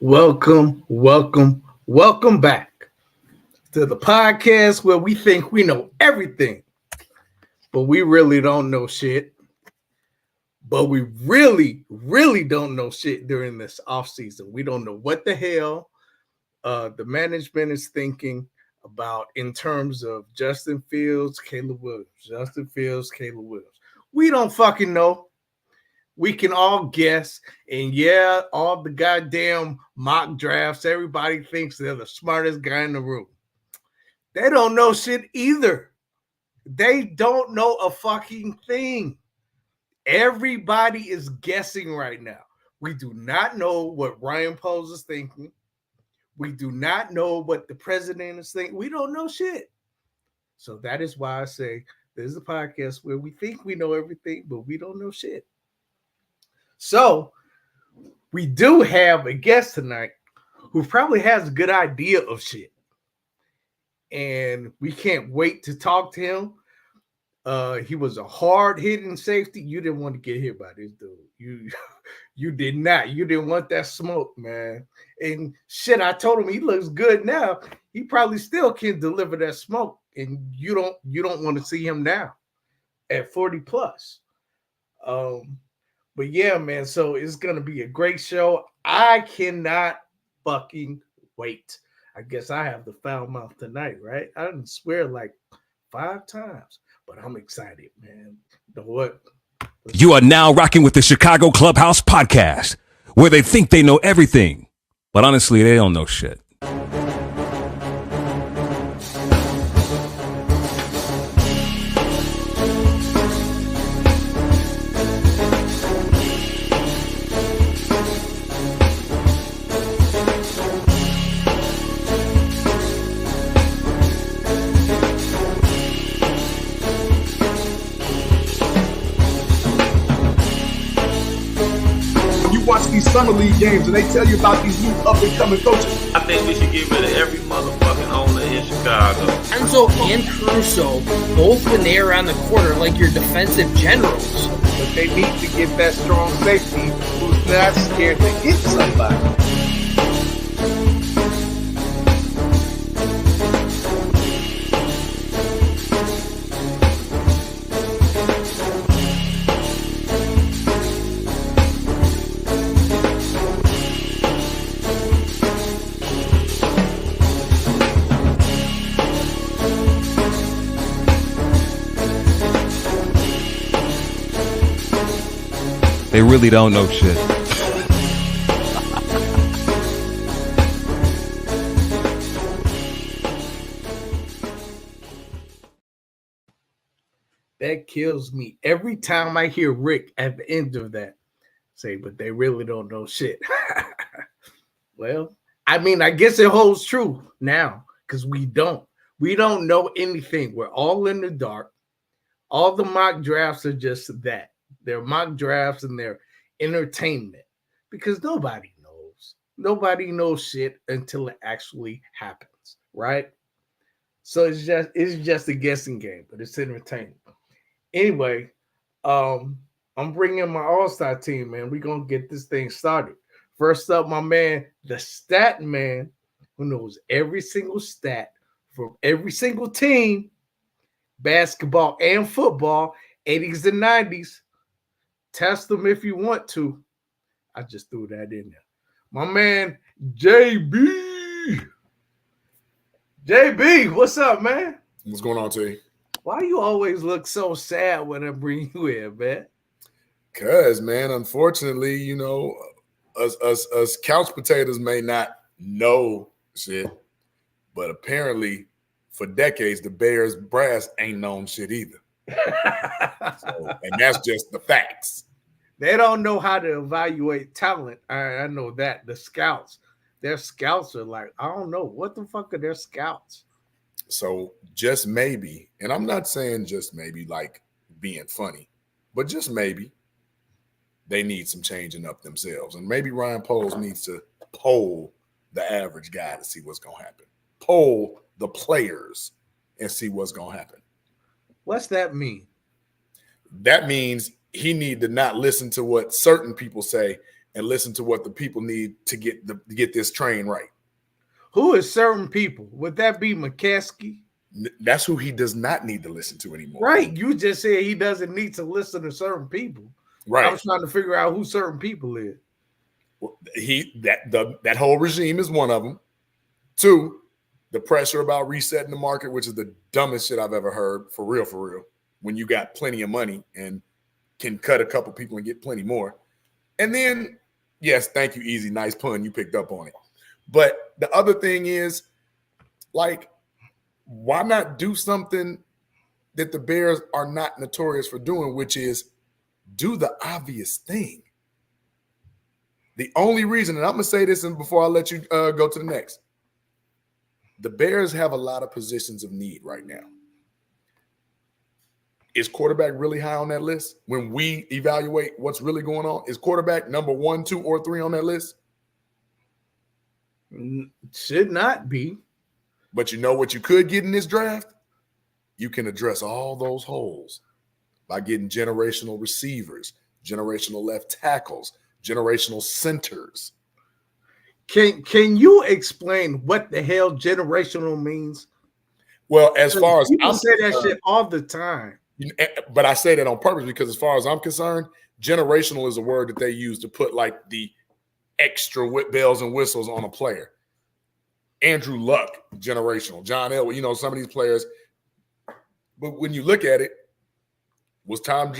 Welcome back to the podcast where we think we know everything, but we really don't know shit. But we really don't know shit during this off season. We don't know what the hell the management is thinking about in terms of Justin Fields, Caleb Williams. Justin Fields, Caleb Williams. We don't fucking know. We can all guess. And yeah, all the goddamn mock drafts, everybody thinks they're the smartest guy in the room. They don't know shit either. They don't know a fucking thing. Everybody is guessing right now. We do not know what Ryan Poles is thinking. We do not know what the president is thinking. We don't know shit. So that is why I say this is a podcast where we think we know everything, but we don't know shit. So we do have a guest tonight who probably has a good idea of shit. And we can't wait to talk to him. He was a hard-hitting safety. You didn't want to get hit by this dude. You did not. You didn't want that smoke, man. And shit, I told him he looks good now. He probably still can deliver that smoke. And you don't want to see him now at 40 plus. But yeah, man, so it's gonna be a great show. I cannot fucking wait. I guess I have the foul mouth tonight, right? I didn't swear like 5 times, but I'm excited, man. You know what? You are now rocking with the Chicago Clubhouse podcast, where they think they know everything, but honestly, they don't know shit. Summer league games and they tell you about these new up and coming coaches. I think we should get rid of every motherfucking owner in Chicago. Enzo and Caruso, both when they are on the court, are like your defensive generals. But they need to get that strong safety who's not scared to hit somebody. They really don't know shit. That kills me every time I hear Rick at the end of that say, but they really don't know shit. Well, I mean, I guess it holds true now because we don't know anything. We're all in the dark. All the mock drafts are just that. They're mock drafts and they're entertainment because nobody knows. Nobody knows shit until it actually happens, right? So it's just a guessing game, but it's entertainment. Anyway, I'm bringing my all-star team, man. We're going to get this thing started. First up, my man, the stat man, who knows every single stat from every single team, basketball and football, 80s and 90s. Test them if you want to. I just threw that in there. My man, JB. JB, what's up, man? What's going on, T? Why you always look so sad when I bring you in, man? Because, man, unfortunately, you know, us couch potatoes may not know shit, but apparently for decades, the Bears brass ain't known shit either. And that's just the facts. They don't know how to evaluate talent. I know that. The scouts, their scouts are like, I don't know. What the fuck are their scouts? So just maybe, and I'm not saying just maybe like being funny, but just maybe they need some changing up themselves. And maybe Ryan Poles needs to poll the average guy to see what's going to happen. Poll the players and see what's going to happen. What's that mean? That means he need to not listen to what certain people say and listen to what the people need to get this train right. Who is certain people? Would that be McCaskey? That's who he does not need to listen to anymore. Right. You just said he doesn't need to listen to certain people. Right. I was trying to figure out who certain people is. That whole regime is one of them. 2, the pressure about resetting the market, which is the dumbest shit I've ever heard, for real. When you got plenty of money and can cut a couple people and get plenty more. And then, yes, thank you, Easy. Nice pun. You picked up on it. But the other thing is, like, why not do something that the Bears are not notorious for doing, which is do the obvious thing? The only reason, and I'm going to say this and before I let you go to the next, the Bears have a lot of positions of need right now. Is quarterback really high on that list? When we evaluate what's really going on, is quarterback number 1, 2, or 3 on that list? Should not be. But you know what you could get in this draft? You can address all those holes by getting generational receivers, generational left tackles, generational centers. Can you explain what the hell generational means? Well, as far as people say that shit all the time. But I say that on purpose because as far as I'm concerned, generational is a word that they use to put like the extra bells and whistles on a player. Andrew Luck, generational. John Elway, some of these players. But when you look at it, was Tom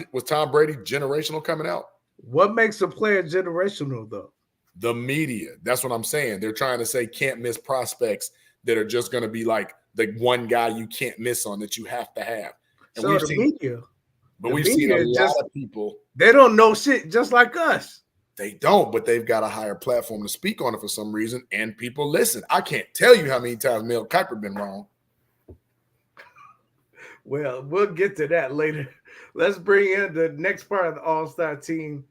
Brady generational coming out? What makes a player generational, though? The media. That's what I'm saying. They're trying to say can't miss prospects that are just going to be like the one guy you can't miss on that you have to have. And so media. But we've seen a lot of people. They don't know shit just like us. They don't, but they've got a higher platform to speak on it for some reason, and people listen. I can't tell you how many times Mel Kiper been wrong. Well, we'll get to that later. Let's bring in the next part of the All-Star team.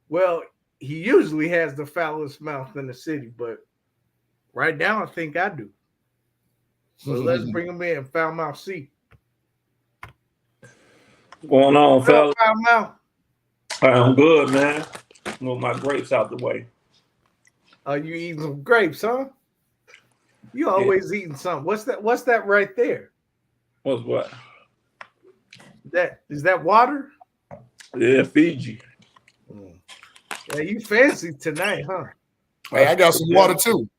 Well, he usually has the foulest mouth in the city, but right now I think I do. So let's bring him in, Foul Mouth C. What's going on, fellas? Foul Mouth. I'm good, man. Move my grapes out the way. Are you eating some grapes, huh? You always eating something. What's that right there? What's what? Is that water? Yeah, Fiji. Yeah, you fancy tonight, huh? Hey, I got some water too.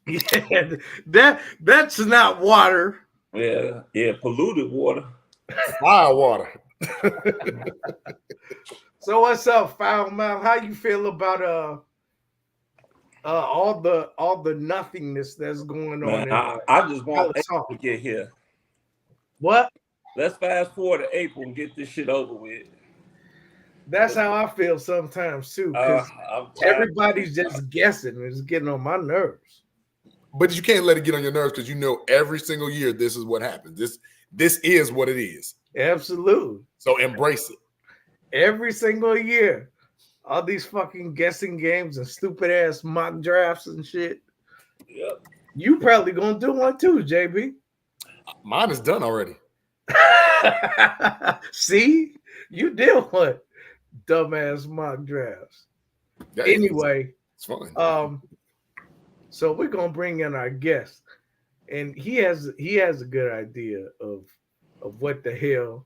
Yeah, that's not water. Yeah, polluted water. Fire water. So what's up, Foul Mouth? How you feel about all the nothingness that's going on? Man, I just want April to get here. What? Let's fast forward to April and get this shit over with. That's how I feel sometimes too. Because everybody's just guessing. It's getting on my nerves. But you can't let it get on your nerves because you know every single year this is what happens. This is what it is. Absolutely. So embrace it. Every single year. All these fucking guessing games and stupid ass mock drafts and shit. Yep. You probably gonna do one too, JB. Mine is done already. See? You did one. Dumbass mock drafts. Yeah, anyway, it's fun. So we're gonna bring in our guest, and he has a good idea of what the hell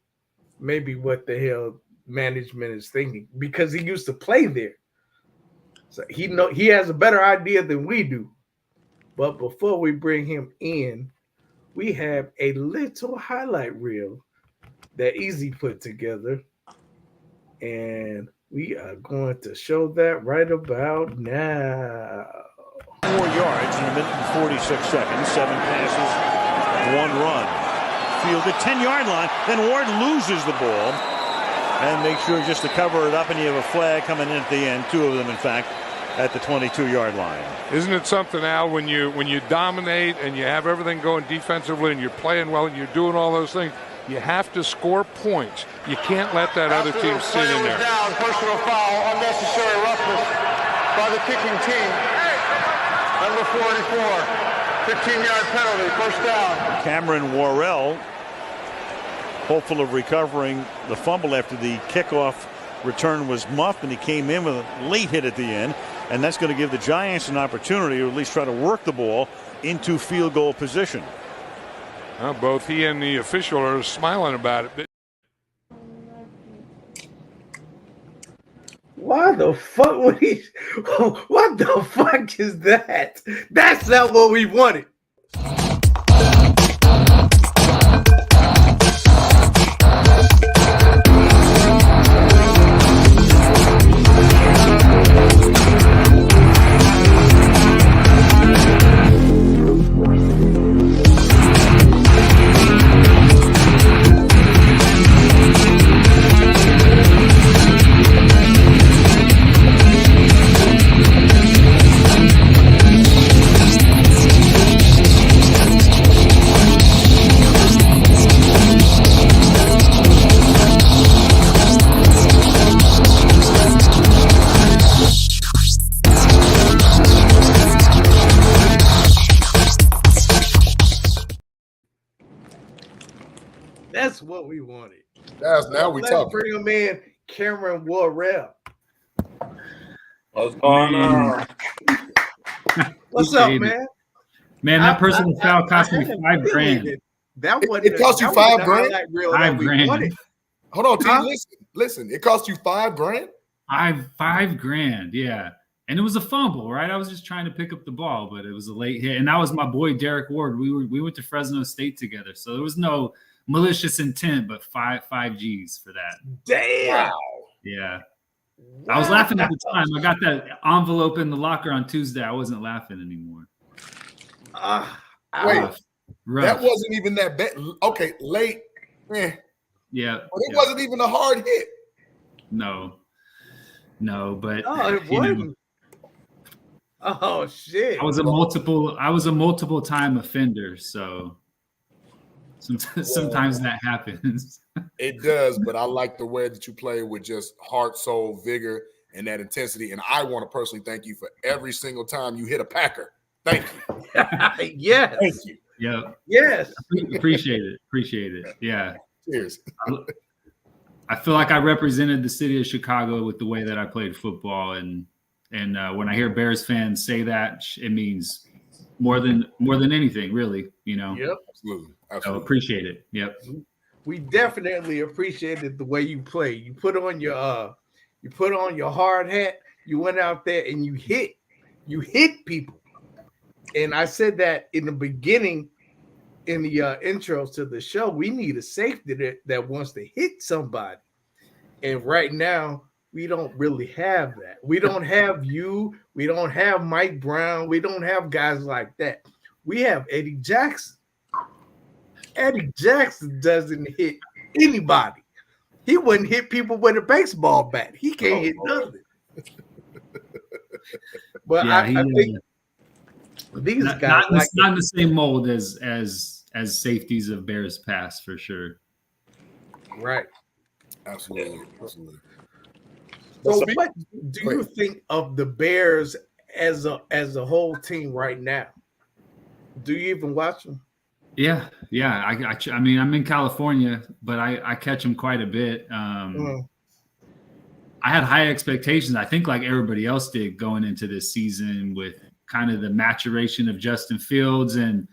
management is thinking because he used to play there. So he has a better idea than we do. But before we bring him in, we have a little highlight reel that Easy put together. And we are going to show that right about now. 4 yards in a minute and 46 seconds. 7 passes, 1 run. Fielded 10-yard line. Then Ward loses the ball and makes sure just to cover it up. And you have a flag coming in at the end. 2 of them, in fact, at the 22-yard line. Isn't it something, Al, when you dominate and you have everything going defensively and you're playing well and you're doing all those things, you have to score points. You can't let that other team sit in there. Down, personal foul, unnecessary roughness by the kicking team. Number 44, 15-yard penalty, first down. Cameron Worrell, hopeful of recovering the fumble after the kickoff return was muffed, and he came in with a late hit at the end. And that's going to give the Giants an opportunity to at least try to work the ball into field goal position. Well, both he and the official are smiling about it. Why the fuck would he? What the fuck is that? That's not what we wanted. That's what we wanted. Now we Let's talking. bring him in, Cameron Worrell. What's going on? What's up, man? Man, that personal foul cost me $5,000. That wasn't. It cost you $5,000. $5,000. Hold on, T. Listen. It cost you $5,000. $5,000. Yeah. And it was a fumble, right? I was just trying to pick up the ball, but it was a late hit. And that was my boy Derek Ward. We went to Fresno State together, so there was no malicious intent, but five G's for that. Damn. Wow. Yeah. Wow. I was laughing at the time. I got that envelope in the locker on Tuesday. I wasn't laughing anymore. Wait, that wasn't even that bad. Okay, late. Yeah. But it wasn't even a hard hit. No, but it wasn't. Oh shit! I was a multiple time offender, so sometimes that happens. It does, but I like the way that you play with just heart, soul, vigor, and that intensity. And I want to personally thank you for every single time you hit a Packer. Thank you. Yes. Thank you. Yeah. Yes. Appreciate it. Yeah. Cheers. I feel like I represented the city of Chicago with the way that I played football, and when I hear Bears fans say that, it means more than anything, really. You know. Yep. Absolutely. So appreciate it. Yep. We definitely appreciated the way you play. You put on your hard hat. You went out there and you hit people. And I said that in the beginning, in the intros to the show, we need a safety that wants to hit somebody. And right now, we don't really have that. We don't have you. We don't have Mike Brown. We don't have guys like that. We have Eddie Jackson. Eddie Jackson doesn't hit anybody. He wouldn't hit people with a baseball bat. He can't hit nothing. But yeah, I think these guys not in the same mold as safeties of Bears past, for sure. Right. Absolutely. So what do you think of the Bears as a whole team right now? Do you even watch them? Yeah. I mean, I'm in California, but I catch them quite a bit. I had high expectations. I think like everybody else did going into this season with kind of the maturation of Justin Fields and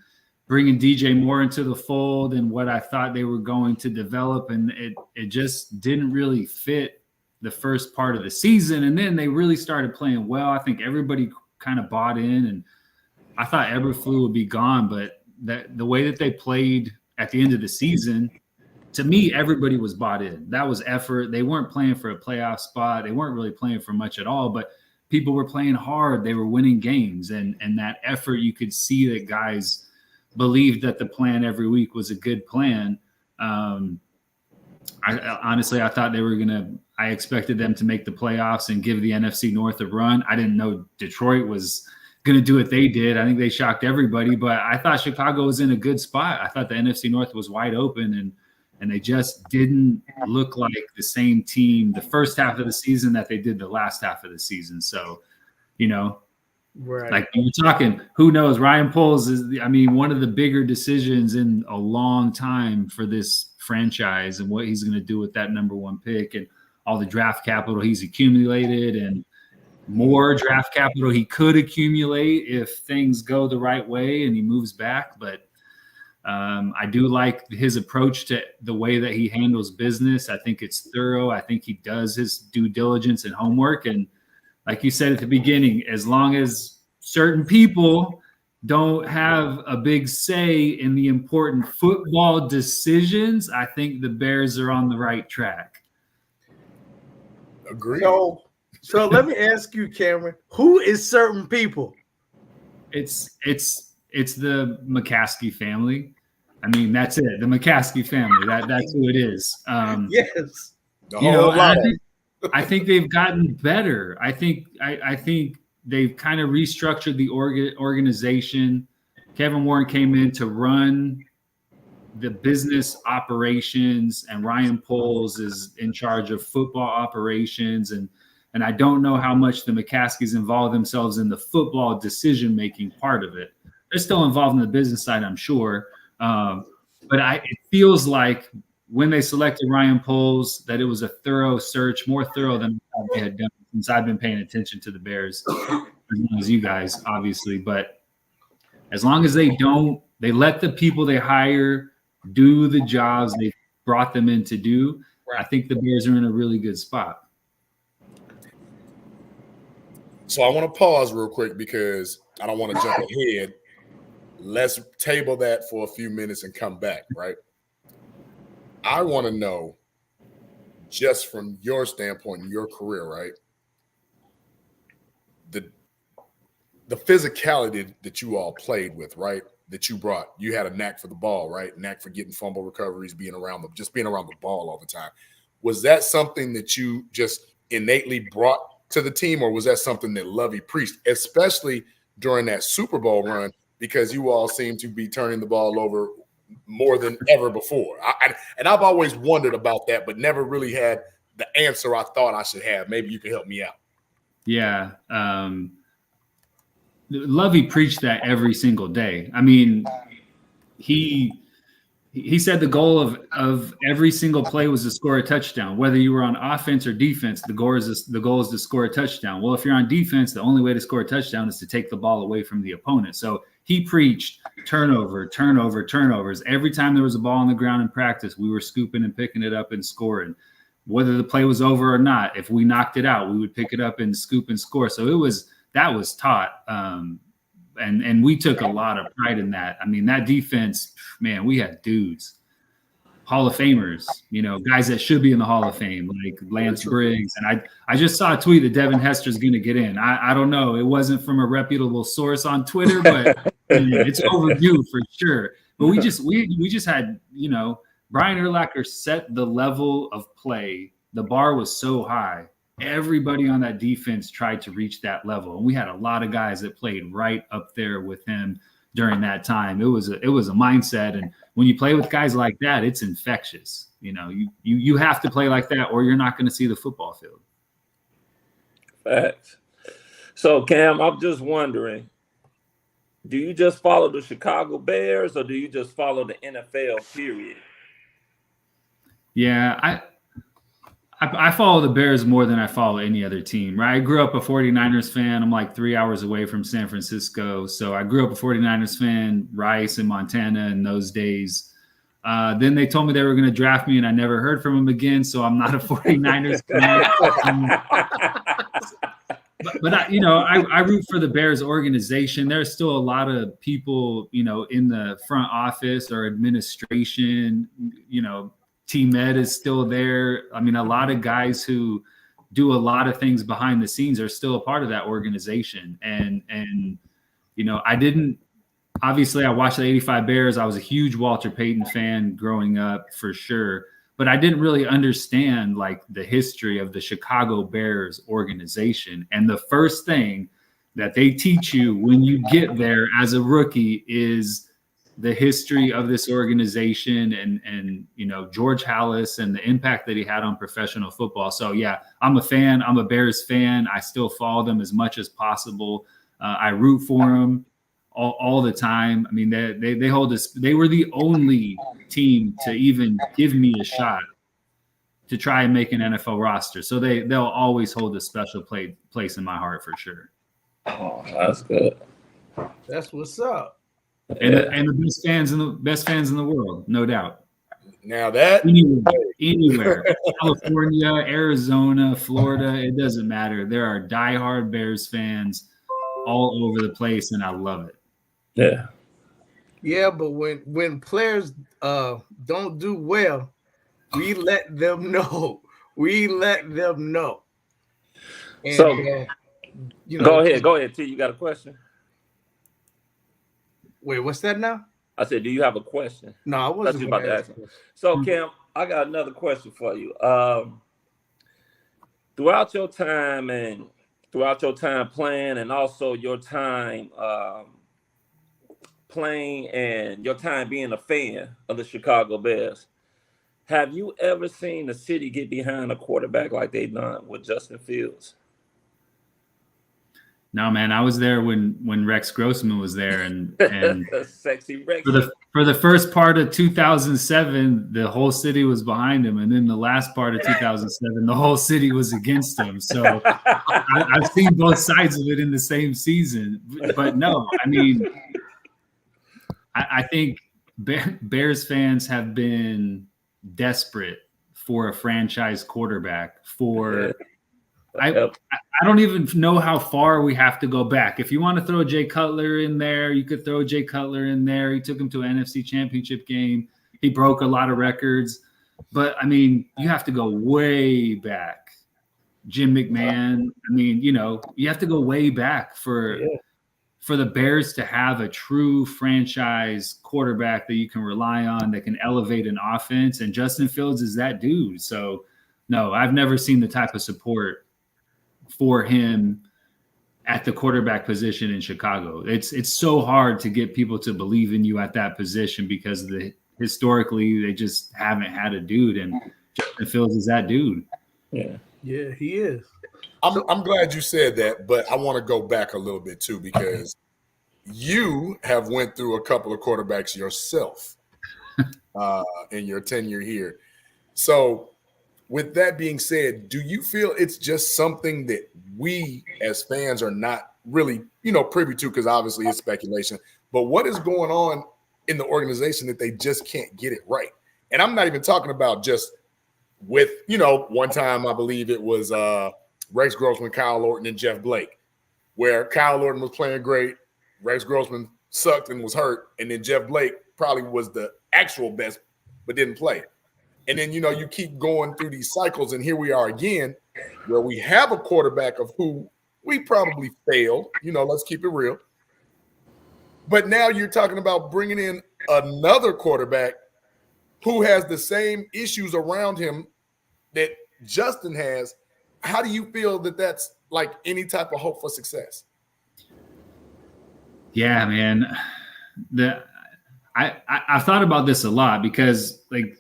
bringing DJ Moore into the fold and what I thought they were going to develop. And it just didn't really fit the first part of the season. And then they really started playing well. I think everybody kind of bought in, and I thought Eberflus would be gone, but the way that they played at the end of the season, to me, everybody was bought in. That was effort. They weren't playing for a playoff spot. They weren't really playing for much at all, but people were playing hard. They were winning games, and that effort, you could see that guys believed that the plan every week was a good plan. Honestly, I thought I expected them to make the playoffs and give the NFC North a run. I didn't know Detroit was going to do what they did. I think they shocked everybody, but I thought Chicago was in a good spot. I thought the NFC North was wide open, and they just didn't look like the same team the first half of the season that they did the last half of the season. So, right. Like you're talking, who knows? Ryan Poles is, one of the bigger decisions in a long time for this franchise and what he's going to do with that number one pick. And all the draft capital he's accumulated and more draft capital he could accumulate if things go the right way and he moves back. But I do like his approach to the way that he handles business. I think it's thorough. I think he does his due diligence and homework. And like you said at the beginning, as long as certain people don't have a big say in the important football decisions, I think the Bears are on the right track. Agreed. So let me ask you, Cameron, who is certain people? It's the McCaskey family. I mean, that's it. The McCaskey family. That's who it is. Yes. I think they've gotten better. I think they've kind of restructured the organization. Kevin Warren came in to run the business operations, and Ryan Poles is in charge of football operations. And I don't know how much the McCaskies involve themselves in the football decision-making part of it. They're still involved in the business side, I'm sure. But it feels like when they selected Ryan Poles, that it was a thorough search, more thorough than they had done since I've been paying attention to the Bears, as long as you guys, obviously. But as long as they let the people they hire do the jobs they brought them in to do, I think the Bears are in a really good spot. So I want to pause real quick because I don't want to jump ahead. Let's table that for a few minutes and come back, right? I want to know, just from your standpoint in your career, right? The physicality that you all played with, right? That you brought. You had a knack for the ball, right? Knack for getting fumble recoveries, being around the ball all the time. Was that something that you just innately brought to the team, or was that something that Lovie preached, especially during that Super Bowl run, because you all seem to be turning the ball over more than ever before? And I've always wondered about that, but never really had the answer I thought I should have. Maybe you can help me out. Yeah. Lovie preached that every single day. I mean, he said the goal of every single play was to score a touchdown. Whether you were on offense or defense, the goal is to score a touchdown. Well, if you're on defense, the only way to score a touchdown is to take the ball away from the opponent. So he preached turnovers. Every time there was a ball on the ground in practice, we were scooping and picking it up and scoring. Whether the play was over or not, if we knocked it out, we would pick it up and scoop and score. So that was taught. And we took a lot of pride in that. I mean, that defense, man, we had dudes, Hall of Famers, guys that should be in the Hall of Fame, like Lance Briggs. And I just saw a tweet that Devin Hester's going to get in. I don't know. It wasn't from a reputable source on Twitter, but it's overdue for sure. But we just had, Brian Urlacher set the level of play. The bar was so high. Everybody on that defense tried to reach that level. And we had a lot of guys that played right up there with him during that time. It was a mindset. And when you play with guys like that, it's infectious. You have to play like that or you're not going to see the football field. Facts. So, Cam, I'm just wondering, do you just follow the Chicago Bears or do you just follow the NFL, period? Yeah, I follow the Bears more than I follow any other team, right? I grew up a 49ers fan. I'm like 3 hours away from San Francisco. So I grew up a 49ers fan, Rice and Montana in those days. Then they told me they were going to draft me and I never heard from them again. So I'm not a 49ers fan. But I root for the Bears organization. There's still a lot of people, in the front office or administration, Team Ed is still there. I mean, a lot of guys who do a lot of things behind the scenes are still a part of that organization. And I watched the 85 Bears. I was a huge Walter Payton fan growing up for sure, but I didn't really understand like the history of the Chicago Bears organization. And the first thing that they teach you when you get there as a rookie is the history of this organization and George Halas and the impact that he had on professional football. So yeah, I'm a fan. I'm a Bears fan. I still follow them as much as possible. I root for them all the time. I mean, they hold this. They were the only team to even give me a shot to try and make an NFL roster. So they'll always hold a special place in my heart for sure. Oh, that's good. That's what's up. And the best fans in the world, no doubt. Now that anywhere, California, Arizona, Florida, it doesn't matter. There are diehard Bears fans all over the place, and I love it. Yeah. Yeah, but when players don't do well, we let them know. We let them know. And, So you know, go ahead, T. You got a question? Wait, what's that now? I said, do you have a question? No, I wasn't about to ask. So, Cam, I got another question for you. Throughout your time playing, and also your time playing and your time being a fan of the Chicago Bears, have you ever seen the city get behind a quarterback like they done with Justin Fields? No, man, I was there when Rex Grossman was there, and sexy Rex. For the first part of 2007, the whole city was behind him, and then the last part of 2007, the whole city was against him. So I've seen both sides of it in the same season. But no, I mean, I think Bears fans have been desperate for a franchise quarterback for. I don't even know how far we have to go back. If you want to throw Jay Cutler in there, you could throw Jay Cutler in there. He took him to an NFC Championship game. He broke a lot of records. But, I mean, you have to go way back. Jim McMahon. I mean, you know, you have to go way back for the Bears to have a true franchise quarterback that you can rely on, that can elevate an offense. And Justin Fields is that dude. So, no, I've never seen the type of support for him at the quarterback position in Chicago. It's so hard to get people to believe in you at that position because historically they just haven't had a dude, and Justin Fields is that dude. Yeah, he is. I'm glad you said that, but I want to go back a little bit too, because you have went through a couple of quarterbacks yourself in your tenure here. So with that being said, do you feel it's just something that we as fans are not really, privy to, because obviously it's speculation, but what is going on in the organization that they just can't get it right? And I'm not even talking about just with, one time I believe it was Rex Grossman, Kyle Orton, and Jeff Blake, where Kyle Orton was playing great, Rex Grossman sucked and was hurt, and then Jeff Blake probably was the actual best but didn't play. And then, you keep going through these cycles, and here we are again, where we have a quarterback of who we probably failed. Let's keep it real. But now you're talking about bringing in another quarterback who has the same issues around him that Justin has. How do you feel that that's like any type of hope for success? Yeah, man. I've thought about this a lot because, like,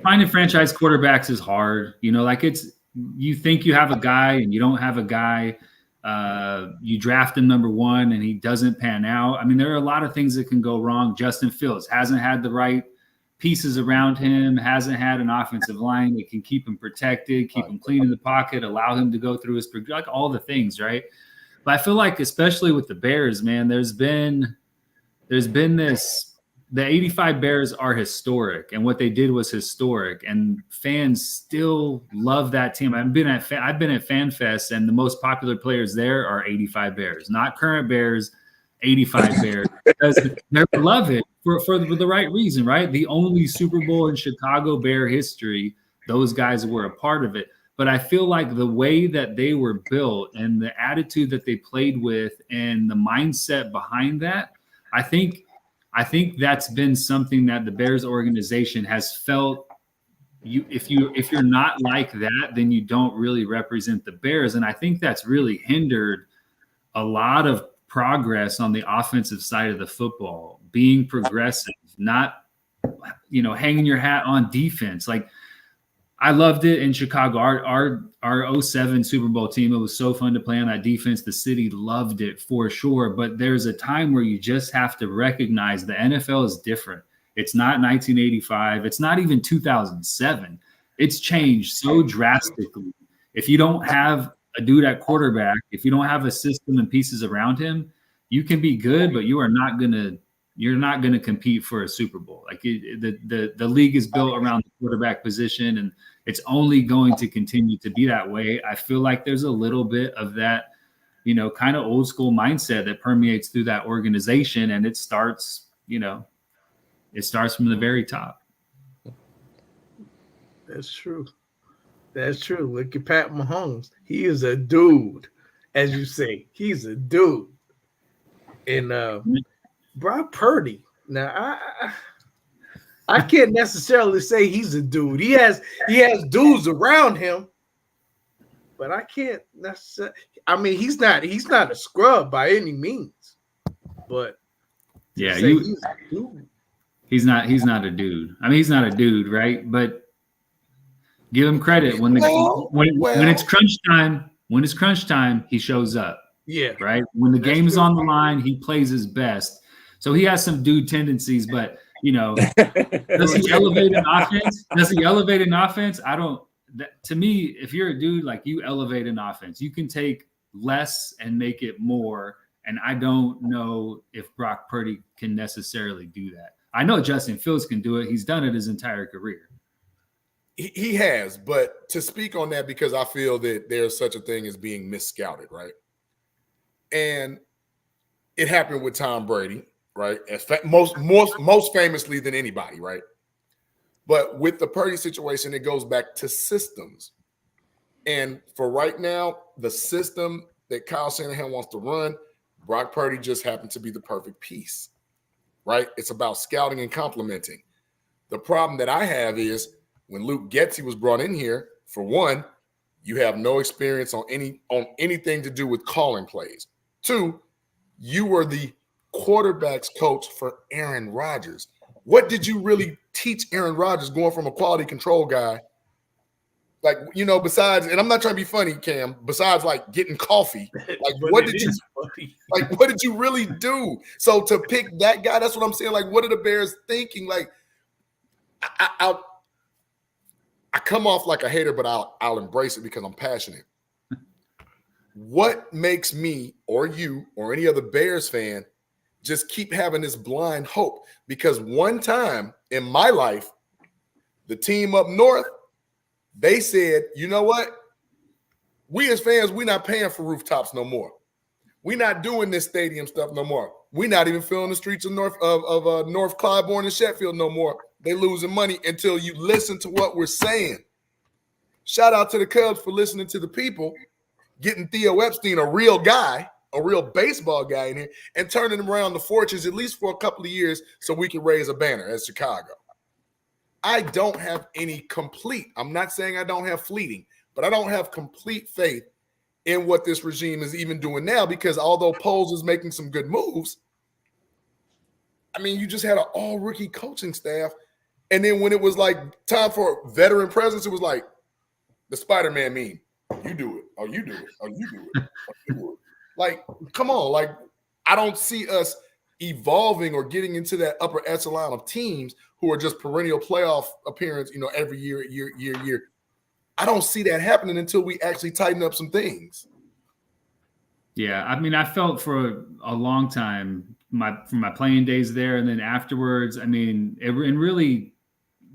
finding franchise quarterbacks is hard. You think you have a guy and you don't have a guy. You draft him number one and he doesn't pan out. I mean, there are a lot of things that can go wrong. Justin Fields hasn't had the right pieces around him, hasn't had an offensive line that can keep him protected, keep him clean in the pocket, allow him to go through his, like, all the things, right? But I feel like, especially with the Bears, man, there's been this. The 85 Bears are historic, and what they did was historic, and fans still love that team. I've been at FanFest, and the most popular players there are 85 Bears, not current Bears, 85 Bears, because they love it for the right reason, right? The only Super Bowl in Chicago Bear history, those guys were a part of it. But I feel like the way that they were built and the attitude that they played with and the mindset behind that, I think that's been something that the Bears organization has felt. If you're not like that, then you don't really represent the Bears. And I think that's really hindered a lot of progress on the offensive side of the football, being progressive, not, hanging your hat on defense. Like, I loved it in Chicago. Our 07 Super Bowl team, it was so fun to play on that defense. The city loved it for sure. But there's a time where you just have to recognize the NFL is different. It's not 1985. It's not even 2007. It's changed so drastically. If you don't have a dude at quarterback, if you don't have a system and pieces around him, you can be good, but you're not gonna compete for a Super Bowl. Like the league is built around the quarterback position, and it's only going to continue to be that way. I feel like there's a little bit of that, kind of old school mindset that permeates through that organization, and it starts from the very top. That's true. That's true. Look at Pat Mahomes. He is a dude, as you say. He's a dude. And Brock Purdy. Now, I can't necessarily say he's a dude. He has dudes around him, but I can't necessarily. I mean, he's not a scrub by any means. But yeah, he's a dude. He's not a dude. I mean, he's not a dude, right? But give him credit when it's crunch time. When it's crunch time, he shows up. Yeah. Right. When the game is on the line, he plays his best. So he has some dude tendencies, but does he elevate an offense? To me, if you're a dude, like, you elevate an offense, you can take less and make it more. And I don't know if Brock Purdy can necessarily do that. I know Justin Fields can do it. He's done it his entire career. He has, but to speak on that, because I feel that there's such a thing as being mis-scouted, right? And it happened with Tom Brady, right? Most famously than anybody, right? But with the Purdy situation, it goes back to systems. And for right now, the system that Kyle Shanahan wants to run, Brock Purdy just happened to be the perfect piece, right? It's about scouting and complementing. The problem that I have is when Luke Getsy was brought in here, for one, you have no experience on anything to do with calling plays. Two, you were the quarterback's coach for Aaron Rodgers. What did you really teach Aaron Rodgers going from a quality control guy? Like, besides, and I'm not trying to be funny, Cam, besides like getting coffee, like what did you really do? So to pick that guy, that's what I'm saying. Like, what are the Bears thinking? Like, I come off like a hater, but I'll embrace it because I'm passionate. What makes me or you or any other Bears fan just keep having this blind hope? Because one time in my life, the team up north, they said, you know what? We as fans, we're not paying for rooftops no more. We're not doing this stadium stuff no more. We're not even filling the streets of North Clybourne and Sheffield no more. They losing money until you listen to what we're saying. Shout out to the Cubs for listening to the people, getting Theo Epstein, a real guy, a real baseball guy in here, and turning him around the fortunes at least for a couple of years so we can raise a banner as Chicago. I don't have any complete, I'm not saying I don't have fleeting, but I don't have complete faith in what this regime is even doing now, because although Poles is making some good moves, I mean, you just had an all-rookie coaching staff, and then when it was like time for veteran presence, it was like the Spider-Man meme. You do it. Oh, you do it. Oh, you do it. Oh, you do it. Like, come on. Like, I don't see us evolving or getting into that upper echelon of teams who are just perennial playoff appearance, every year. I don't see that happening until we actually tighten up some things. Yeah, I mean, I felt for a long time from my playing days there, and then afterwards, I mean, and really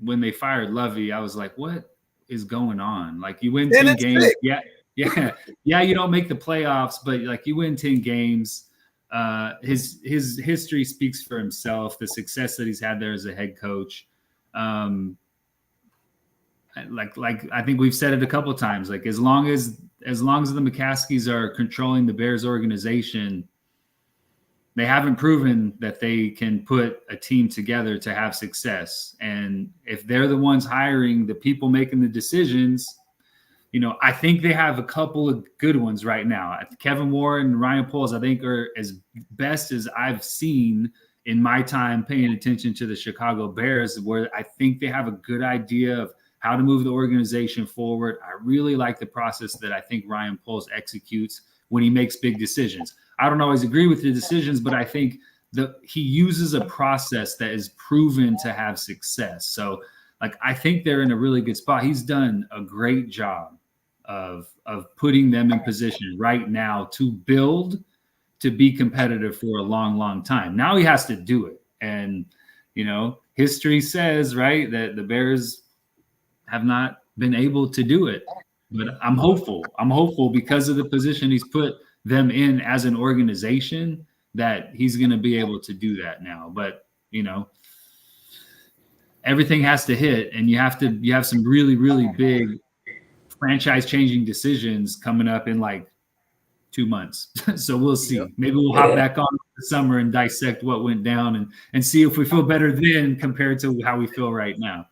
when they fired Lovey, I was like, what is going on? Like, you win 10 games. Yeah. You don't make the playoffs, but like, you win 10 games. His history speaks for himself. The success that he's had there as a head coach. Like I think we've said it a couple of times. Like, as long as the McCaskies are controlling the Bears organization, they haven't proven that they can put a team together to have success. And if they're the ones hiring the people making the decisions, I think they have a couple of good ones right now. Kevin Warren and Ryan Poles, I think, are as best as I've seen in my time paying attention to the Chicago Bears, where I think they have a good idea of how to move the organization forward. I really like the process that I think Ryan Poles executes when he makes big decisions. I don't always agree with the decisions, but I think he uses a process that is proven to have success. So Like, I think they're in a really good spot. He's done a great job of putting them in position right now to build, to be competitive for a long, long time. Now he has to do it. And, history says, right, that the Bears have not been able to do it. But I'm hopeful. I'm hopeful because of the position he's put them in as an organization that he's going to be able to do that now. But, everything has to hit, and you have some really, really big franchise changing decisions coming up in like 2 months. So we'll see. Yep. Maybe we'll hop back on the summer and dissect what went down and see if we feel better then compared to how we feel right now.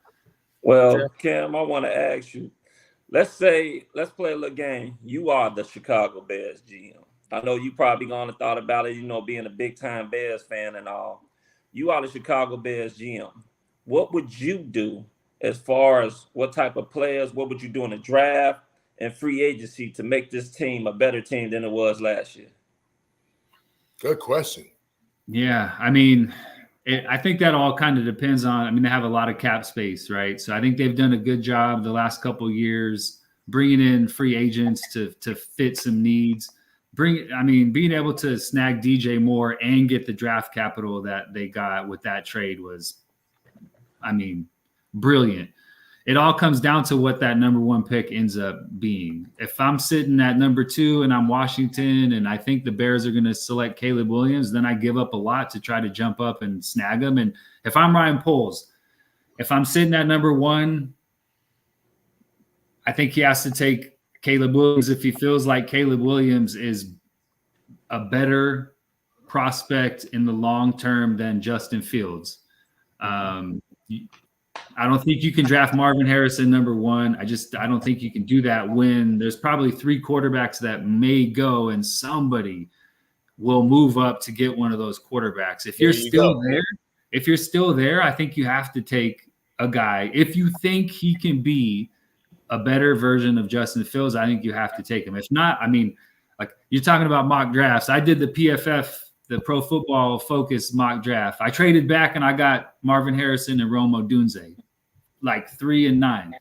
Well, Cam, I want to ask you, let's play a little game. You are the Chicago Bears GM. I know you probably gonna thought about it, being a big time Bears fan and all. You are the Chicago Bears GM. What would you do as far as what type of players, what would you do in the draft and free agency to make this team a better team than it was last year? Good question. Yeah, I mean, I think that all kind of depends on, they have a lot of cap space, right? So I think they've done a good job the last couple of years bringing in free agents to fit some needs. Being able to snag DJ Moore and get the draft capital that they got with that trade was, brilliant. It all comes down to what that number 1 pick ends up being. If I'm sitting at number 2 and I'm Washington and I think the Bears are going to select Caleb Williams, then I give up a lot to try to jump up and snag him. And if I'm Ryan Poles, if I'm sitting at number 1, I think he has to take Caleb Williams if he feels like Caleb Williams is a better prospect in the long term than Justin Fields. I don't think you can draft Marvin Harrison number 1. I don't think you can do that when there's probably 3 quarterbacks that may go and somebody will move up to get one of those quarterbacks. If you're still there, I think you have to take a guy. If you think he can be a better version of Justin Fields, I think you have to take him. If not, like you're talking about mock drafts. I did the PFF, the Pro Football Focus mock draft. I traded back and I got Marvin Harrison and Rome Odunze, like 3 and 9,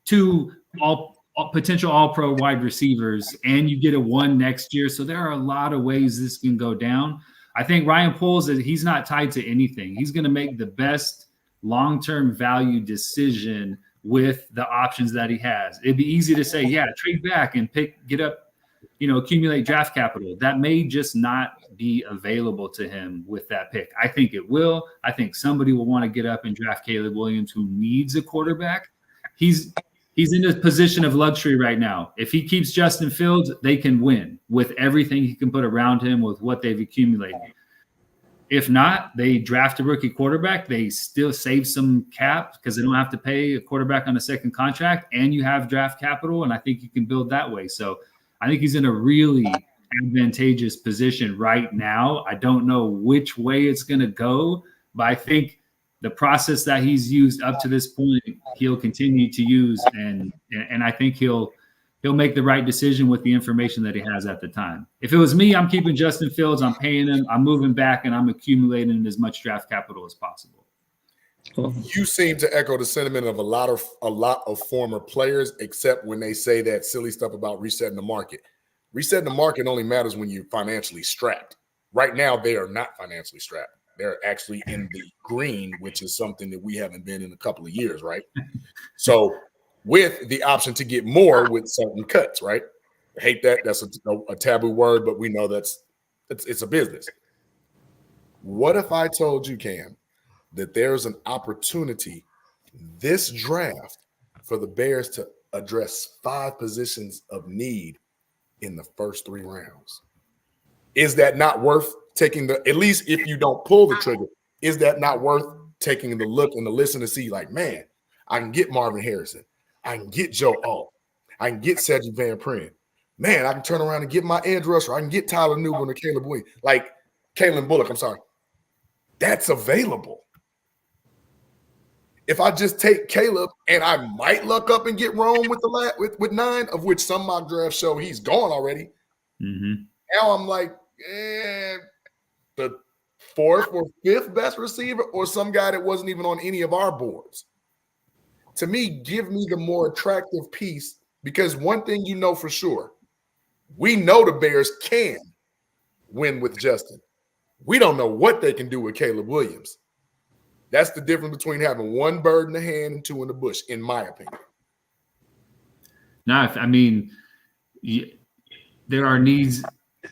2 all potential all-pro wide receivers, and you get a 1 next year. So there are a lot of ways this can go down. I think Ryan Poles, he's not tied to anything. He's going to make the best long-term value decision with the options that he has. It'd be easy to say, yeah, trade back and get up, accumulate draft capital. That may just not be available to him with that pick. I think it will. I think somebody will want to get up and draft Caleb Williams, who needs a quarterback. He's in a position of luxury right now. If he keeps Justin Fields, they can win with everything he can put around him with what they've accumulated. If not, they draft a rookie quarterback. They still save some cap because they don't have to pay a quarterback on a second contract, and you have draft capital, and I think you can build that way. So I think he's in a really advantageous position right now. I don't know which way it's going to go, but I think the process that he's used up to this point, he'll continue to use, and I think he'll make the right decision with the information that he has at the time. If it was me, I'm keeping Justin Fields, I'm paying him, I'm moving back, and I'm accumulating as much draft capital as possible. You seem to echo the sentiment of a lot of former players, except when they say that silly stuff about resetting the market. Resetting the market only matters when you're financially strapped. Right now, they are not financially strapped. They're actually in the green, which is something that we haven't been in a couple of years, right? So with the option to get more with certain cuts, right? I hate that. That's a taboo word, but we know it's a business. What if I told you, Cam, that there's an opportunity this draft for the Bears to address 5 positions of need in the first 3 rounds? Is that not worth taking at least if you don't pull the trigger, is that not worth taking the look and the listen to see, like, man, I can get Marvin Harrison. I can get Joe Alt. I can get Cedric Van Pren. Man, I can turn around and get my edge rusher. I can get Tyler Newbern or Caleb Williams. Like Kalen Bullock, I'm sorry. That's available. If I just take Caleb and I might luck up and get Rome with 9, of which some mock drafts show he's gone already. Mm-hmm. Now I'm like, the 4th or 5th best receiver, or some guy that wasn't even on any of our boards. to me, give me the more attractive piece, because one thing you know for sure, we know the Bears can win with Justin. We don't know what they can do with Caleb Williams. That's the difference between having one bird in the hand and two in the bush, in my opinion. No, I mean, there are needs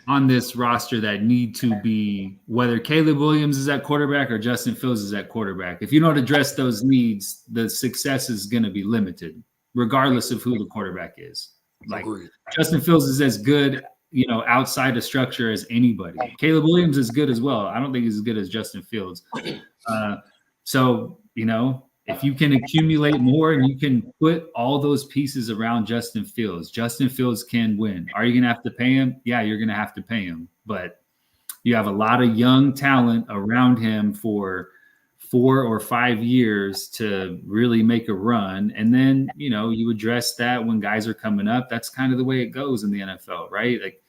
on this roster that need to be, whether Caleb Williams is at quarterback or Justin Fields is at quarterback. If you don't address those needs, the success is going to be limited, regardless of who the quarterback is. Like, Agreed. Justin Fields is as good, outside the structure as anybody. Caleb Williams is good as well. I don't think he's as good as Justin Fields. So, if you can accumulate more and you can put all those pieces around Justin Fields can win. Are you going to have to pay him? Yeah, you're going to have to pay him. But you have a lot of young talent around him for 4 or 5 years to really make a run. And then, you address that when guys are coming up. That's kind of the way it goes in the NFL, right? Like,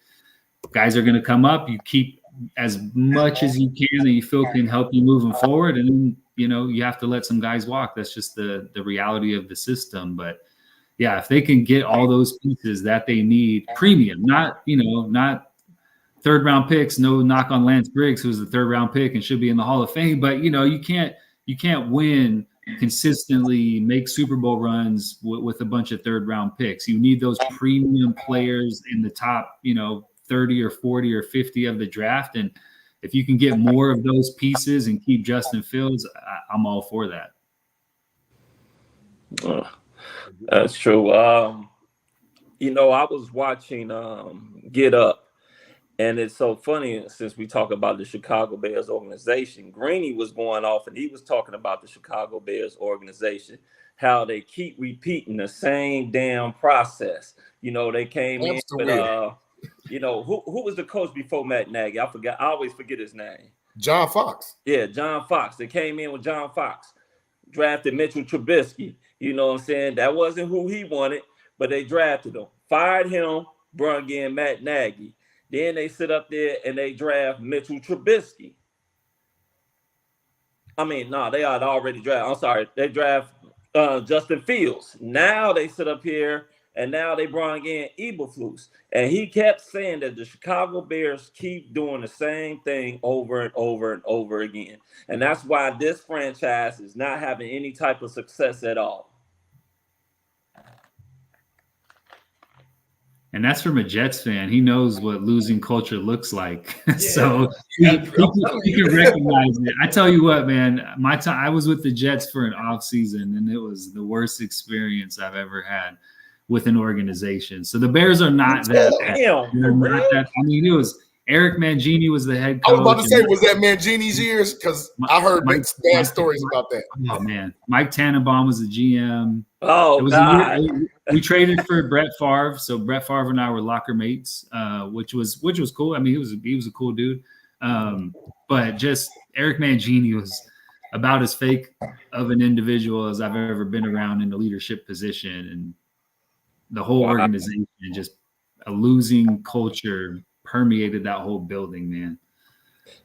guys are going to come up. You keep as much as you can that you feel can help you moving forward. And then, you have to let some guys walk. That's just the reality of the system. But yeah, if they can get all those pieces that they need, premium, not third round picks, no knock on Lance Briggs, who's the third round pick and should be in the Hall of Fame. But, you can't win consistently, make Super Bowl runs with a bunch of third round picks. You need those premium players in the top, 30 or 40 or 50 of the draft. And if you can get more of those pieces and keep Justin Fields, I'm all for that. That's true. I was watching Get Up, and it's so funny since we talk about the Chicago Bears organization. Greeny was going off, and he was talking about the Chicago Bears organization, how they keep repeating the same damn process. They came in with who was the coach before Matt Nagy? I forgot. I always forget his name. John Fox. Yeah, John Fox. They came in with John Fox, drafted Mitchell Trubisky. You know what I'm saying? That wasn't who he wanted, but they drafted him, fired him, brought in Matt Nagy. Then they sit up there and they draft Mitchell Trubisky. I mean, no, they had already drafted. I'm sorry. They draft Justin Fields. Now they sit up here and now they brought in Eberflus. And he kept saying that the Chicago Bears keep doing the same thing over and over and over again. And that's why this franchise is not having any type of success at all. And that's from a Jets fan. He knows what losing culture looks like. Yeah. So he can recognize it. I tell you what, man, I was with the Jets for an off season, and it was the worst experience I've ever had with an organization. So the Bears are not that bad. It was Eric Mangini was the head coach. I was about to say, was that Mangini's years? Because I heard bad stories about that. Oh, man. Mike Tannenbaum was the GM. Oh, God. We traded for Brett Favre. So Brett Favre and I were locker mates, which was cool. I mean, he was a cool dude. But just Eric Mangini was about as fake of an individual as I've ever been around in a leadership position. And the whole organization, just a losing culture permeated that whole building, man.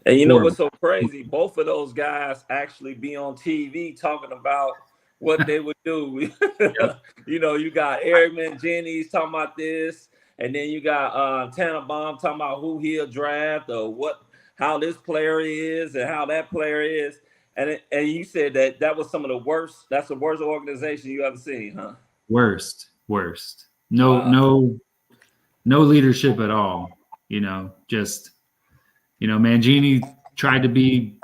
And you know what's so crazy? Both of those guys actually be on TV talking about what they would do. Yep. You got Eric Mangini talking about this, and then you got Tannenbaum talking about who he'll draft or how this player is and how that player is. And you said that was some of the worst. That's the worst organization you ever seen, huh? Worst. No leadership at all. Mangini tried to be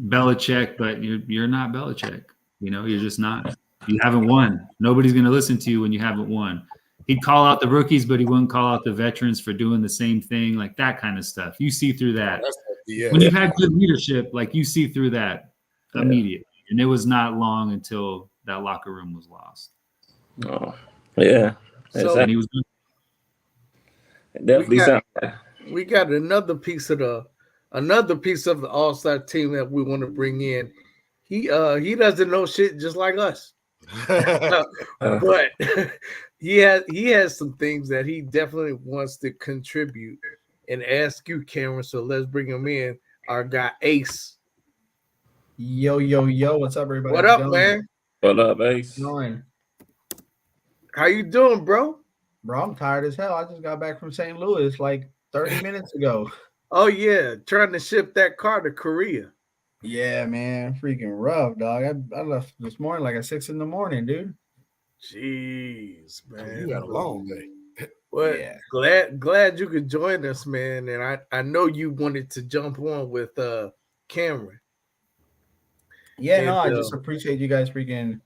Belichick, but you're not Belichick. You're just not. You haven't won. Nobody's going to listen to you when you haven't won. He'd call out the rookies, but he wouldn't call out the veterans for doing the same thing, like that kind of stuff. You see through that. When you've had good leadership, like you see through that immediately. And it was not long until that locker room was lost. Oh, yeah. So, and he was good. We got another piece of the All-Star team that we want to bring in. He doesn't know shit just like us, but he has some things that he definitely wants to contribute and ask you, Cameron. So let's bring him in. Our guy Ace. Yo, what's up, everybody? What up, man? What up, Ace? How you doing, bro? Bro, I'm tired as hell. I just got back from St. Louis like 30 minutes ago. Oh yeah, trying to ship that car to Korea. Yeah, man, freaking rough, dog. I left this morning like at 6 in the morning, dude. Jeez, man. You had a long day. Well, yeah. glad you could join us, man. And I know you wanted to jump on with Cameron. Yeah, and, no, I just appreciate you guys freaking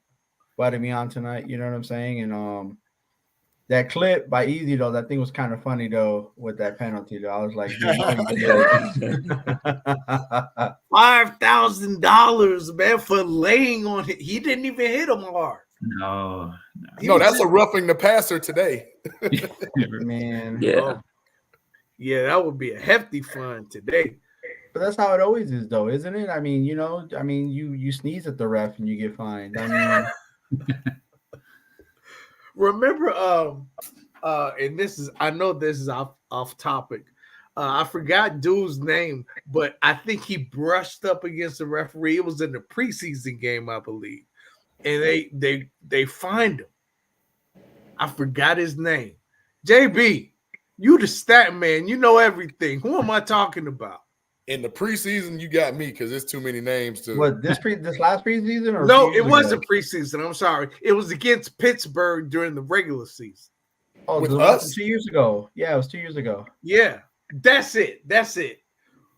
inviting me on tonight. You know what I'm saying? And that clip by Easy though, that thing was kind of funny though with that penalty though. I was like, $5,000, man, for laying on it. He didn't even hit him hard. No, that's a roughing the passer today. Man. Yeah. Yeah, that would be a hefty fine today. But that's how it always is, though, isn't it? I mean, you sneeze at the ref and you get fined. I mean, remember, and I know this is off topic. I forgot dude's name, but I think he brushed up against the referee. It was in the preseason game, I believe, and they fined him. I forgot his name. JB, you the stat man. You know everything. Who am I talking about? In the preseason, you got me because there's too many names to. What this last preseason? Or no, it wasn't preseason. I'm sorry. It was against Pittsburgh during the regular season. Oh, with us 2 years ago. Yeah, it was 2 years ago. Yeah, that's it.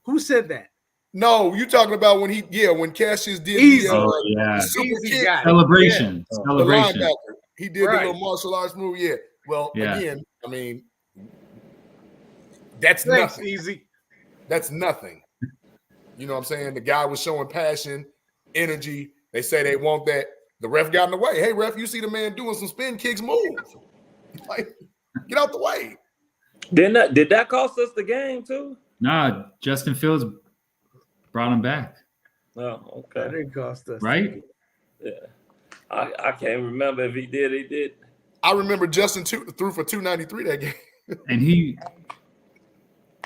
Who said that? No, you talking about when Cassius did Easy. the super kick celebration. Yeah. Celebration. The linebacker. He did the little martial arts move. Yeah. Well, again, I mean, that's nothing. Easy. That's nothing. You know what I'm saying? The guy was showing passion, energy. They say they want that. The ref got in the way. Hey, ref, you see the man doing some spin kicks, move. Like, get out the way. Did that cost us the game too? Nah, Justin Fields brought him back. Oh, okay. That didn't cost us. Right? Yeah. I can't remember if he did. He did. I remember Justin threw for 293 that game. And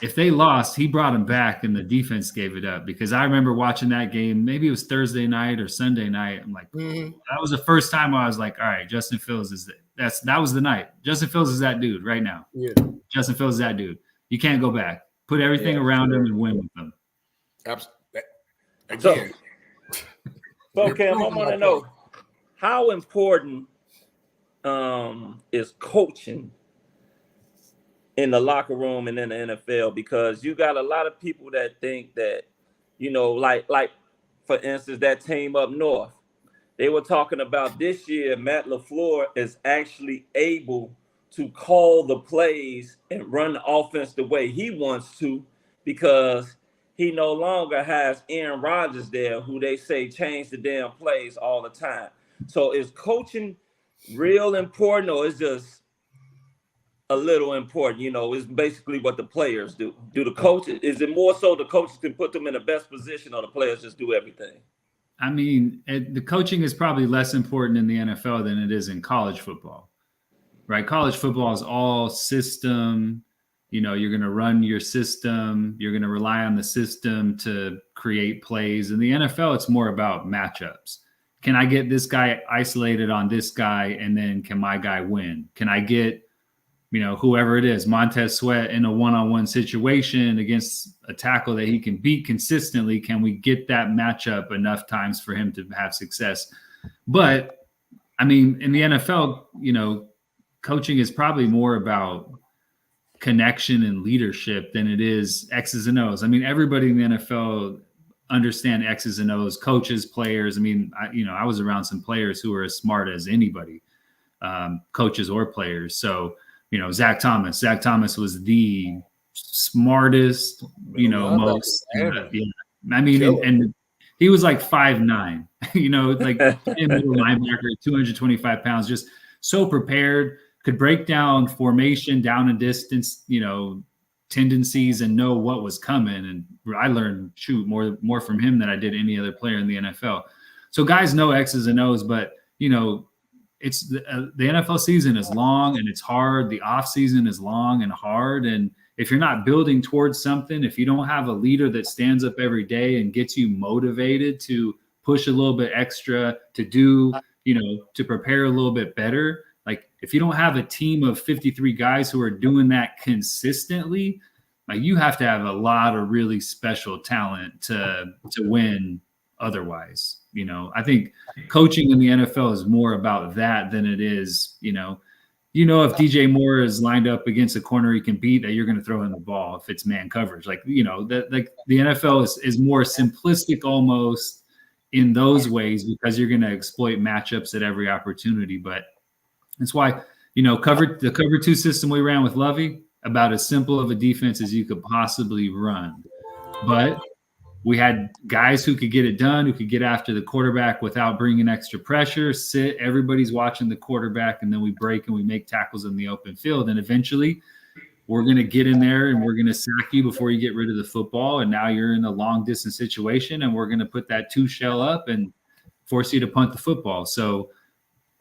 if they lost, he brought him back and the defense gave it up, because I remember watching that game. Maybe it was Thursday night or Sunday night. I'm like, that was the first time I was like, all right, Justin Fields that was the night. Justin Fields is that dude right now. Yeah. Justin Fields is that dude. You can't go back. Put everything around him and win with him. Absolutely. Again. So Cam, I want to know, how important is coaching in the locker room and in the NFL? Because you got a lot of people that think that, like for instance, that team up north, they were talking about this year, Matt LaFleur is actually able to call the plays and run the offense the way he wants to, because he no longer has Aaron Rodgers there, who they say change the damn plays all the time. So is coaching real important, or is just a little important? It's basically what the players do. Do the coaches, is it more so the coaches can put them in the best position, or the players just do everything? I mean, the coaching is probably less important in the NFL than it is in college football, right? College football is all system. You're going to run your system. You're going to rely on the system to create plays. In the NFL, it's more about matchups. Can I get this guy isolated on this guy, and then can my guy win? Can I get, whoever it is, Montez Sweat in a one-on-one situation against a tackle that he can beat consistently? Can we get that matchup enough times for him to have success? But, I mean, in the NFL, coaching is probably more about connection and leadership than it is X's and O's. I mean, everybody in the NFL understand X's and O's, coaches, players. I mean, I was around some players who were as smart as anybody, coaches or players. So, Zach Thomas was the smartest, most, I mean, and he was like 5'9", like middle linebacker, 225 pounds, just so prepared, could break down formation, down and distance, tendencies, and know what was coming. And I learned more from him than I did any other player in the NFL. So guys know X's and O's, but it's the NFL season is long and it's hard. The off season is long and hard. And if you're not building towards something, if you don't have a leader that stands up every day and gets you motivated to push a little bit extra, to do to prepare a little bit better. Like if you don't have a team of 53 guys who are doing that consistently, like you have to have a lot of really special talent to win otherwise. I think coaching in the NFL is more about that than it is, if DJ Moore is lined up against a corner he can beat, that you're going to throw him the ball if it's man coverage. Like, the NFL is more simplistic almost in those ways because you're going to exploit matchups at every opportunity. But that's why, the cover 2 system we ran with Lovey, about as simple of a defense as you could possibly run. But we had guys who could get it done, who could get after the quarterback without bringing extra pressure, everybody's watching the quarterback, and then we break and we make tackles in the open field. And eventually we're going to get in there and we're going to sack you before you get rid of the football. And now you're in a long distance situation and we're going to put that 2 shell up and force you to punt the football. So,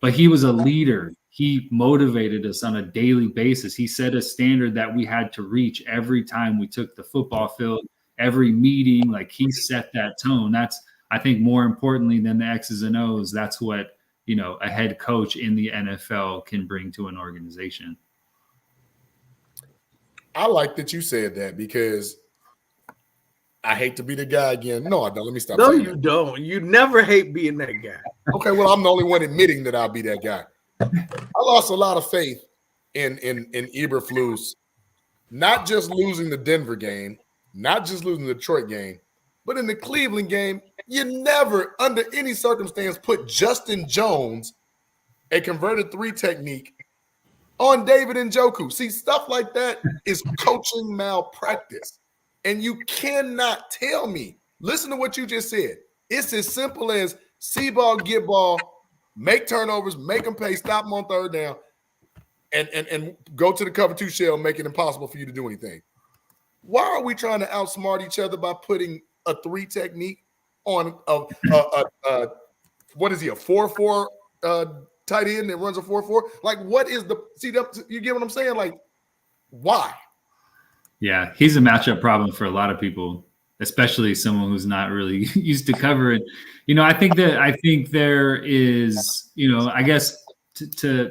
but he was a leader. He motivated us on a daily basis. He set a standard that we had to reach every time we took the football field. Every meeting, like he set that tone. That's, I think, more importantly than the X's and O's, that's what, a head coach in the NFL can bring to an organization. I like that you said that because I hate to be the guy again. No, I don't. Let me stop. No, you don't. You never hate being that guy. Okay, well, I'm the only one admitting that I'll be that guy. I lost a lot of faith in Eberflus, not just losing the Denver game, not just losing the Detroit game, but in the Cleveland game, you never, under any circumstance, put Justin Jones, a converted 3 technique, on David Njoku. See, stuff like that is coaching malpractice. And you cannot tell me, listen to what you just said. It's as simple as see ball, get ball, make turnovers, make them pay, stop them on 3rd down, and go to the cover 2 shell, make it impossible for you to do anything. Why are we trying to outsmart each other by putting a 3 technique on what is he, a 4-4 tight end that runs a 4-4? Like, what is you get what I'm saying? Like, why? Yeah, he's a matchup problem for a lot of people, especially someone who's not really used to covering. I think there is, I guess to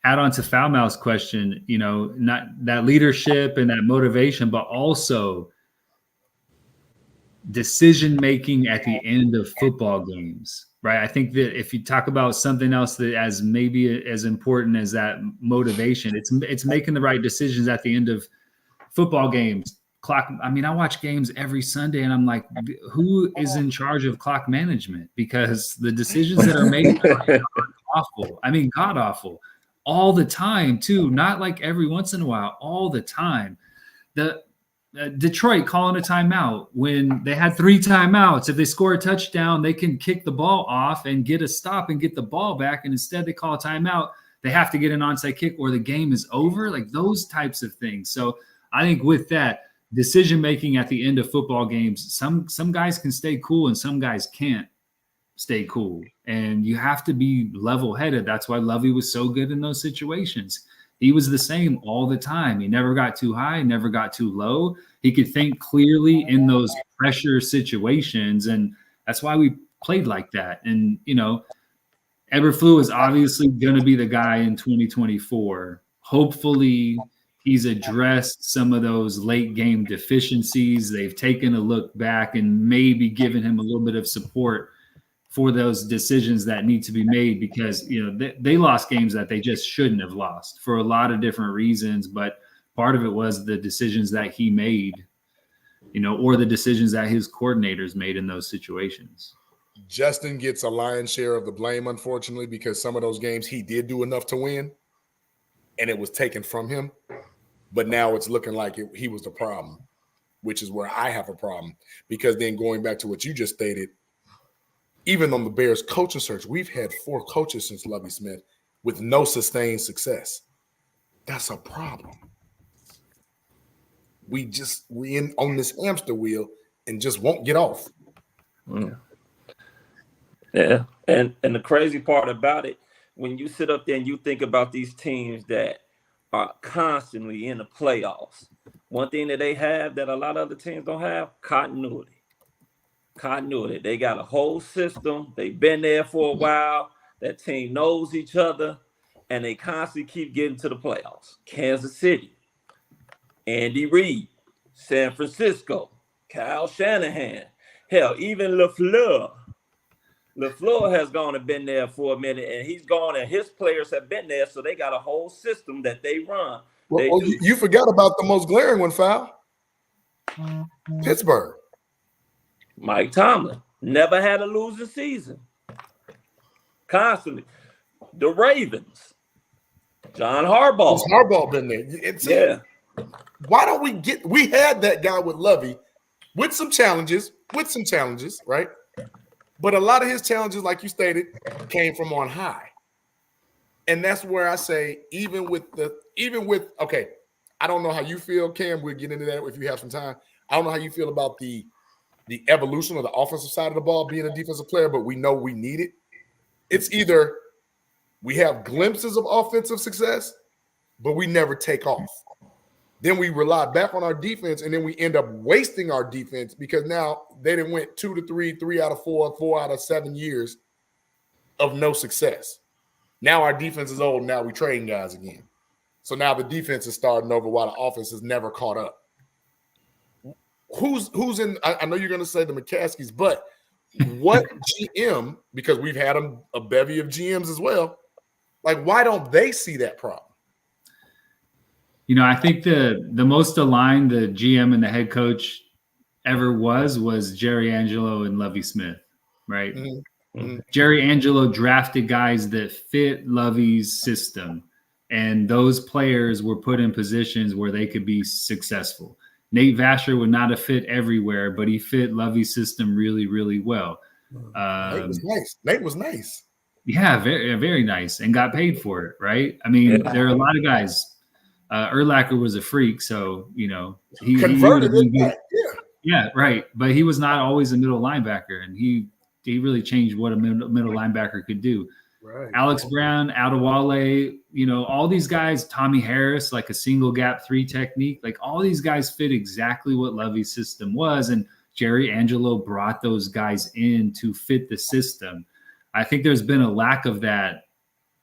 add on to Foulmouth's question, not that leadership and that motivation, but also decision making at the end of football games, right? I think that if you talk about something else that as maybe as important as that motivation, it's making the right decisions at the end of football games. I watch games every Sunday and I'm like, who is in charge of clock management? Because the decisions that are made are awful. God awful. All the time too, not like every once in a while, all the time. The Detroit calling a timeout when they had 3 timeouts. If they score a touchdown, they can kick the ball off and get a stop and get the ball back. And instead they call a timeout. They have to get an onside kick or the game is over, like those types of things. So I think with that decision-making at the end of football games, some guys can stay cool and some guys can't stay cool. And you have to be level-headed. That's why Lovey was so good in those situations. He was the same all the time. He never got too high, never got too low. He could think clearly in those pressure situations. And that's why we played like that. And, Eberflus is obviously going to be the guy in 2024. Hopefully he's addressed some of those late game deficiencies. They've taken a look back and maybe given him a little bit of support for those decisions that need to be made because, they lost games that they just shouldn't have lost for a lot of different reasons. But part of it was the decisions that he made, or the decisions that his coordinators made in those situations. Justin gets a lion's share of the blame, unfortunately, because some of those games he did do enough to win and it was taken from him. But now it's looking like he was the problem, which is where I have a problem. Because then going back to what you just stated, even on the Bears coaching search, we've had 4 coaches since Lovie Smith with no sustained success. That's a problem. We in on this hamster wheel and just won't get off. Yeah. And the crazy part about it, when you sit up there and you think about these teams that are constantly in the playoffs, one thing that they have that a lot of other teams don't have, continuity. Continuity. They got a whole system. They've been there for a while. That team knows each other, and they constantly keep getting to the playoffs. Kansas City, Andy Reid, San Francisco, Kyle Shanahan. Hell, even LaFleur. LaFleur has gone and been there for a minute, and he's gone, and his players have been there, so they got a whole system that they run. Well, you forgot about the most glaring one, Foul. Pittsburgh. Mike Tomlin never had a losing season. Constantly. The Ravens. John Harbaugh. Has Harbaugh been there? Yeah. Why don't we had that guy with Lovey with some challenges, right? But a lot of his challenges, like you stated, came from on high. And that's where I say, okay, I don't know how you feel, Cam. We'll get into that if you have some time. I don't know how you feel about the evolution of the offensive side of the ball being a defensive player, but we know we need it. It's either we have glimpses of offensive success, but we never take off. Then we rely back on our defense, and then we end up wasting our defense because now they done went 2 to 3, 3 out of 4, 4 out of 7 years of no success. Now our defense is old. Now we trading guys again. So now the defense is starting over while the offense has never caught up. Who's in? I know you're going to say the McCaskies, but what GM? Because we've had a bevy of GMs as well. Like, why don't they see that problem? You know, I think the most aligned the GM and the head coach ever was Jerry Angelo and Lovie Smith, right? Mm-hmm. Jerry Angelo drafted guys that fit Lovie's system, and those players were put in positions where they could be successful. Nate Vasher would not have fit everywhere, but he fit Lovie's system really, really well. Nate was nice. Yeah, very, very nice, and got paid for it, right? I mean, there are a lot of guys. Urlacher was a freak, so you know he converted it. Yeah, right. But he was not always a middle linebacker, and he really changed what a middle linebacker could do. Right. Alex Brown, Adewale, you know, all these guys, Tommy Harris, like a single gap 3 technique, like all these guys fit exactly what Lovie's system was, and Jerry Angelo brought those guys in to fit the system. I think there's been a lack of that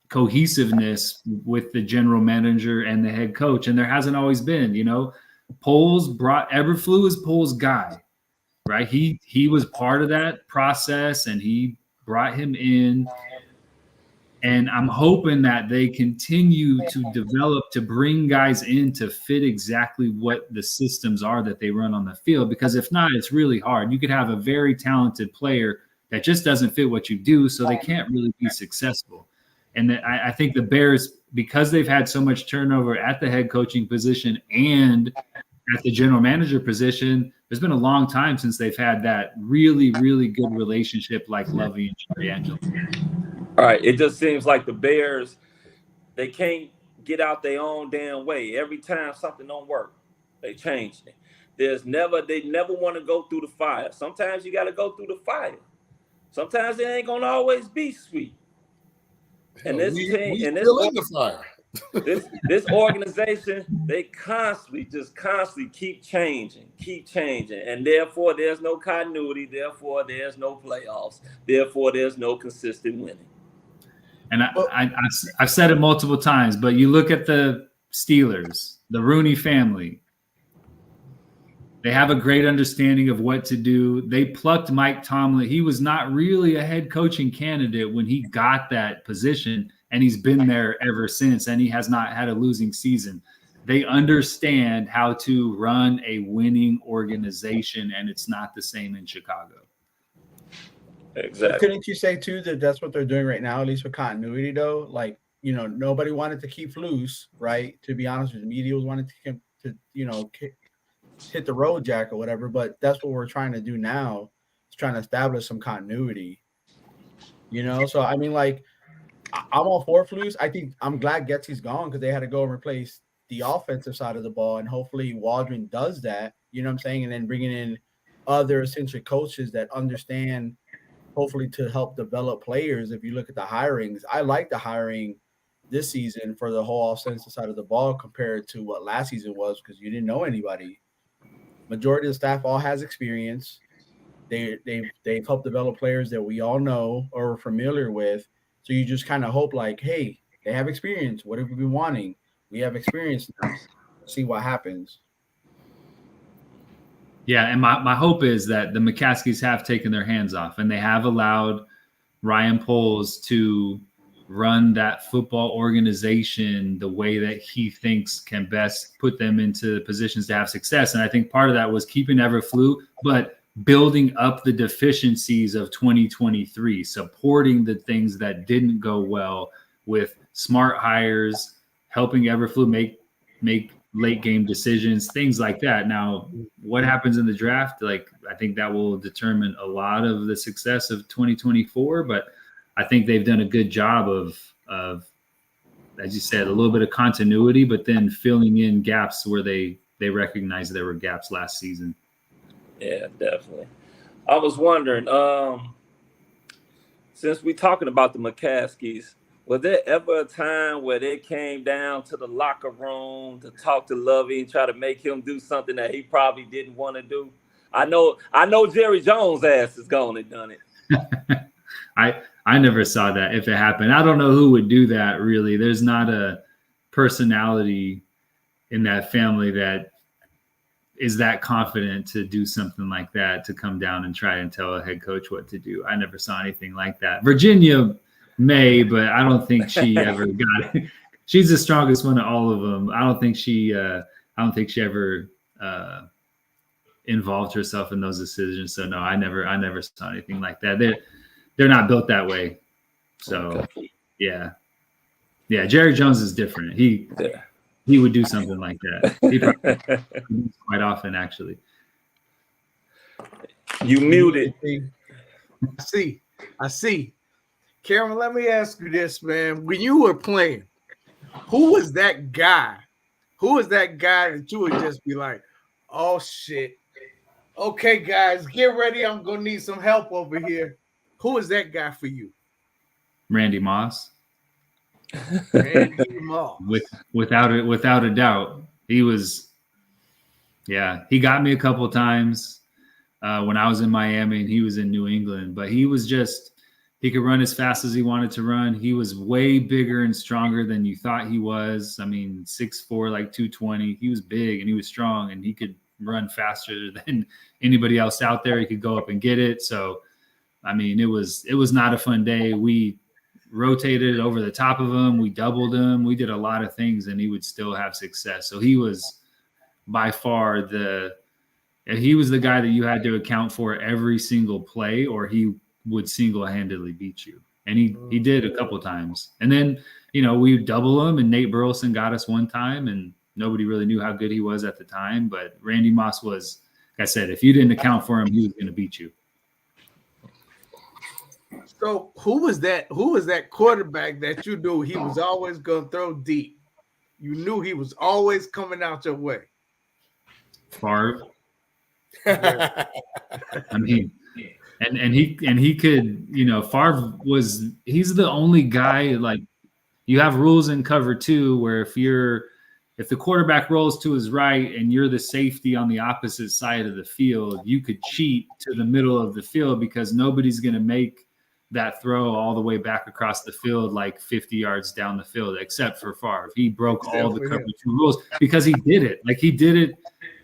cohesiveness with the general manager and the head coach, and there hasn't always been. You know, Eberflus is Poles' guy, right? He was part of that process, and he brought him in. And I'm hoping that they continue to develop, to bring guys in to fit exactly what the systems are that they run on the field. Because if not, it's really hard. You could have a very talented player that just doesn't fit what you do, so they can't really be successful. And I think the Bears, because they've had so much turnover at the head coaching position and at the general manager position, there's been a long time since they've had that really, really good relationship like Lovie and Jerry Angelo. All right. It just seems like the Bears, they can't get out their own damn way. Every time something don't work, they change it. They never want to go through the fire. Sometimes you got to go through the fire. Sometimes it ain't gonna always be sweet. And this team, and this organization, they constantly keep changing, and therefore there's no continuity. Therefore, there's no playoffs. Therefore, there's no consistent winning. And I've said it multiple times, but you look at the Steelers, the Rooney family. They have a great understanding of what to do. They plucked Mike Tomlin. He was not really a head coaching candidate when he got that position, and he's been there ever since, and he has not had a losing season. They understand how to run a winning organization, and it's not the same in Chicago. Exactly. Couldn't you say, too, that that's what they're doing right now, at least for continuity, though? Like, you know, nobody wanted to keep Flus, right? To be honest with you, the media was wanting to you know, hit the road jack or whatever, but that's what we're trying to do now, is trying to establish some continuity, you know? So, I mean, like, I'm all for Flus. I think I'm glad Getsy's gone because they had to go and replace the offensive side of the ball, and hopefully Waldron does that, you know what I'm saying? And then bringing in other essential coaches that understand, hopefully, to help develop players. If you look at the hirings, I like the hiring this season for the whole offensive side of the ball compared to what last season was, because you didn't know anybody. Majority of the staff all has experience. they've helped develop players that we all know or are familiar with. So you just kind of hope like, hey, they have experience. What have we been wanting? We have experience now. See what happens. Yeah, and my hope is that the McCaskies have taken their hands off and they have allowed Ryan Poles to run that football organization the way that he thinks can best put them into positions to have success. And I think part of that was keeping Everflu, but building up the deficiencies of 2023, supporting the things that didn't go well with smart hires, helping Everflu make late game decisions, things like that. Now, what happens in the draft? Like, I think that will determine a lot of the success of 2024, but I think they've done a good job of, as you said, a little bit of continuity, but then filling in gaps where they recognize there were gaps last season. Yeah, definitely. I was wondering, since we're talking about the McCaskies, was there ever a time where they came down to the locker room to talk to Lovey and try to make him do something that he probably didn't want to do? I know Jerry Jones' ass is gone and done it. I never saw that if it happened. I don't know who would do that, really. There's not a personality in that family that is that confident to do something like that, to come down and try and tell a head coach what to do. I never saw anything like that. Virginia may, but I don't think she ever got it. She's the strongest one of all of them. I don't think she ever involved herself in those decisions. So no, I never saw anything like that. They're not built that way. So yeah. Jerry Jones is different. He would do something like that. He probably quite often, actually. You muted. I see. Cameron, let me ask you this, man. When you were playing, who was that guy? Who was that guy that you would just be like, oh shit. Okay, guys, get ready. I'm gonna need some help over here. Who is that guy for you? Randy Moss. Randy Moss. Without a doubt. He was, he got me a couple of times when I was in Miami and he was in New England, but he was he could run as fast as he wanted to run. He was way bigger and stronger than you thought he was. I mean, 6'4", like 220. He was big and he was strong and he could run faster than anybody else out there. He could go up and get it. So, I mean, it was not a fun day. We rotated over the top of him. We doubled him. We did a lot of things and he would still have success. So he was by far he was the guy that you had to account for every single play or he would single-handedly beat you. And he did a couple of times. And then, we would double him and Nate Burleson got us one time and nobody really knew how good he was at the time. But Randy Moss was, like I said, if you didn't account for him, he was going to beat you. So who was that quarterback that you knew he was always going to throw deep? You knew he was always coming out your way. Favre. I mean, and he could, Favre he's the only guy, like, you have rules in cover 2 where if the quarterback rolls to his right and you're the safety on the opposite side of the field, you could cheat to the middle of the field because nobody's going to make that throw all the way back across the field, like 50 yards down the field, except for Favre. He broke all the cover 2 rules because he did it. Like he did it,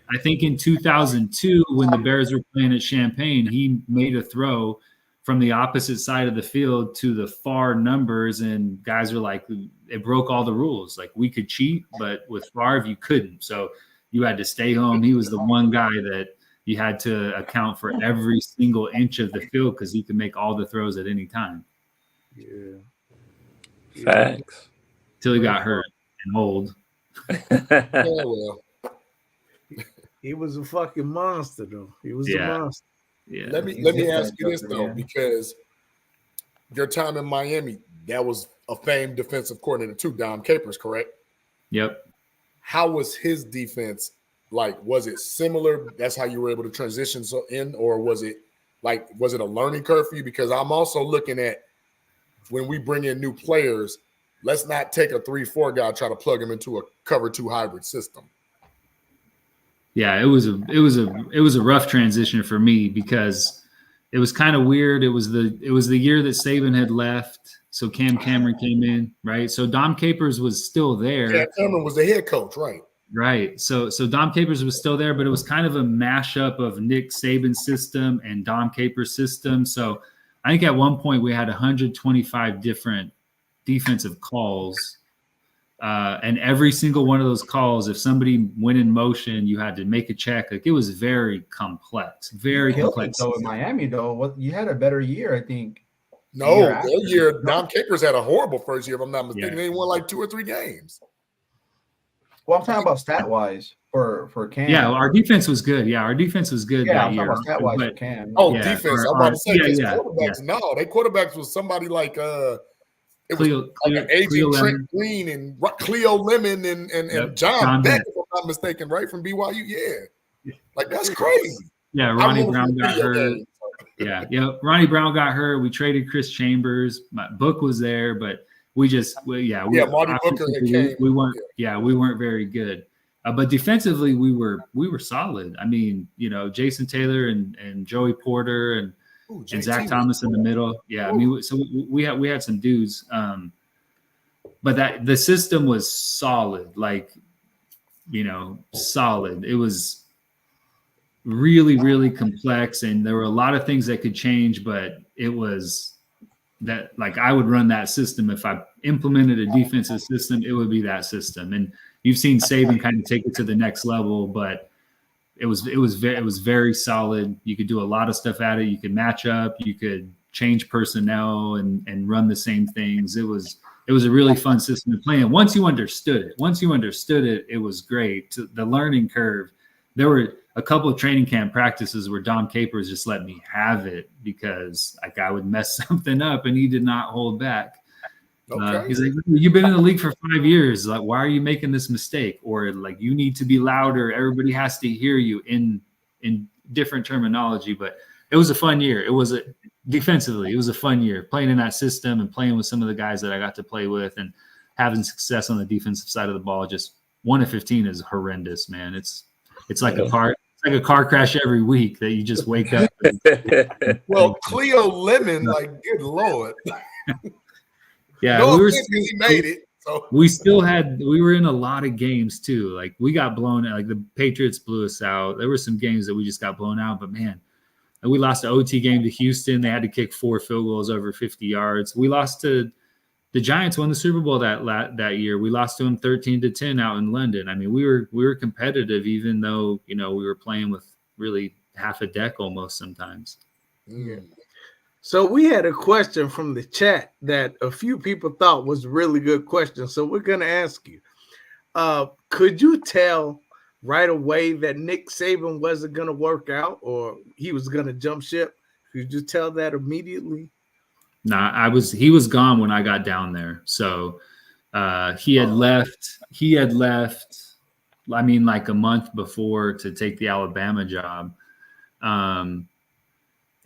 I think in 2002 when the Bears were playing at Champaign, he made a throw from the opposite side of the field to the far numbers, and guys are like, it broke all the rules. Like we could cheat, but with Favre, you couldn't. So you had to stay home. He was the one guy that you had to account for every single inch of the field because he could make all the throws at any time. Yeah. Facts. Till he got hurt and old. He was a fucking monster, though. He was a monster. Yeah. Let me ask you this, though, because your time in Miami, that was a famed defensive coordinator too, Dom Capers, correct? Yep. How was his defense? Like, was it similar? That's how you were able to transition in, or was it a learning curve for you? Because I'm also looking at when we bring in new players, let's not take a 3-4 guy, try to plug him into a cover 2 hybrid system. Yeah, it was a rough transition for me because it was kind of weird. It was the year that Saban had left, so Cameron came in, right? So Dom Capers was still there. Yeah, Cameron was the head coach, right? Right. So Dom Capers was still there, but it was kind of a mashup of Nick Saban's system and Dom Capers' system. So I think at one point we had 125 different defensive calls. And every single one of those calls, if somebody went in motion, you had to make a check. Like, it was very complex, very complex. So in Miami, though, you had a better year, I think. No, that year, Dom Capers had a horrible first year, if I'm not mistaken. They won like 2 or 3 games. Well, I'm talking about stat-wise for Cam. Yeah, our defense was good. Yeah, our defense was good that year. I'm talking about stat-wise for Cam. Oh, yeah, defense. I'm about to say, quarterbacks, no, they quarterbacks was somebody like it was like an aging Trent Green and Cleo Lemon and John Beck, if I'm not mistaken, right, from BYU. Yeah. Like, that's crazy. Yeah, Ronnie Brown got hurt. Yeah, Ronnie Brown got hurt. We traded Chris Chambers. My book was there, but we Marty Booker we weren't very good. But defensively, we were solid. I mean, Jason Taylor and Joey Porter and Zach Thomas in the middle. Yeah, I mean, so we had some dudes. But the system was solid, solid. It was really, really complex, and there were a lot of things that could change, but it was that, I would run that system. If I implemented a defensive system, it would be that system. And you've seen Saban kind of take it to the next level, but it was very solid. You could do a lot of stuff at it. You could match up, you could change personnel and run the same things. It was a really fun system to play in. Once you understood it, it was great. The learning curve, there were a couple of training camp practices where Dom Capers just let me have it because I would mess something up, and he did not hold back. Okay. He's like, you've been in the league for 5 years. Like, why are you making this mistake? Or you need to be louder. Everybody has to hear you in different terminology. But it was a fun year. Defensively, it was a fun year playing in that system and playing with some of the guys that I got to play with and having success on the defensive side of the ball. Just 1 of 15 is horrendous, man. It's like a car. It's like a car crash every week that you just wake up. Well, Cleo Lemon, good Lord. Yeah, he made it. So we were in a lot of games too. We got blown out. The Patriots blew us out. There were some games that we just got blown out, but man, we lost an OT game to Houston. They had to kick 4 field goals over 50 yards. We lost to the Giants, won the Super Bowl that year. We lost to them 13-10 out in London. I mean, we were competitive, even though we were playing with really half a deck almost sometimes. Yeah. So we had a question from the chat that a few people thought was a really good question. So we're going to ask you, could you tell right away that Nick Saban wasn't going to work out or he was going to jump ship? Could you tell that immediately? Nah, he was gone when I got down there. So he had left. I mean, a month before to take the Alabama job. And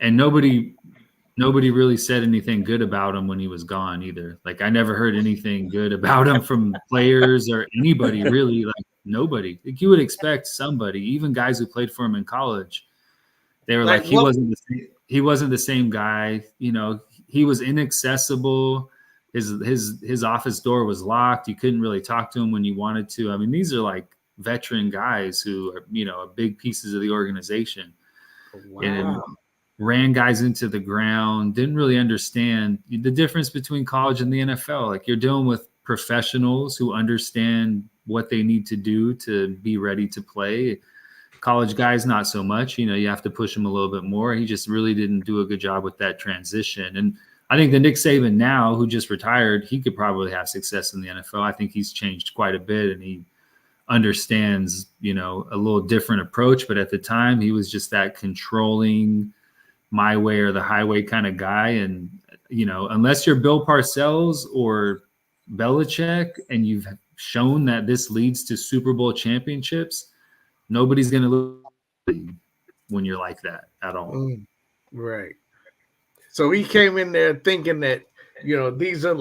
nobody really said anything good about him when he was gone either. I never heard anything good about him from players or anybody really. Nobody. You would expect somebody, even guys who played for him in college. They were he wasn't the same guy. He was inaccessible. His office door was locked. You couldn't really talk to him when you wanted to. I mean, these are veteran guys who are big pieces of the organization. Wow. And ran guys into the ground, didn't really understand the difference between college and the NFL. You're dealing with professionals who understand what they need to do to be ready to play. College guys, not so much. You have to push them a little bit more. He just really didn't do a good job with that transition. And I think the Nick Saban now, who just retired, he could probably have success in the NFL. I think he's changed quite a bit, and he understands, a little different approach. But at the time, he was just that controlling, my way or the highway kind of guy. And, unless you're Bill Parcells or Belichick and you've shown that this leads to Super Bowl championships, nobody's going to look when you're like that at all. Right. So he came in there thinking that, these are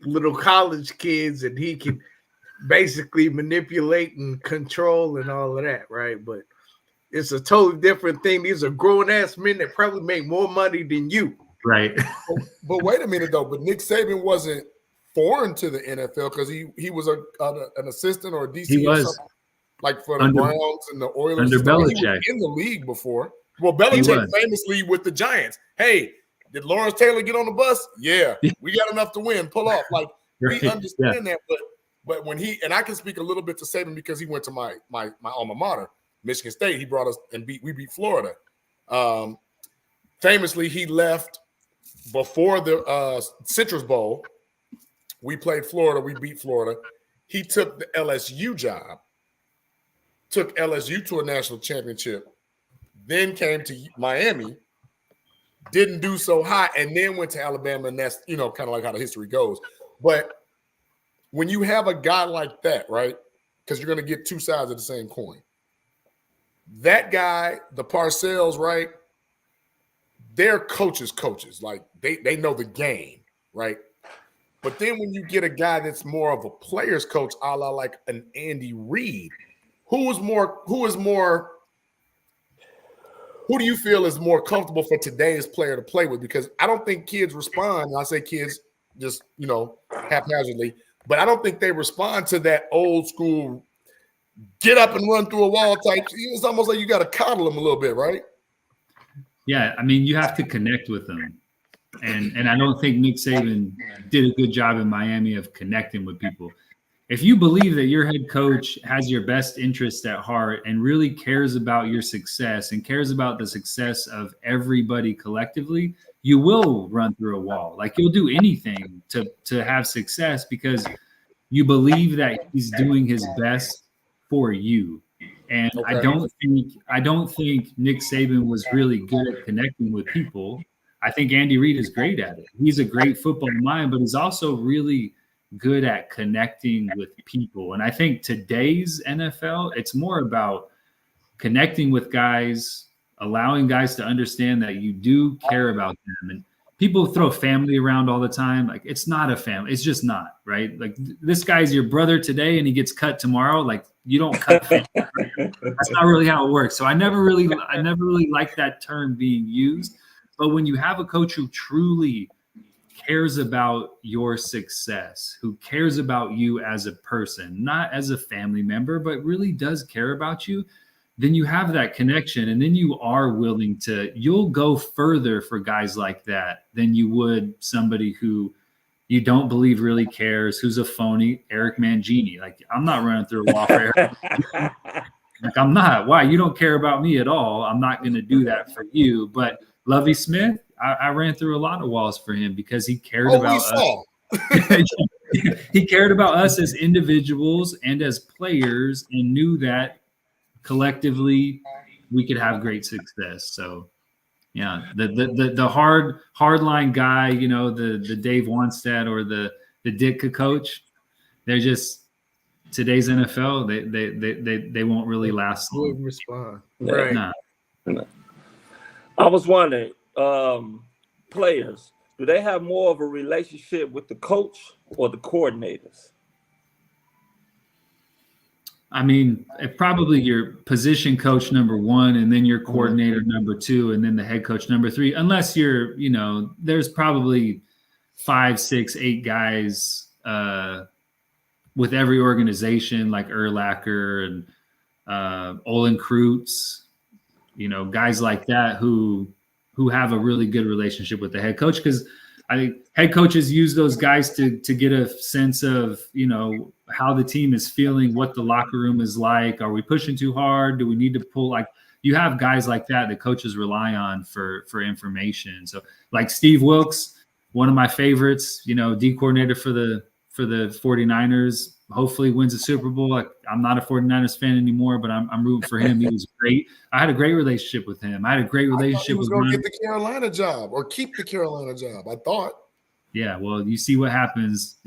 little college kids and he can basically manipulate and control and all of that. Right. But It's a totally different thing. These are grown-ass men that probably make more money than you. Right. But wait a minute, though. But Nick Saban wasn't foreign to the NFL because he was an assistant or a DC He or was. something, like for the Browns and the Oilers. Under Belichick. He was in the league before. Well, Belichick famously with the Giants. Hey, did Lawrence Taylor get on the bus? Yeah. We got enough to win. Pull off. Like, we understand that. But when and I can speak a little bit to Saban because he went to my alma mater, Michigan State. He brought us and we beat Florida. Famously, he left before the Citrus Bowl. We played Florida. We beat Florida. He took the LSU job, took LSU to a national championship, then came to Miami, didn't do so hot, and then went to Alabama, and that's, kind of like how the history goes. But when you have a guy like that, right, because you're going to get two sides of the same coin. That guy, the Parcells, right, they're coaches. Like, they know the game, right? But then when you get a guy that's more of a player's coach, a la like an Andy Reid, who do you feel is more comfortable for today's player to play with? Because I don't think kids respond. And I say kids just, haphazardly, but I don't think they respond to that old school get up and run through a wall type. It's almost like you got to coddle them a little bit, right? Yeah, I mean, you have to connect with them. And I don't think Nick Saban did a good job in Miami of connecting with people. If you believe that your head coach has your best interest at heart and really cares about your success and cares about the success of everybody collectively, you will run through a wall. Like, you'll do anything to have success because you believe that he's doing his best for you. And okay. I don't think Nick Saban was really good at connecting with people. I think Andy Reid is great at it. He's a great football mind, but he's also really good at connecting with people. And I think today's NFL, it's more about connecting with guys, allowing guys to understand that you do care about them. And people throw family around all the time. Like, it's not a family. It's just not, right? Like, this guy's your brother today and he gets cut tomorrow. Like, you don't cut family. That's not really how it works. So I never really liked that term being used. But when you have a coach who truly cares about your success, who cares about you as a person, not as a family member, but really does care about you, then you have that connection. And then you are willing you'll go further for guys like that than you would somebody who you don't believe really cares, who's a phony, Eric Mangini. Like, I'm not running through a wall for Eric. Like, I'm not. Why? You don't care about me at all. I'm not going to do that for you. But Lovie Smith, I ran through a lot of walls for him because he cared about us. He cared about us as individuals and as players and knew that collectively we could have great success. So, yeah, the hard line guy, the Dave Wanstead or the Ditka coach, they're just today's NFL. They won't really last long. Wouldn't respond. Right. Nah. I was wondering, players, do they have more of a relationship with the coach or the coordinators? I mean, probably your position coach number one, and then your coordinator number two, and then the head coach number three. Unless you're, there's probably 5, 6, 8 guys with every organization, like Urlacher and Olin Kreutz, guys like that who have a really good relationship with the head coach, because I think head coaches use those guys to get a sense of, how the team is feeling, what the locker room is like. Are we pushing too hard? Do we need to pull? Like, you have guys like that coaches rely on for information. So, like Steve Wilkes, one of my favorites, D coordinator for the 49ers, hopefully wins a Super Bowl. Like, I'm not a 49ers fan anymore, but I'm rooting for him. He was great. I had a great relationship with him. I had a great relationship with him. He was going to get the Carolina job or keep the Carolina job, I thought. Yeah, well, you see what happens.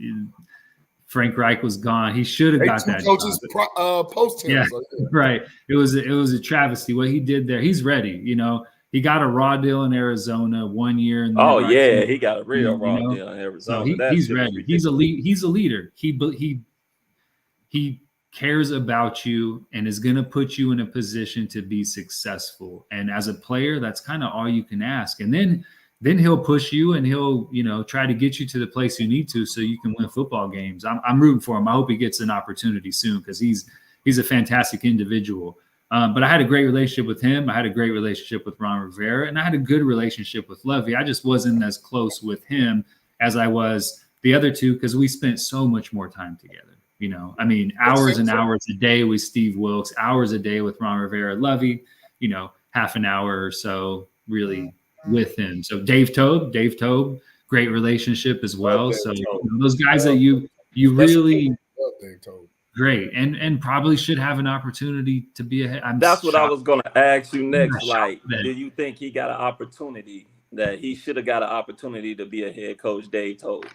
Frank Reich was gone. He should have got that coaches post him. Yeah, right. It was a travesty what he did there. He's ready. He got a raw deal in Arizona 1 year. He got a real raw deal in Arizona. So he's ready. He's a leader. He cares about you and is going to put you in a position to be successful. And as a player, that's kind of all you can ask. And then he'll push you and he'll, try to get you to the place you need to so you can win football games. I'm rooting for him. I hope he gets an opportunity soon because he's a fantastic individual. But I had a great relationship with him. I had a great relationship with Ron Rivera, and I had a good relationship with Lovey. I just wasn't as close with him as I was the other two because we spent so much more time together. Hours and hours a day with Steve Wilkes, hours a day with Ron Rivera. Lovey, half an hour or so really with him. So Dave Tobe, great relationship as well. So those guys that you really great and probably should have an opportunity to be ahead. That's what I was going to ask you next. Like, do you think he got an opportunity that he should have got an opportunity to be a head coach, Dave Tobe?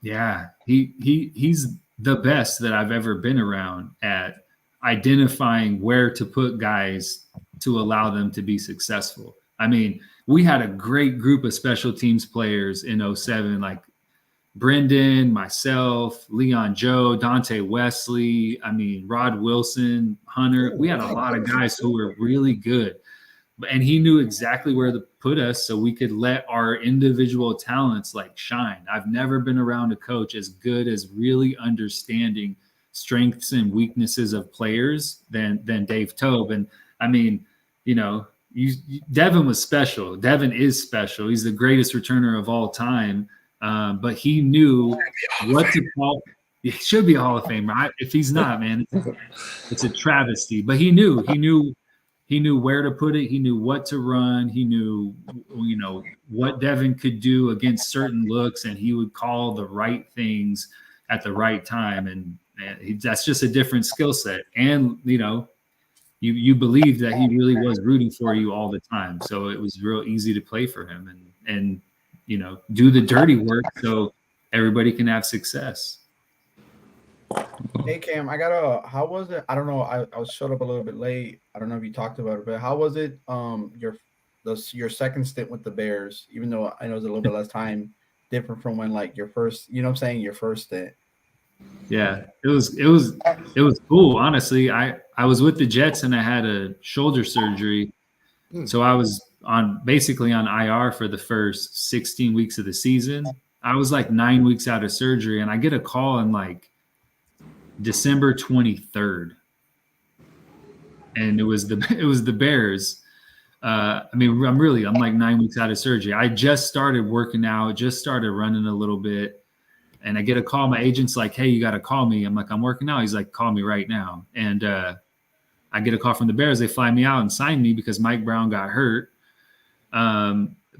Yeah, he's the best that I've ever been around at identifying where to put guys to allow them to be successful. We had a great group of special teams players in 2007, like Brendan, myself, Leon Joe, Dante Wesley, Rod Wilson, Hunter. We had a lot of guys who were really good. And he knew exactly where to put us so we could let our individual talents shine. I've never been around a coach as good as really understanding strengths and weaknesses of players than Dave Tobe. And Devin was special. Devin is special. He's the greatest returner of all time. But he knew what to call. He should be a Hall of Famer. If he's not, man, it's a travesty. But he knew where to put it. He knew what to run. He knew, what Devin could do against certain looks, and he would call the right things at the right time. And that's just a different skill set. And, you believe that he really was rooting for you all the time. So it was real easy to play for him and do the dirty work so everybody can have success. Hey Cam, how was it? I don't know. I was showed up a little bit late. I don't know if you talked about it, but how was it? Your second stint with the Bears, even though I know it's a little bit less time, different from when your first, your first stint. Yeah, it was cool. Honestly, I was with the Jets and I had a shoulder surgery, so I was basically on IR for the first 16 weeks of the season. I was 9 weeks out of surgery, and I get a call in December 23rd, and it was the Bears. I'm 9 weeks out of surgery. I just started working out, just started running a little bit, and I get a call. My agent's like, "Hey, you got to call me." I'm like, "I'm working out." He's like, "Call me right now." And I get a call from the Bears. They fly me out and sign me because Mike Brown got hurt.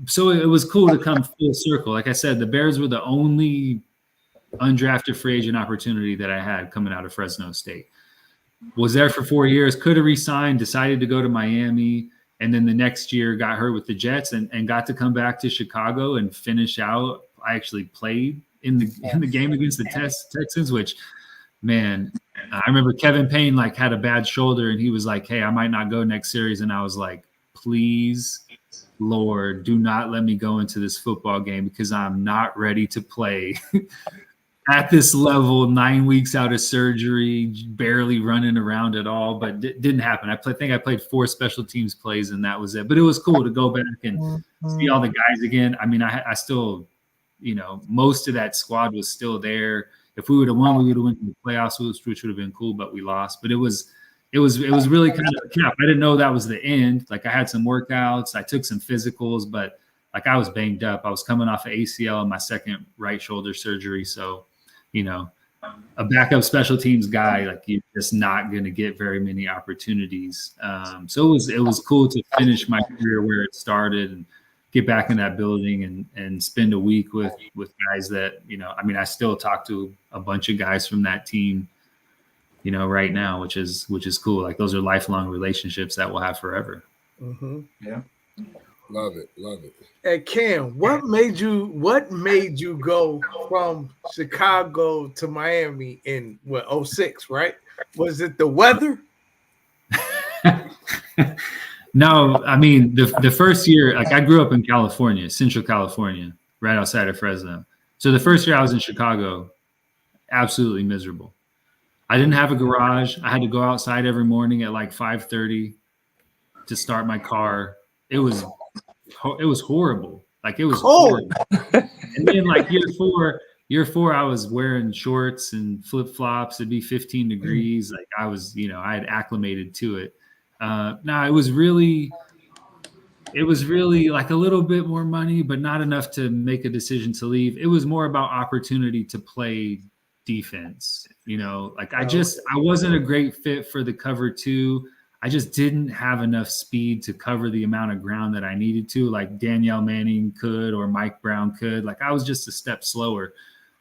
So it was cool to come full circle. Like I said, the Bears were the only undrafted free agent opportunity that I had coming out of Fresno State. Was there for 4 years, could have re-signed, decided to go to Miami, and then the next year got hurt with the Jets and got to come back to Chicago and finish out. I actually played in the game against the Texans, which, man, I remember Kevin Payne had a bad shoulder and he was like, "Hey, I might not go next series." And I was like, "Please, Lord, do not let me go into this football game because I'm not ready to play at this level, 9 weeks out of surgery, barely running around at all." But it didn't happen. I think I played 4 special teams plays and that was it. But it was cool to go back and see all the guys again. I still, most of that squad was still there. If we would have won, we would have went to the playoffs, which would have been cool, but we lost. But it was really kind of a cap. I didn't know that was the end. I had some workouts, I took some physicals, but I was banged up. I was coming off of ACL and my second right shoulder surgery. So, a backup special teams guy, you're just not going to get very many opportunities. So it was cool to finish my career where it started and get back in that building and spend a week with guys that, I still talk to a bunch of guys from that team, right now, which is cool. Those are lifelong relationships that we'll have forever. Mm-hmm. Yeah. Love it. Hey Cam, what made you go from Chicago to Miami in 2006, right? Was it the weather? No, the first year, I grew up in California, Central California, right outside of Fresno. So the first year I was in Chicago, absolutely miserable. I didn't have a garage. I had to go outside every morning at like 5:30 to start my car. It was horrible. Like it was horrible. And then like year four, I was wearing shorts and flip flops. It'd be 15 degrees. Like I was, I had acclimated to it. No, it was really like a little bit more money, but not enough to make a decision to leave. It was more about opportunity to play defense. Like I wasn't a great fit for the cover 2. I just didn't have enough speed to cover the amount of ground that I needed to, like Danielle Manning could or Mike Brown could. Like I was just a step slower.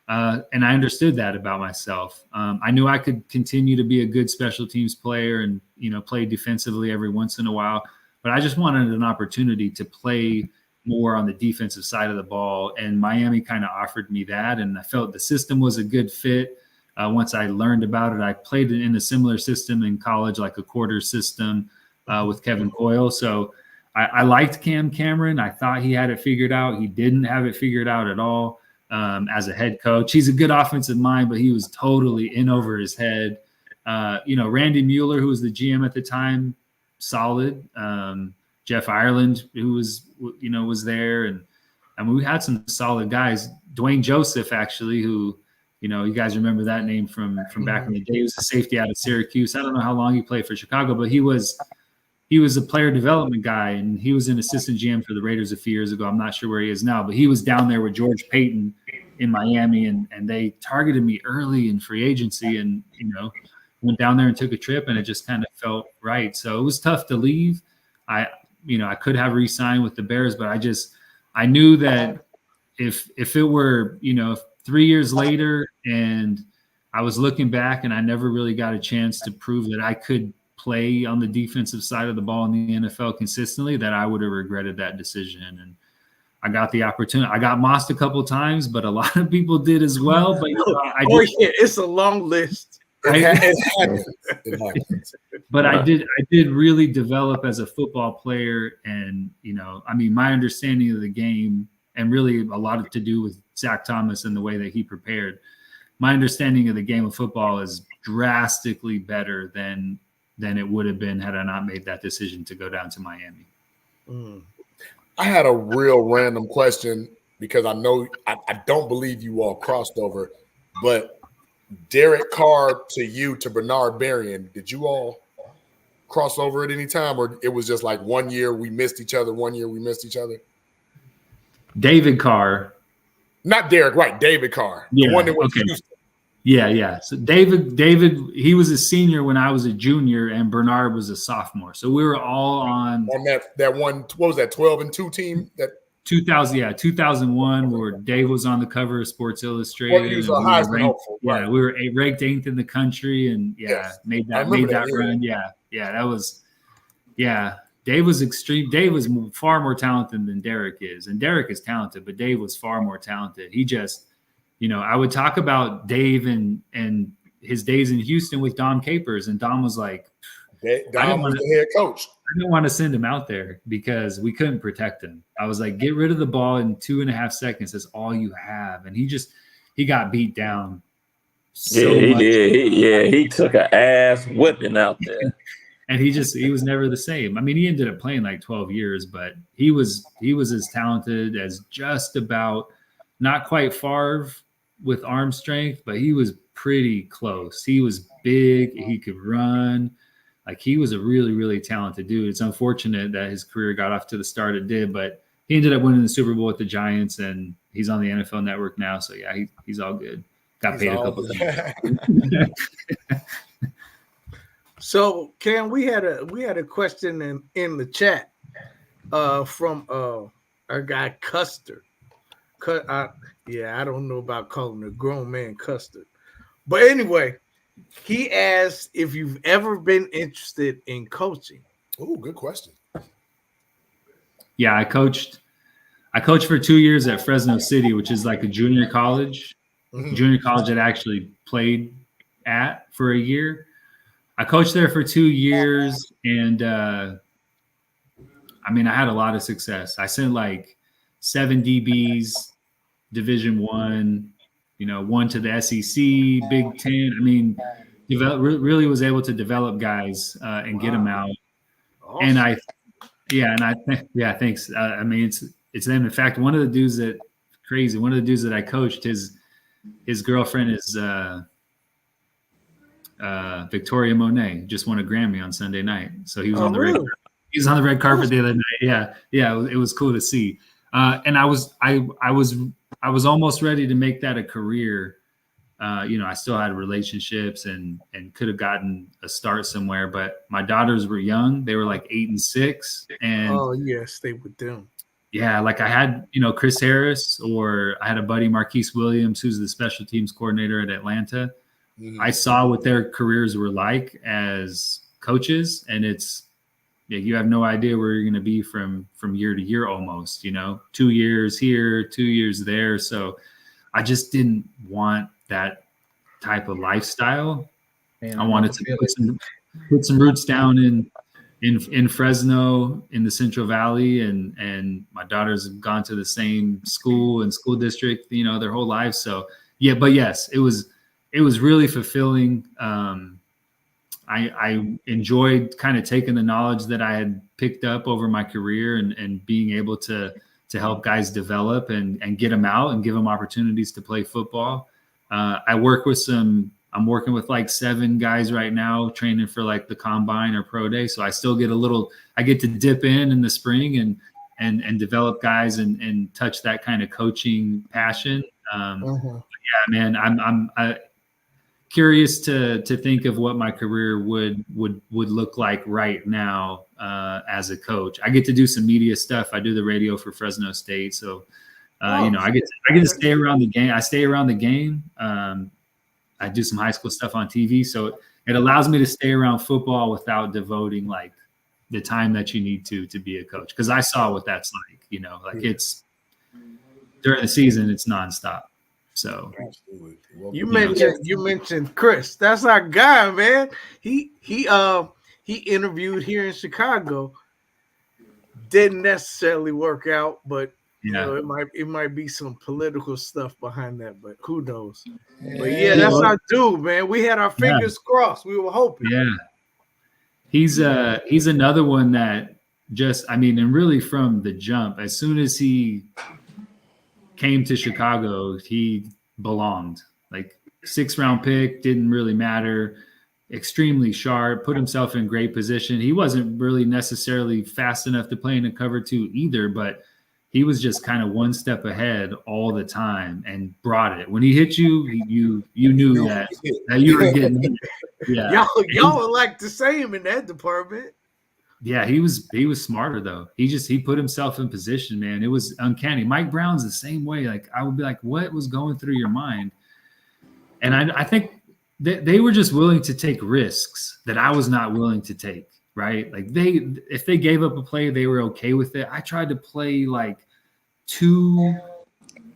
And I understood that about myself. I knew I could continue to be a good special teams player and, play defensively every once in a while. But I just wanted an opportunity to play more on the defensive side of the ball. And Miami kind of offered me that. And I felt the system was a good fit. Once I learned about it, I played in a similar system in college, like a quarter system with Kevin Coyle. So I liked Cameron. I thought he had it figured out. He didn't have it figured out at all as a head coach. He's a good offensive mind, but he was totally in over his head. Randy Mueller, who was the GM at the time, solid. Jeff Ireland, who was there. And we had some solid guys. Dwayne Joseph, actually, who, you guys remember that name from back in the day. He was a safety out of Syracuse. I don't know how long he played for Chicago, but he was a player development guy, and he was an assistant GM for the Raiders a few years ago. I'm not sure where he is now, but he was down there with George Payton in Miami, and they targeted me early in free agency, and went down there and took a trip, and it just kind of felt right. So it was tough to leave. I could have re-signed with the Bears, but I knew that if it were 3 years later and I was looking back and I never really got a chance to prove that I could play on the defensive side of the ball in the NFL consistently, that I would have regretted that decision. And I got the opportunity. I got mossed a couple of times, but a lot of people did as well. But it's a long list. It happens. But I did really develop as a football player, and my understanding of the game, and really a lot to do with Zach Thomas and the way that he prepared. My understanding of the game of football is drastically better than it would have been had I not made that decision to go down to Miami. I had a real random question because I know I don't believe you all crossed over, but Derek Carr to Bernard Berrien, did you all cross over at any time, or it was just like 1 year we missed each other, 1 year we missed each other? David Carr. Not Derek, right? David Carr. Yeah, the one that went to Houston. Yeah. So David, he was a senior when I was a junior, and Bernard was a sophomore. So we were all on that one. What was that? 12-2 team. That 2001, where Dave was on the cover of Sports Illustrated. Well, he was a Heisman hopeful. Right. Yeah, we were ranked 8th in the country, and made that run. Yeah, that was. Yeah, Dave was extreme. Dave was far more talented than Derek is, and Derek is talented, but Dave was far more talented. He just, I would talk about Dave and his days in Houston with Dom Capers, and Dom was like, Dom was the head coach. I didn't want to send him out there because we couldn't protect him. I was like, get rid of the ball in 2.5 seconds. That's all you have. And he got beat down. He did. He took an ass whipping out there. And he was never the same. I mean, he ended up playing like 12 years, but he was as talented as just about, not quite Favre with arm strength, but he was pretty close. He was big. He could run. Like, he was a really, really talented dude. It's unfortunate that his career got off to the start it did, but he ended up winning the Super Bowl with the Giants, and he's on the NFL Network now. So yeah, he's all good. Got paid a couple of times. So, Cam, we had a question in the chat from our guy Custard. I don't know about calling a grown man Custard, but anyway, he asked if you've ever been interested in coaching. Oh, good question. Yeah, I coached for 2 years at Fresno City, which is like a junior college. Junior college that I actually played at for a year. I coached there for 2 years, and I had a lot of success. I sent like 7 DBs, Division I, one to the SEC, Big Ten. really was able to develop guys and get them out. Awesome. And thanks. I mean, it's them. In fact, one of the dudes that I coached, his girlfriend is Victoria Monet, just won a Grammy on Sunday night. So he was on the red. He was on the red carpet the other night. Yeah. It was cool to see. And I was almost ready to make that a career. I still had relationships and could have gotten a start somewhere, but my daughters were young. They were like 8 and 6. And stay with them. Yeah. Like I had, Chris Harris, or I had a buddy, Marquise Williams, who's the special teams coordinator at Atlanta. Mm-hmm. I saw what their careers were like as coaches, and you have no idea where you're going to be from year to year almost, 2 years here, 2 years there. So I just didn't want that type of lifestyle. Man, I wanted to put some roots down in Fresno, in the Central Valley, and my daughters have gone to the same school and school district, their whole lives. So but yes, it was really fulfilling. I enjoyed kind of taking the knowledge that I had picked up over my career and being able to help guys develop and get them out and give them opportunities to play football. I'm working with like 7 guys right now training for like the combine or pro day. So I still get I get to dip in the spring and develop guys and touch that kind of coaching passion. Yeah, man, I'm curious to think of what my career would look like right now as a coach. I get to do some media stuff. I do the radio for Fresno State. So, I get to stay around the game. I stay around the game. I do some high school stuff on TV. So it allows me to stay around football without devoting like the time that you need to be a coach. Cause I saw what that's like, it's during the season, it's nonstop. So you mentioned Chris. That's our guy, man. He interviewed here in Chicago. Didn't necessarily work out, but it might be some political stuff behind that, but who knows? But that's our dude, man. We had our fingers crossed. We were hoping. Yeah. He's another one that and really from the jump, as soon as he came to Chicago, he belonged. Like 6th round pick, didn't really matter. Extremely sharp, put himself in great position. He wasn't really necessarily fast enough to play in a cover 2 either, but he was just kind of one step ahead all the time and brought it. When he hit you, you knew that you were getting hit. Yeah. Y'all were like the same in that department. Yeah, he was smarter though. He put himself in position, man. It was uncanny. Mike Brown's the same way. Like I would be like, what was going through your mind? And I think they were just willing to take risks that I was not willing to take. Right? Like if they gave up a play, they were okay with it. I tried to play like 2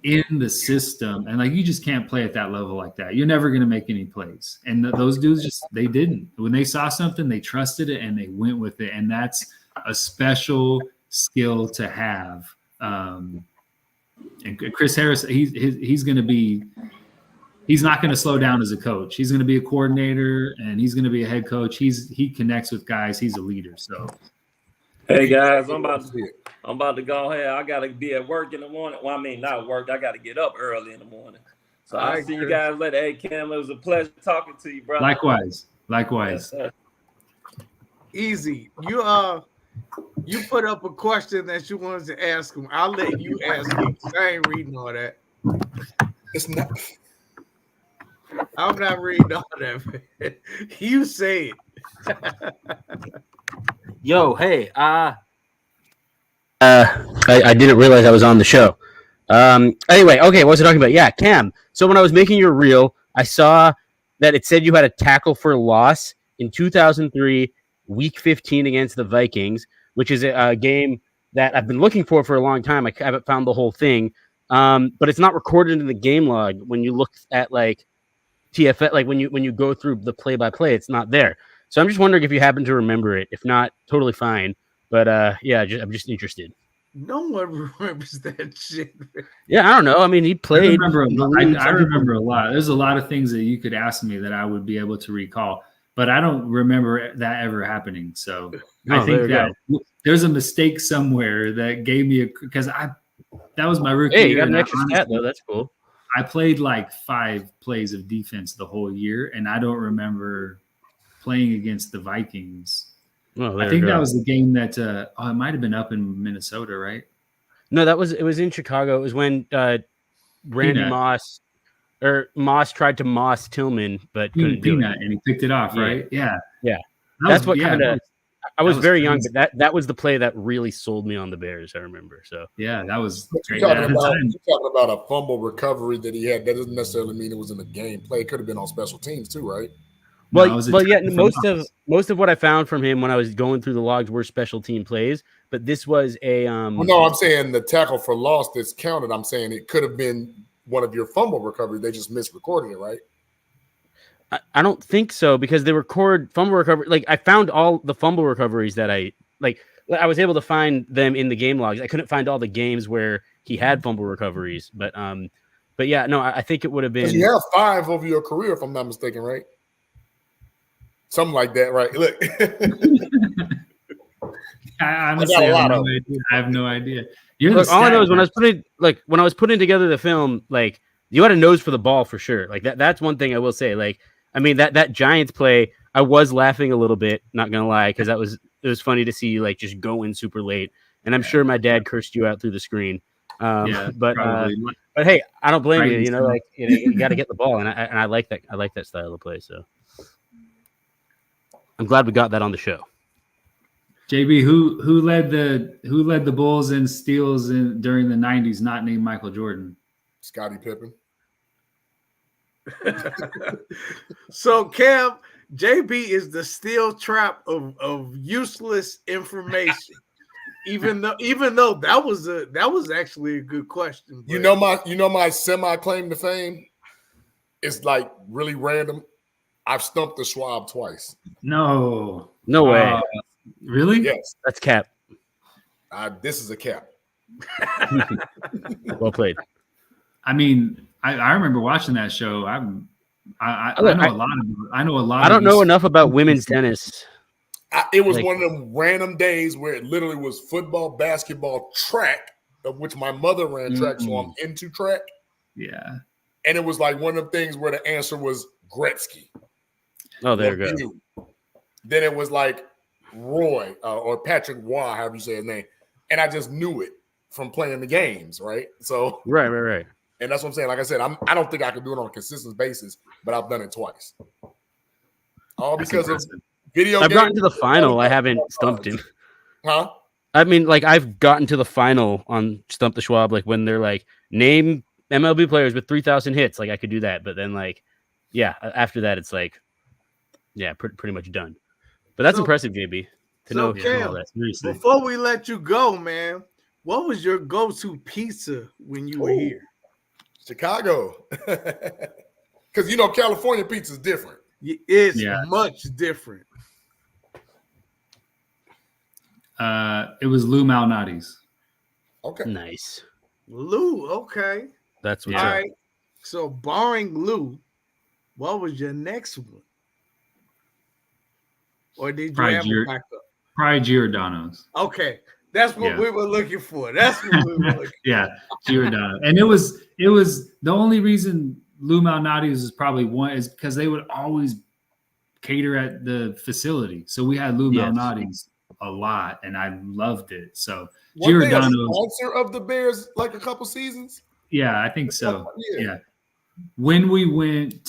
in the system, and like you just can't play at that level like that. You're never going to make any plays. And those dudes they didn't. When they saw something, they trusted it and they went with it. And that's a special skill to have. And Chris Harris, he's going to be. He's not going to slow down as a coach. He's going to be a coordinator and he's going to be a head coach. He connects with guys. He's a leader. So, hey guys, I'm about to go ahead. I got to be at work in the morning. Well, I mean, not work. I got to get up early in the morning. So I'll see you guys later. Hey, Cam, it was a pleasure talking to you, brother. Likewise. Easy. You put up a question that you wanted to ask him. I'll let you ask him. I ain't reading all that. It's not. I'm not reading all that, man. You say it. Yo, hey, I didn't realize I was on the show. Anyway, okay, what was I talking about? Yeah, Cam. So when I was making your reel, I saw that it said you had a tackle for loss in 2003, Week 15 against the Vikings, which is a game that I've been looking for a long time. I haven't found the whole thing, but it's not recorded in the game log. When you look at like TFL, like when you go through the play-by-play, it's not there. So I'm just wondering if you happen to remember it. If not, totally fine. But I'm just interested. No one remembers that shit. Yeah, I don't know. I mean, he played. I remember a lot. There's a lot of things that you could ask me that I would be able to recall, but I don't remember that ever happening. So I think that there's a mistake somewhere that gave me because that was my rookie year. Hey, you got an extra stat though. That's cool. I played like 5 plays of defense the whole year, and I don't remember playing against the Vikings. Oh, I think that was the game that it might have been up in Minnesota, right? No, it was in Chicago. It was when Randy Moss tried to Moss Tillman, but couldn't do it. And he picked it off, right? Yeah. That's what kind of. I was very young, but that was the play that really sold me on the Bears. I remember. So yeah, that was great. You're talking about a fumble recovery that he had. That doesn't necessarily mean it was in the game play. It could have been on special teams too, right? Well, yeah. Most of what I found from him when I was going through the logs were special team plays, but this was a. Well, no, I'm saying the tackle for loss that's counted. I'm saying it could have been one of your fumble recoveries. They just misrecorded it, right? I don't think so because they record fumble recovery. Like I found all the fumble recoveries that I was able to find them in the game logs. I couldn't find all the games where he had fumble recoveries, but yeah, no, I think it would have been. You have 5 over your career, if I'm not mistaken, right? Something like that, right? Look, honestly, I have no idea. Look, all I know is when I was putting together the film, like you had a nose for the ball for sure. Like that's one thing I will say. Like, I mean that Giants play, I was laughing a little bit, not gonna lie, because it was funny to see you like just go in super late, and I'm sure my dad cursed you out through the screen. But hey, I don't blame you. You know, like you got to get the ball, and I like that. I like that style of play. So I'm glad we got that on the show. JB, who led the Bulls in steals during the 90s, not named Michael Jordan? Scottie Pippen. So Cam, JB is the steel trap of useless information. Even though that was actually a good question. You know my semi claim to fame is like really random. I've stumped the Schwab twice. No way. Really? Yes. That's cap. This is a cap. Well played. I mean, I remember watching that show. I know a lot. I don't know enough about women's tennis. It was one of them random days where it literally was football, basketball, track, of which my mother ran track, so I'm into track. Yeah. And it was like one of them things where the answer was Gretzky. Oh, there you go. Then it was like Roy or Patrick Waugh, however you say his name. And I just knew it from playing the games, right? So Right. And that's what I'm saying. Like I said, I don't think I can do it on a consistent basis, but I've done it twice. All because of video games. I've gotten to the final. I haven't stumped him. Huh? I mean, like I've gotten to the final on Stump the Schwab, like when they're like, name MLB players with 3,000 hits. Like I could do that, but then like, yeah, after that it's like, yeah, pretty much done. But that's impressive, JB, to know Cam, all that. Seriously. Before we let you go, man, what was your go-to pizza when you were here? Chicago. Because California pizza is different. It's much different. It was Lou Malnati's. Okay. Nice. Lou, okay. That's what's all up. right. So barring Lou, what was your next one? Or did you have a backup? Probably Giordano's. Okay. That's what we were looking for. That's what we were looking for. Yeah, Giordano. And it was the only reason Lou Malnati's is probably one is because they would always cater at the facility. So we had Lou Malnati's a lot, and I loved it. So Giordano's sponsor of the Bears like a couple seasons. Yeah, I think so. Yeah. When we went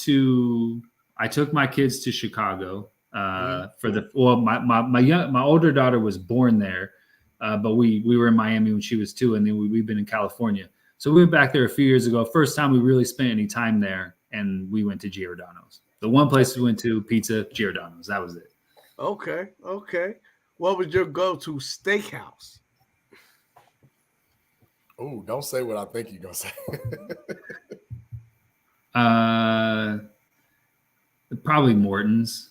I took my kids to Chicago my older daughter was born there, but we were in Miami when she was 2, and then we've been in California. So we went back there a few years ago. First time we really spent any time there, and we went to Giordano's. The one place we went to, pizza, Giordano's. That was it. Okay. What was your go-to steakhouse? Oh, don't say what I think you're gonna say. Probably Morton's.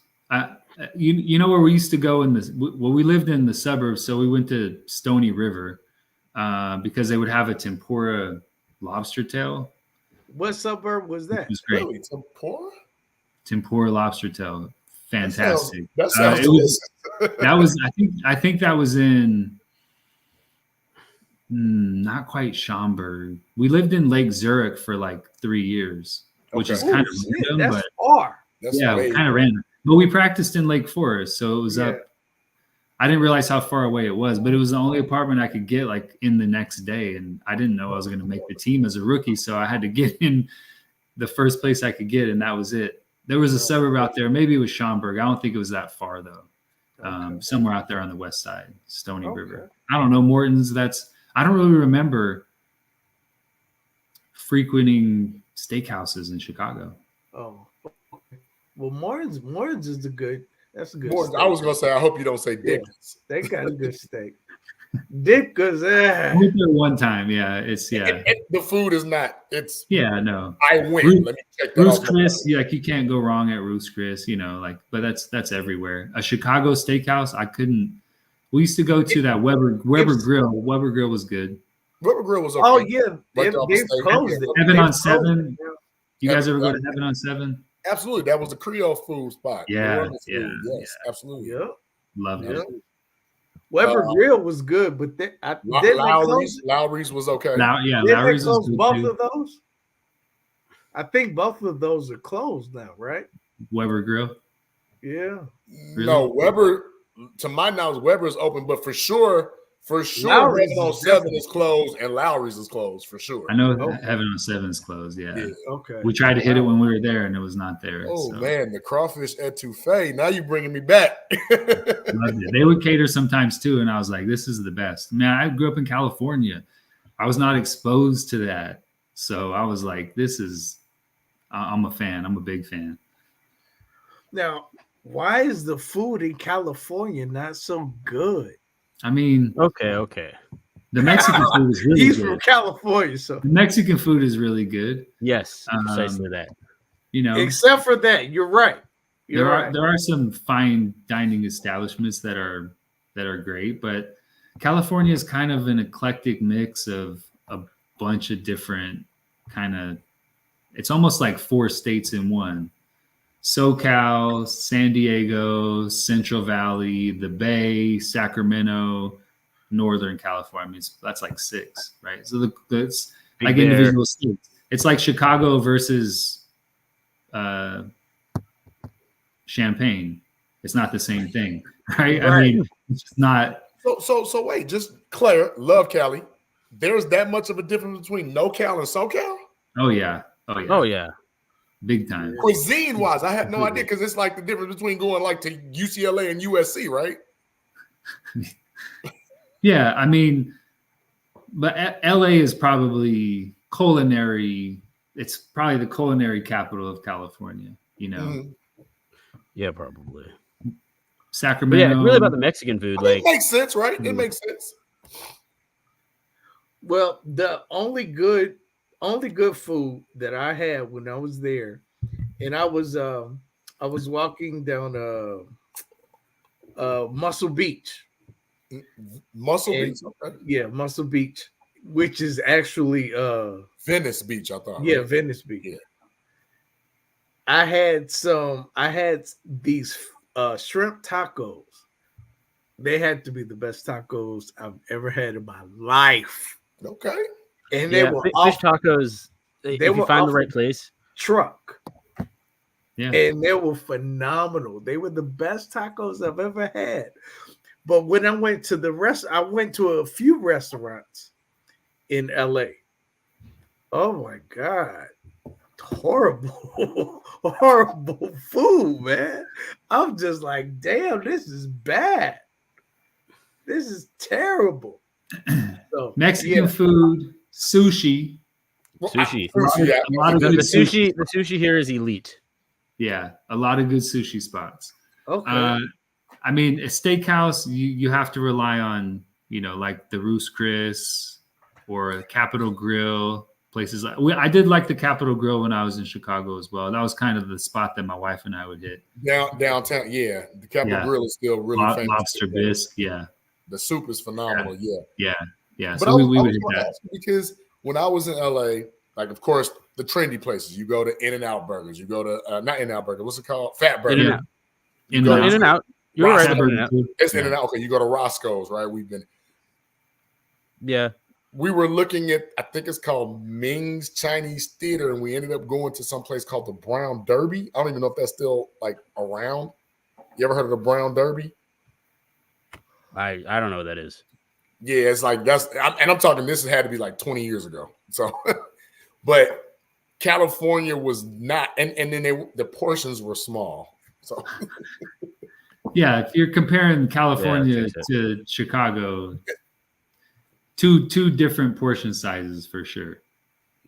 You know where we used to go we lived in the suburbs, so we went to Stony River, because they would have a tempura lobster tail. What suburb was that? It was great. Really? Tempura lobster tail. Fantastic. That sounds that was I think that was in not quite Schaumburg. We lived in Lake Zurich for like 3 years, which is kind of random, that's far. Kind of random. But we practiced in Lake Forest, so it was up. I didn't realize how far away it was, but it was the only apartment I could get like in the next day, and I didn't know I was going to make the team as a rookie, so I had to get in the first place I could get, and that was it. There was a suburb out there. Maybe it was Schaumburg. I don't think it was that far though. Somewhere out there on the west side, Stony River. I don't know. Morton's. I don't really remember frequenting steakhouses in Chicago. Oh, well, Morton's is that's a good. Morton's, I was gonna say, I hope you don't say Dickens. They got a good steak. Dickens, I went there one time. Yeah, it's the food is not. It's no. I win. Let me check that Ruth's off. Chris, like you can't go wrong at Ruth's Chris. But that's everywhere. A Chicago steakhouse, I couldn't. We used to go to that Weber Grill. Weber Grill was good. Weber Grill was okay. Oh yeah, they've closed it. Heaven on 7. You guys ever go to Heaven on 7? Absolutely, that was the Creole food spot. Yeah, yes, absolutely. Yeah, loved it. Weber Grill was good, but Lowry's was okay. Lowry's was good both too. Of those. I think both of those are closed now, right? Weber Grill. Yeah. Really? No, Weber. To my knowledge, Weber is open, but for sure, Heaven on 7 is closed and Lowry's is closed for sure. I know Heaven on 7 is closed. Yeah. Okay. We tried to hit it when we were there, and it was not there. Oh man, the crawfish etouffee. Now you're bringing me back. They would cater sometimes too, and I was like, "This is the best." Man, I grew up in California. I was not exposed to that, so I was like, "This is." I'm a fan. I'm a big fan. Now, why is the food in California not so good? I mean, okay. The Mexican food is really He's good. from California, so the Mexican food is really good. Yes, precisely that. Except for that, you're right. There are some fine dining establishments that are great, but California is kind of an eclectic mix of a bunch of different kind of. It's almost like 4 states in one. SoCal, San Diego, Central Valley, the Bay, Sacramento, Northern California. I mean, that's like 6, right? So it's like individual states. It's like Chicago versus Champaign. It's not the same thing, right? I mean, it's just not. So wait, just Claire, love Cali. There's that much of a difference between NoCal and SoCal? Oh yeah. Big time. Cuisine wise, I had no idea because it's like the difference between going like to UCLA and USC, right? Yeah, I mean, but LA is probably culinary. It's probably the culinary capital of California. Yeah, probably. Sacramento. But yeah, really about the Mexican food. It makes sense, right? It makes sense. Well, the only good food that I had when I was there, and I was walking down Muscle Beach. Muscle Beach, okay. Yeah, Muscle Beach, which is actually Venice Beach, I thought. Yeah, right? Venice Beach. Yeah. I had these shrimp tacos. They had to be the best tacos I've ever had in my life. Okay. And they were fish tacos. If you find the right place. Truck. Yeah. And they were phenomenal. They were the best tacos I've ever had. But when I went to I went to a few restaurants in LA. Oh my God. Horrible food, man. I'm just like, damn, this is bad. This is terrible. So, Mexican food, sushi. Sushi. A lot of the good sushi. The sushi here is elite. Yeah, a lot of good sushi spots. Okay. I mean, a steakhouse, you have to rely on, like the Ruth's Chris or Capitol Grill, places like. I did like the Capitol Grill when I was in Chicago as well. That was kind of the spot that my wife and I would hit. Downtown, yeah. The Capitol Grill is still really famous. Lobster bisque, yeah. The soup is phenomenal, yeah. Yeah, But so we would hit that. because when I was in LA, like of course the trendy places, you go to In-N-Out Burgers, you go to not In-N-Out Burger, what's it called? Fat Burger. In-N-Out. In-N-Out. In-N-Out. You're right about that. It's In-N-Out. Okay, you go to Roscoe's, right? Yeah. We were looking at, I think it's called Ming's Chinese Theater, and we ended up going to some place called the Brown Derby. I don't even know if that's still like around. You ever heard of the Brown Derby? I don't know what that is. Yeah, it's like I'm talking. This had to be like 20 years ago. So, but California was not, and then the portions were small. So, yeah, if you're comparing California to Chicago, two different portion sizes for sure.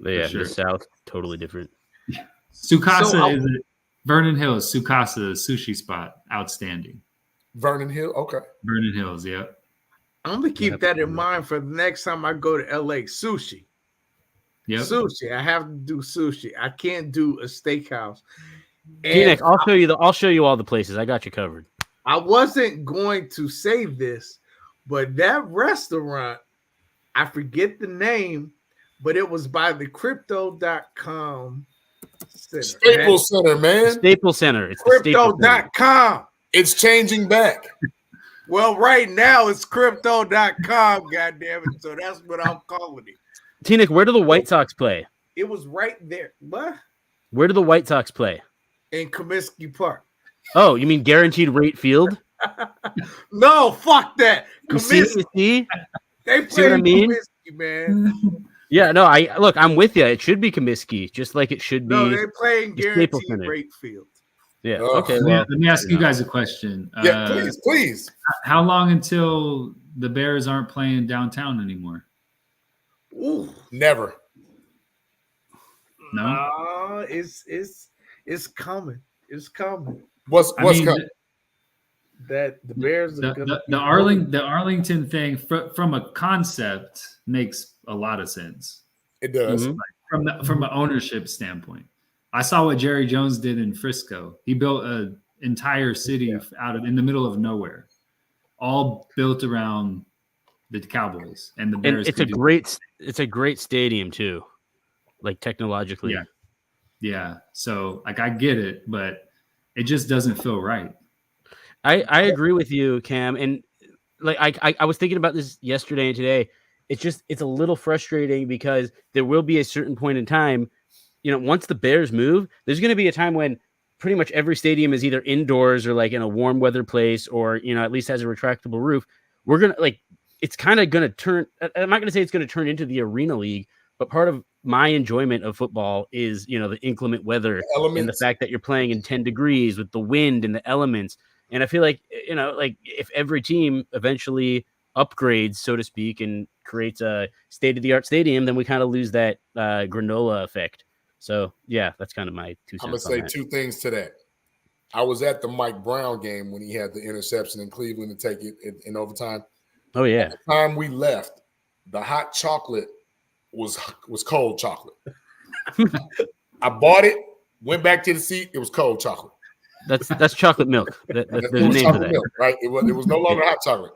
Yeah, the South totally different. Sukasa Vernon Hills. Sukasa sushi spot, outstanding. Vernon Hill, okay. Vernon Hills, yeah. I'm gonna keep that in mind for the next time I go to LA. Sushi. Yep. Sushi. I have to do sushi. I can't do a steakhouse. Phoenix, I'll show you all the places. I got you covered. I wasn't going to say this, but that restaurant, I forget the name, but it was by the crypto.com center. Staples Center, man. Staples Center. It's crypto.com. It's changing back. Well, right now it's crypto.com, goddammit. So that's what I'm calling it. Teaneck, where do the White Sox play? It was right there. What? Where do the White Sox play? In Comiskey Park. Oh, you mean guaranteed rate field? No, fuck that. You see? They play what I mean? Comiskey, man. Yeah, no, I'm with you. It should be Comiskey, just like it should be. No, they're playing guaranteed rate field. Yeah. Okay. Well, let me ask you guys a question. Yeah, please. How long until the Bears aren't playing downtown anymore? Ooh, never. No, it's coming. It's coming. What's coming? That the Bears are the Arlington thing from a concept makes a lot of sense. It does. Like from an ownership standpoint. I saw what Jerry Jones did in Frisco. He built an entire city in the middle of nowhere, all built around the Cowboys and the Bears. And it's a great stadium too, like technologically. Yeah. So like I get it, but it just doesn't feel right. I agree with you, Cam, and like I was thinking about this yesterday and today. It's a little frustrating because there will be a certain point in time. Once the Bears move, there's going to be a time when pretty much every stadium is either indoors or like in a warm weather place or, at least has a retractable roof. We're going to it's kind of going to turn. I'm not going to say it's going to turn into the Arena League, but part of my enjoyment of football is, the inclement weather and the fact that you're playing in 10 degrees with the wind and the elements. And I feel like, if every team eventually upgrades, so to speak, and creates a state-of-the-art stadium, then we kind of lose that granola effect. So, yeah, that's kind of my 2 cents. I'm going to say 2 things to that. I was at the Mike Brown game when he had the interception in Cleveland to take it in overtime. Oh, yeah. At the time we left, the hot chocolate was cold chocolate. I bought it, went back to the seat. It was cold chocolate. That's chocolate milk. That's the name of that. Milk, right? It was no longer hot chocolate.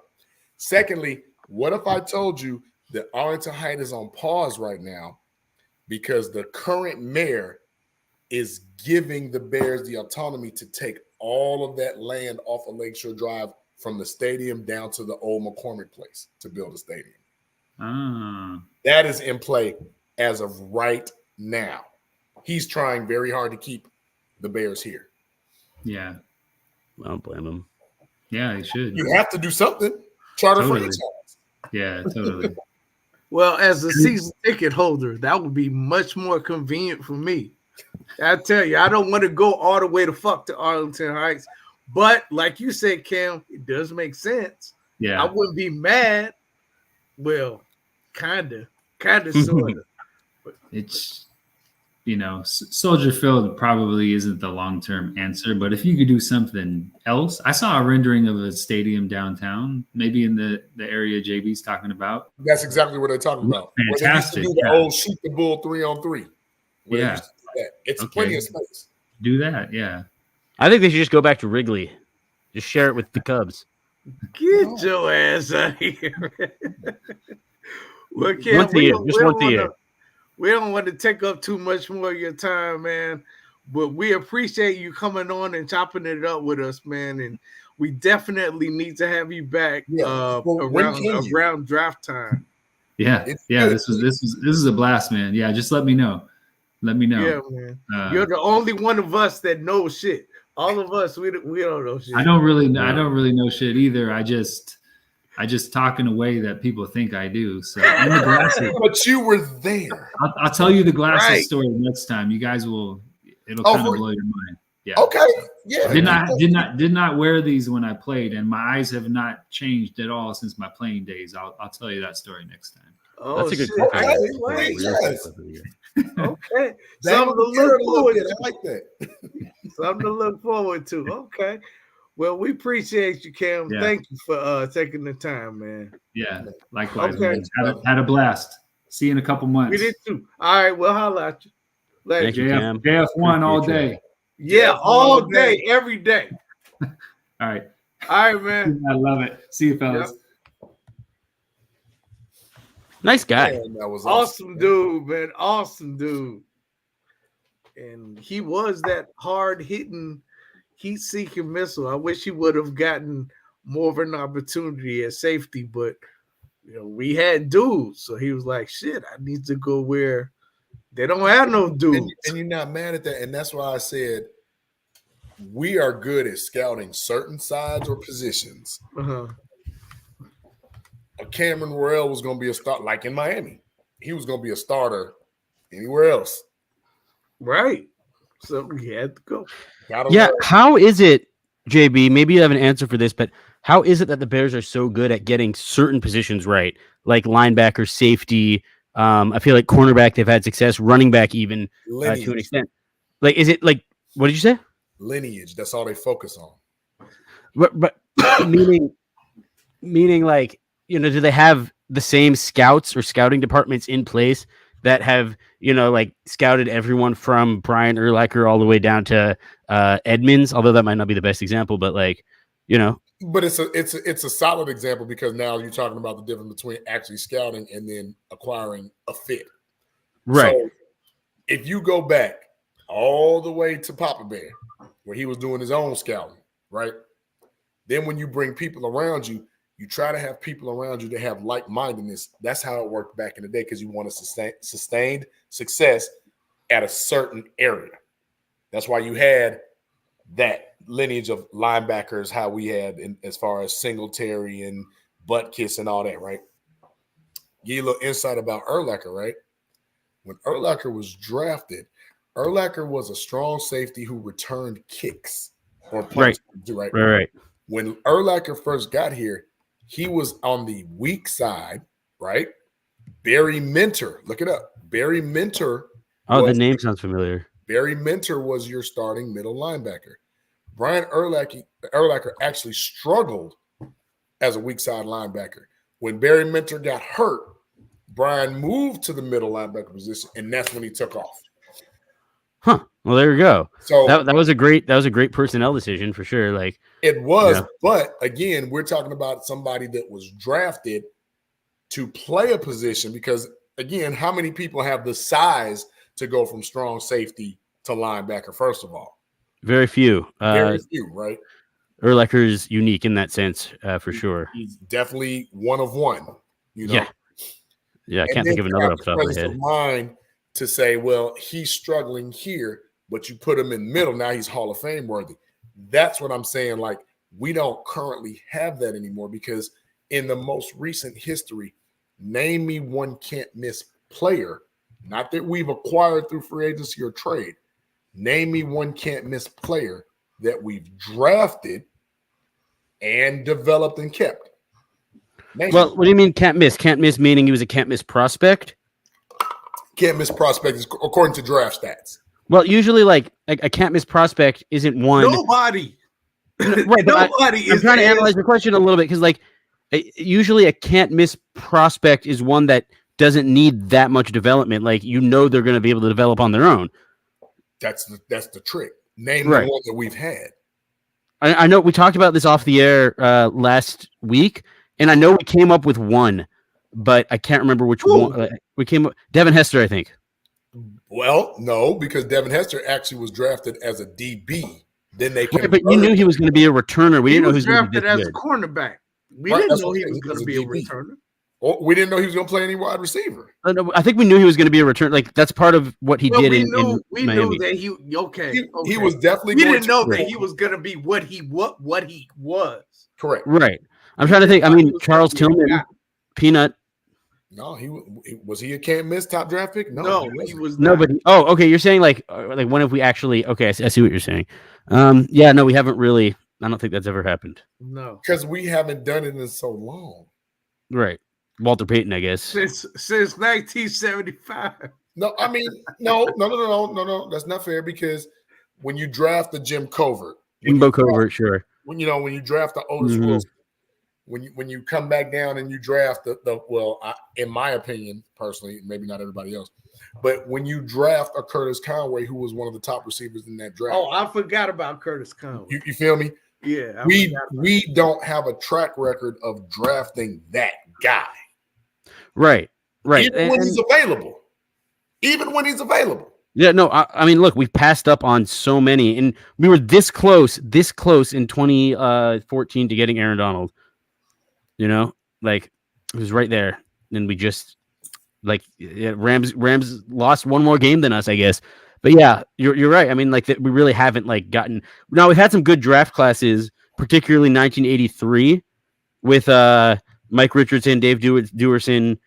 Secondly, what if I told you that Arlington Heights is on pause right now because the current mayor is giving the Bears the autonomy to take all of that land off of Lakeshore Drive from the stadium down to the old McCormick place to build a stadium. That is in play as of right now. He's trying very hard to keep the Bears here. Yeah. I don't blame him. Yeah, he should. You have to do something. Charter Totally. franchise. Yeah, totally. Well, as a season ticket holder, that would be much more convenient for me. I tell you, I don't want to go all the way to Arlington Heights. But like you said, Cam, it does make sense. Yeah. I wouldn't be mad. Well, kind of, sort of. It's, Soldier Field probably isn't the long-term answer, but if you could do something else, I saw a rendering of a stadium downtown, maybe in the area JB's talking about. That's exactly what they're talking about. Fantastic. Where they used to do the old shoot the bull 3-on-3. Yeah. It's plenty of space. Do that, yeah. I think they should just go back to Wrigley. Just share it with the Cubs. Get your ass out of here. Well, Cam, once a year, just once a year. We don't want to take up too much more of your time, man. But we appreciate you coming on and chopping it up with us, man. And we definitely need to have you back around draft time. Yeah, this is a blast, man. Yeah, just let me know. Let me know. Yeah, man. You're the only one of us that knows shit. All of us, we don't know shit. I don't really know shit either. I just talk in a way that people think I do. So, and the glasses. But you were there. I'll tell you the glasses story next time. You guys it'll kind of blow your mind. Yeah. Okay. Yeah. Did not wear these when I played, and my eyes have not changed at all since my playing days. I'll tell you that story next time. Oh, that's a good shit. Okay. Something to look forward to. I like that. Something to look forward to. Okay. Well, we appreciate you, Cam. Yeah. Thank you for taking the time, man. Yeah, likewise. Okay. Man. Had a blast. See you in a couple months. We did too. All right, we'll holler at you. Later. Thank you, Cam. JF1 all day. Yeah, all day, every day. All right. All right, man. I love it. See you, fellas. Yep. Nice guy. Man, that was awesome dude, man. Awesome dude. And he was that hard-hitting, heat-seeking missile. I wish he would have gotten more of an opportunity at safety, but we had dudes. So he was like, shit, I need to go where they don't have no dudes. And you're not mad at that. And that's why I said we are good at scouting certain sides or positions. Uh-huh. Cameron Worrell was going to be a start, like in Miami. He was going to be a starter anywhere else. Right. So we had to go. Yeah. How is it, JB? Maybe you have an answer for this, but how is it that the Bears are so good at getting certain positions right, like linebacker, safety? I feel like cornerback they've had success, running back even to an extent. Like, is it like what did you say? Lineage. That's all they focus on. But meaning like do they have the same scouts or scouting departments in place that have like scouted everyone from Brian Urlacher all the way down to Edmonds? Although that might not be the best example, but like But it's a solid example because now you're talking about the difference between actually scouting and then acquiring a fit. Right. So if you go back all the way to Papa Bear, where he was doing his own scouting, right? Then when you bring people around you, you try to have people around you that have like-mindedness. That's how it worked back in the day because you want to sustained success at a certain area. That's why you had that lineage of linebackers, how we had as far as Singletary and Butkus and all that, right? Give you a little insight about Urlacher, right? When Urlacher was drafted, Urlacher was a strong safety who returned kicks or punches, right. When Urlacher first got here, he was on the weak side, right? Barry Minter, look it up. Barry Minter. Oh, the name sounds familiar. Barry Minter was your starting middle linebacker. Brian Urlacher actually struggled as a weak side linebacker. When Barry Minter got hurt, Brian moved to the middle linebacker position, and that's when he took off. Huh. Well, there you go. So that was a great personnel decision for sure. Like it was, but again, we're talking about somebody that was drafted to play a position because again, how many people have the size to go from strong safety to linebacker? First of all, very few. Very few, right? Urlacher's unique in that sense, for sure. He's definitely one of one. Yeah. I can't think of another off the top of my head. Mind to say, well, he's struggling here, but you put him in middle. Now he's Hall of Fame worthy. That's what I'm saying. Like, we don't currently have that anymore because in the most recent history, name me one can't miss player, not that we've acquired through free agency or trade. Name me one can't miss player that we've drafted and developed and kept. Well, what do you mean can't miss? Can't miss meaning he was a can't miss prospect? Can't miss prospect is according to draft stats. Well, usually like a can't miss prospect isn't one. Nobody. Right, Nobody. I'm trying to analyze the question a little bit because like usually a can't miss prospect is one that doesn't need that much development. Like they're going to be able to develop on their own. That's the trick. Name the one that we've had. I know we talked about this off the air last week, and I know we came up with one, but I can't remember which one. We came Devin Hester, I think. Well, no, because Devin Hester actually was drafted as a DB. Then they right, but you knew he was going to be a returner. We didn't know he was drafted as a cornerback. We didn't know he was going to be a returner. Or we didn't know he was going to play any wide receiver. No, I think we knew he was going to be a return. Like that's part of what he did in Miami. Knew that he was definitely. We didn't know that he was going to be what he was. Correct. Right. I'm trying to think. I mean, Charles Tillman, Peanut. No, was he a can't miss top draft pick? No, he was nobody. Oh, okay. You're saying like when have we actually? Okay, I see what you're saying. Yeah, no, we haven't really. I don't think that's ever happened. No, because we haven't done it in so long. Right. Walter Payton, I guess. Since 1975. No, I mean, no. That's not fair because when you draft the Jim Covert, Jimbo Covert, sure. When you draft the Otis Wilson, when you come back down and you draft in my opinion, personally, maybe not everybody else, but when you draft a Curtis Conway, who was one of the top receivers in that draft. Oh, I forgot about Curtis Conway. You feel me? Yeah. We don't have a track record of drafting that guy. Right. Even when he's available. Yeah, no, I mean, look, we passed up on so many, and we were this close in 2014 to getting Aaron Donald. You know, like it was right there, and we just Rams lost one more game than us, I guess. But yeah, you're right. I mean, like we really haven't gotten. Now we've had some good draft classes, particularly 1983 with Mike Richardson, Dave Dewerson,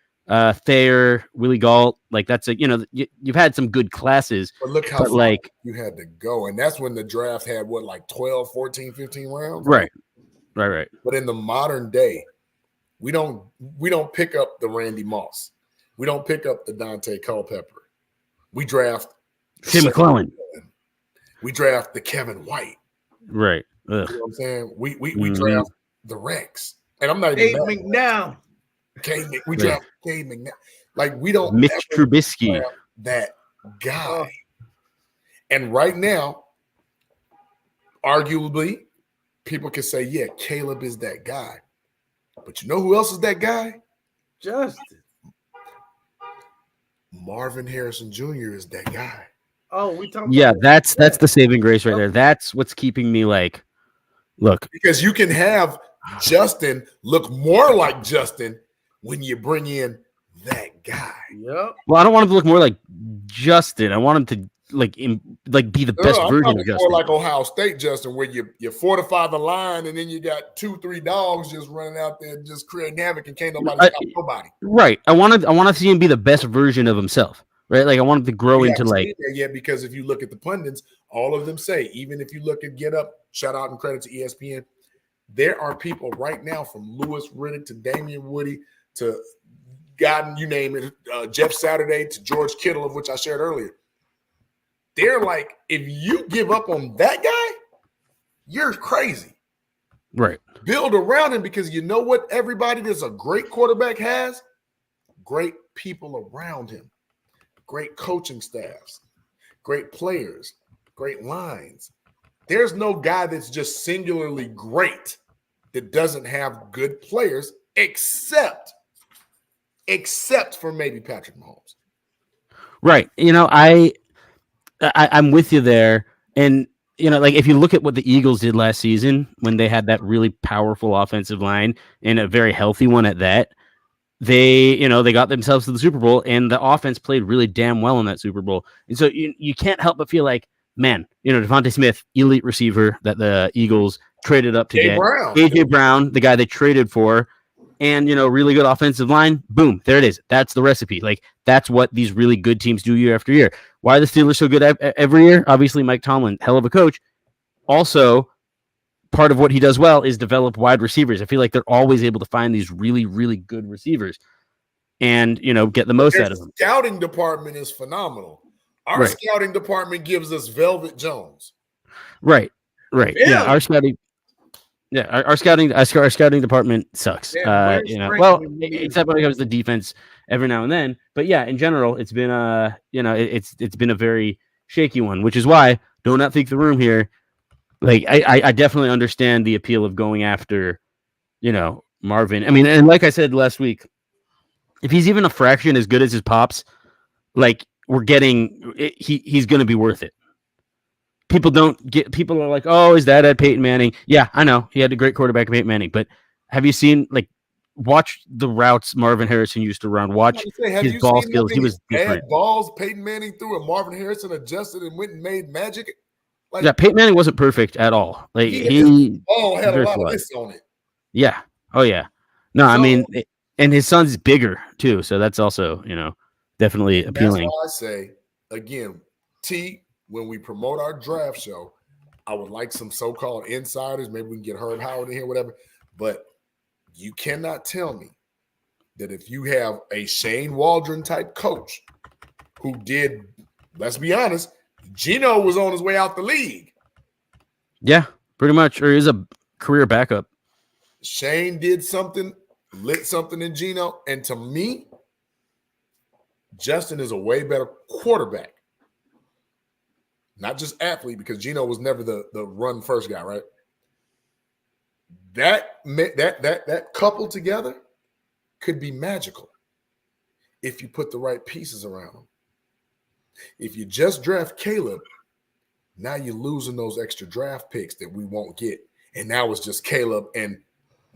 Thayer, Willie Galt. Like that's you've had some good classes. But look how far you had to go, and that's when the draft had 12, 14, 15 rounds. Right. But in the modern day, we don't pick up the Randy Moss. We don't pick up the Dante Culpepper. We draft Tim McClellan. We draft the Kevin White. Right. Ugh. You know what I'm saying? We draft the Rex. And I'm not even McNown. We draft Cade McNown. Like we don't Mitch Trubisky. That guy. And right now, arguably, people can say, yeah, Caleb is that guy. But you know who else is that guy? Justin. Marvin Harrison Jr. is that guy. Oh, we talking. Yeah, that's the saving grace right there. That's what's keeping me look. Because you can have Justin look more like Justin when you bring in that guy. Yep. Well, I don't want him to look more like Justin. I want him to be the best version of Justin. More like Ohio State Justin, where you fortify the line and then you got 2-3 dogs just running out there just creating havoc and can't nobody stop nobody. Right. I want to see him be the best version of himself. Right. Like I want him to grow into because if you look at the pundits, all of them say, even if you look at Get Up, shout out and credit to ESPN, there are people right now from Louis Riddick to Damian Woody to God, you name it, Jeff Saturday to George Kittle, of which I shared earlier. They're like, if you give up on that guy, you're crazy. Right. Build around him because you know what everybody that's a great quarterback has? Great people around him. Great coaching staffs. Great players. Great lines. There's no guy that's just singularly great that doesn't have good players except for maybe Patrick Mahomes. Right. I'm with you there. And, if you look at what the Eagles did last season when they had that really powerful offensive line and a very healthy one at that, they got themselves to the Super Bowl and the offense played really damn well in that Super Bowl. And so you can't help but feel like, man, Devontae Smith, elite receiver that the Eagles traded up to get. AJ Brown, the guy they traded for, and, really good offensive line. Boom, there it is. That's the recipe. Like, that's what these really good teams do year after year. Why are the Steelers so good every year? Obviously, Mike Tomlin, hell of a coach. Also, part of what he does well is develop wide receivers. I feel like they're always able to find these really, really good receivers and, get the most out of them. Scouting department is phenomenal. Our scouting department gives us Velvet Jones. Right. Yeah, our scouting department sucks. Except when it comes to defense every now and then. But yeah, in general, it's been it's been a very shaky one, which is why do not think the room here. Like I definitely understand the appeal of going after, Marvin. I mean, and like I said last week, if he's even a fraction as good as his pops, like we're getting, he's going to be worth it. People are like, oh, is that at Peyton Manning? Yeah, I know. He had a great quarterback, Peyton Manning. But have you seen, like, watch the routes Marvin Harrison used to run. Watch his ball skills. He was different. Balls Peyton Manning threw and Marvin Harrison adjusted and went and made magic. Like, yeah, Peyton Manning wasn't perfect at all. Like he had a lot of this on it. Yeah. Oh yeah. No, I mean, and his son's bigger too, so that's also, definitely appealing. That's why I say again, when we promote our draft show, I would like some so-called insiders. Maybe we can get Herb Howard in here, whatever. But you cannot tell me that if you have a Shane Waldron type coach who did, let's be honest, Geno was on his way out the league. Yeah, pretty much. Or is a career backup. Shane did something, lit something in Geno. And to me, Justin is a way better quarterback. Not just athlete, because Geno was never the run first guy, right? That couple together could be magical if you put the right pieces around them. If you just draft Caleb, now you're losing those extra draft picks that we won't get. And now it's just Caleb and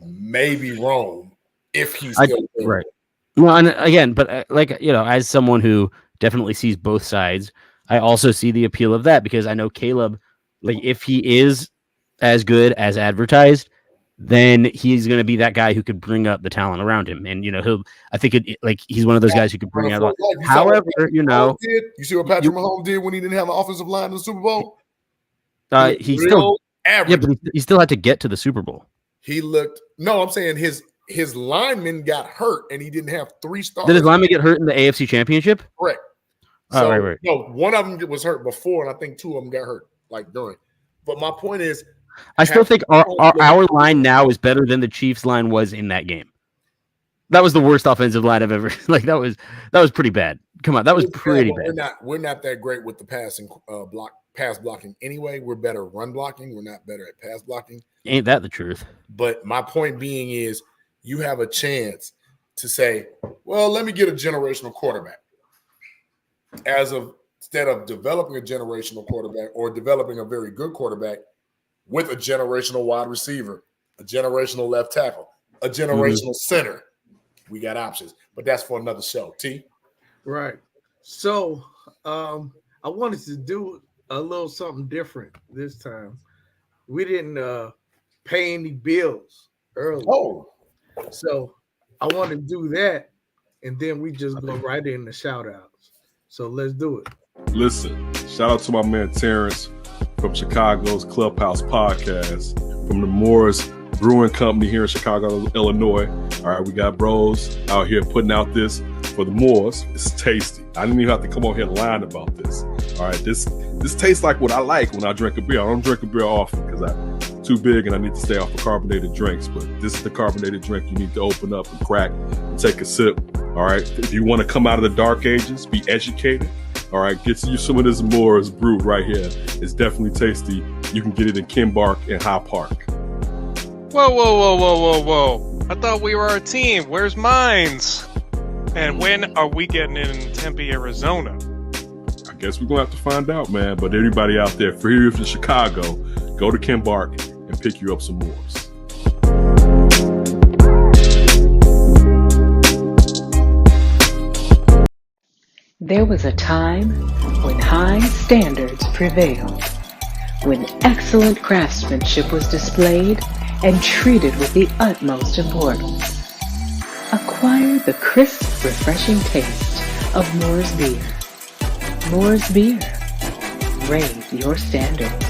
maybe Rome if he's still there. Right. Well, and again, but as someone who definitely sees both sides, I also see the appeal of that because I know Caleb, like if he is as good as advertised, then he's going to be that guy who could bring up the talent around him. And, he's one of those guys who could bring out. However, you see what Patrick Mahomes did when he didn't have an offensive line in the Super Bowl? He still average. Yeah, but he still had to get to the Super Bowl. I'm saying his lineman got hurt and he didn't have 3 stars. Did his lineman get hurt in the AFC Championship? Correct. So, right. No, one of them was hurt before, and I think 2 of them got hurt during. But my point is, I still think our line now is better than the Chiefs' line was in that game. That was the worst offensive line I've ever. That was pretty bad. Come on, that was pretty bad. We're not that great with the passing pass blocking anyway. We're better run blocking. We're not better at pass blocking. Ain't that the truth? But my point being is, you have a chance to say, well, let me get a generational quarterback. Instead of developing a generational quarterback or developing a very good quarterback with a generational wide receiver, a generational left tackle, a generational center, we got options. But that's for another show. T? Right. So I wanted to do a little something different this time. We didn't pay any bills early. Oh. So I want to do that, and then we just go right in the shout-outs. So let's do it. Listen, shout out to my man Terrence from Chicago's Clubhouse podcast, from the Moore's Brewing Company here in Chicago, Illinois. All right, we got bros out here putting out this for the Moors. It's tasty. I didn't even have to come on here lying about this. All right, this tastes like what I like when I drink a beer. I don't drink a beer often because I'm too big and I need to stay off of carbonated drinks. But this is the carbonated drink you need to open up and crack and take a sip. All right, if you want to come out of the dark ages, be educated. All right, get you some of this Moore's brew right here. It's definitely tasty. You can get it in Kimbark and High Park. Whoa. I thought we were a team. Where's Mines? And when are we getting in Tempe, Arizona? I guess we're going to have to find out, man. But anybody out there, for here from Chicago, go to Kimbark and pick you up some Moors. There was a time when high standards prevailed, when excellent craftsmanship was displayed and treated with the utmost importance. Acquire the crisp, refreshing taste of Moore's beer. Moore's beer. Raise your standards.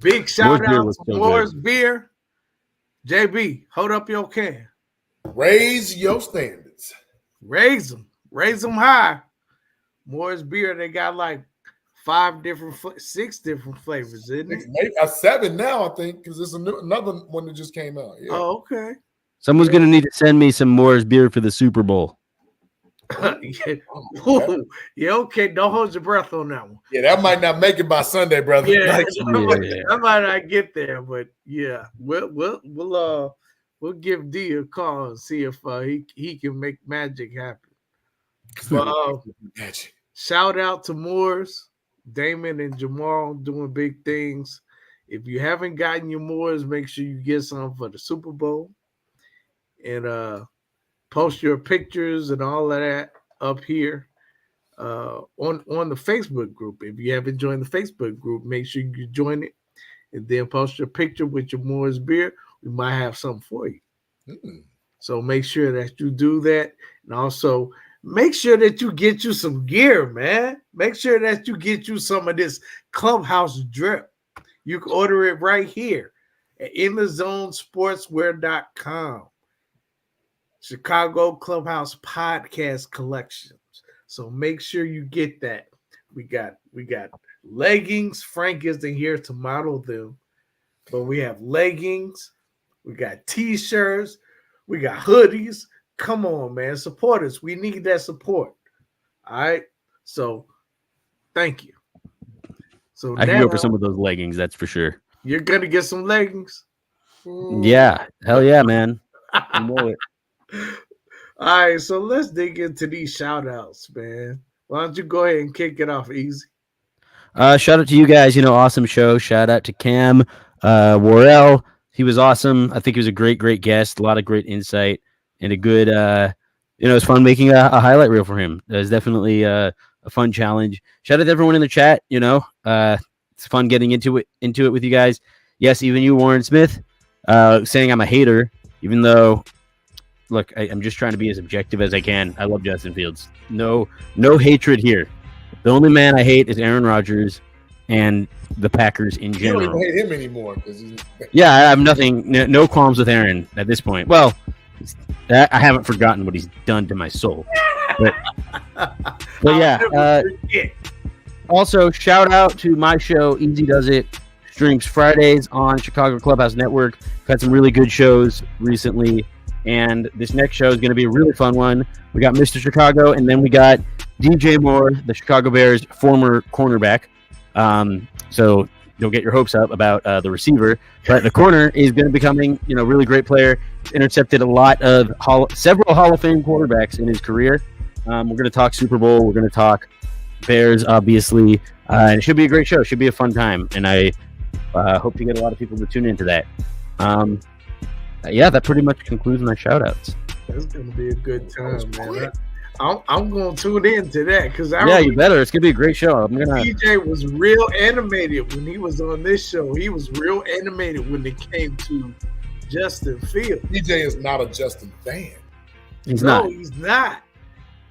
Big shout Moore's beer out was to so Moore's good. Beer. JB, hold up your can. Raise your standards. Raise them high. Moore's Beer, they got like 6 different flavors, isn't it? Maybe 7 now, I think, because there's another one that just came out. Yeah. Oh, okay. Someone's gonna need to send me some Moore's beer for the Super Bowl. Yeah. Ooh, yeah, okay. Don't hold your breath on that one. Yeah, that might not make it by Sunday, brother. Yeah, I might not get there, but yeah, we'll give D a call and see if he can make magic happen. But shout out to Moores, Damon and Jamal doing big things. If you haven't gotten your Moores, make sure you get some for the Super Bowl, and post your pictures and all of that up here on the Facebook group. If you haven't joined the Facebook group, make sure you join it and then post your picture with your Moore's beer. We might have something for you. So make sure that you do that. And also make sure that you get you some gear, man. Make sure that you get you some of this Clubhouse drip. You can order it right here at InTheZoneSportswear.com. Chicago Clubhouse Podcast Collections. So make sure you get that. We got leggings. Frank isn't here to model them, but we have leggings. We got t-shirts. We got hoodies. Come on, man. Support us. We need that support. All right. So thank you. So I can go for some of those leggings, that's for sure. You're gonna get some leggings. Yeah. Hell yeah, man. You know it. All right, so let's dig into these shout outs, man. Why don't you go ahead and kick it off, Easy? Shout out to you guys. Awesome show. Shout out to Cam Worrell. He was awesome. I think he was a great guest. A lot of great insight and a good, it was fun making a highlight reel for him. It was definitely a fun challenge. Shout out to everyone in the chat. It's fun getting into it with you guys. Yes, even you, Warren Smith, saying I'm a hater, even though, look, I'm just trying to be as objective as I can. I love Justin Fields. No hatred here. The only man I hate is Aaron Rodgers and the Packers in general. You don't even hate him anymore. Yeah, I have no qualms with Aaron at this point. Well, I haven't forgotten what he's done to my soul. But yeah. Also, shout out to my show, Easy Does It. Streams Fridays on Chicago Clubhouse Network. Had some really good shows recently. And this next show is going to be a really fun one. We got Mr. Chicago, and then we got DJ Moore, the Chicago Bears' former cornerback. So don't get your hopes up about the receiver. But the corner is going to be becoming, really great player. Intercepted a lot of several Hall of Fame quarterbacks in his career. We're going to talk Super Bowl. We're going to talk Bears, obviously. And it should be a great show. It should be a fun time. And I hope to get a lot of people to tune into that. Yeah, that pretty much concludes my shout-outs. That's going to be a good time, man. I'm going to tune into that because you better. It's going to be a great show. DJ was real animated when he was on this show. He was real animated when it came to Justin Fields. DJ is not a Justin fan. He's not.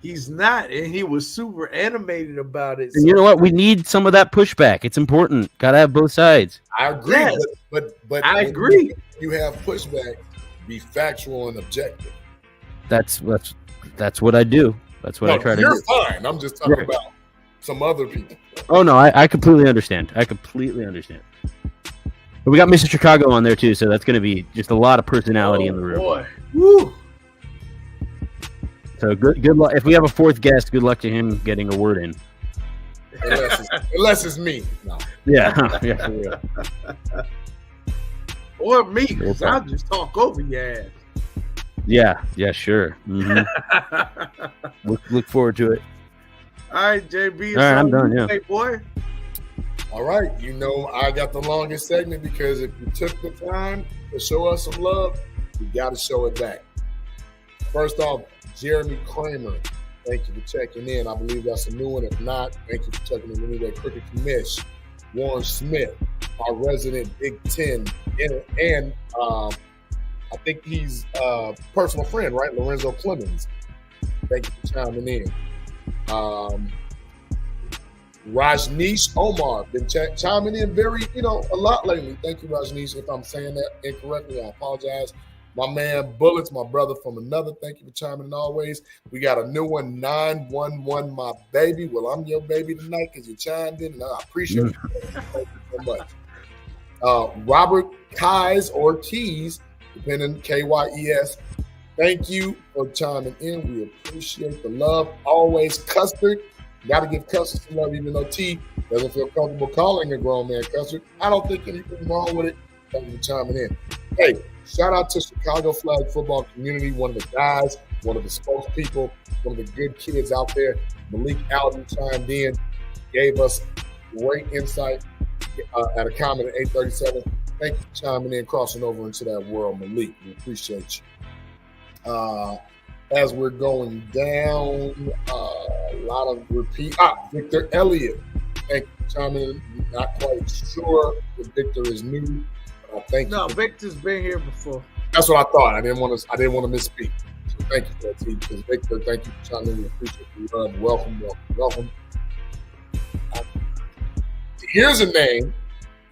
He's not, and he was super animated about it. And you know what? We need some of that pushback. It's important. Got to have both sides. I agree, yes. but I agree. You have pushback. Be factual and objective. That's what I do. That's what I try to do. You're fine. I'm just talking about some other people. Oh no, I completely understand. But we got Mr. Chicago on there too, so that's going to be just a lot of personality in the room. Boy. Woo. So good luck. If we have a fourth guest, good luck to him getting a word in. Unless it's me. No. Yeah. For real. Or me, because I'll just talk over your ass. Yeah, sure. Mm-hmm. look forward to it. All right, JB. All right, I'm done, yeah. Hey, boy. All right. I got the longest segment because if you took the time to show us some love, you got to show it back. First off, Jeremy Kramer, thank you for checking in. I believe that's a new one. If not, thank you for checking in anyway. Cricket Commish, Warren Smith, our resident Big Ten, and I think he's a personal friend, right? Lorenzo Clemens. Thank you for chiming in. Rajneesh Omar been chiming in a lot lately. Thank you, Rajneesh. If I'm saying that incorrectly, I apologize. My man Bullets, my brother from another. Thank you for chiming in always. We got a new one, 911, my baby. Well, I'm your baby tonight because you chimed in, and I appreciate it. Thank you so much. Robert Keys or Keys, depending KYES. Thank you for chiming in. We appreciate the love. Always Custard. Got to give Custard some love, even though T doesn't feel comfortable calling a grown man Custard. I don't think anything wrong with it. Thank you for chiming in. Hey, shout out to Chicago Flag football community, one of the guys, one of the spokespeople, one of the good kids out there. Malik Allen chimed in, gave us great insight at a comment at 8:37. Thank you for chiming in, crossing over into that world, Malik. We appreciate you. As we're going down, a lot of repeat. Victor Elliott. Thank you for chiming in. Not quite sure if Victor is new. Thank you. No, Victor's been here before. That's what I thought. I didn't want to misspeak. So thank you for that, T. Because Victor, thank you for chiming in. We appreciate you. Welcome. Here's a name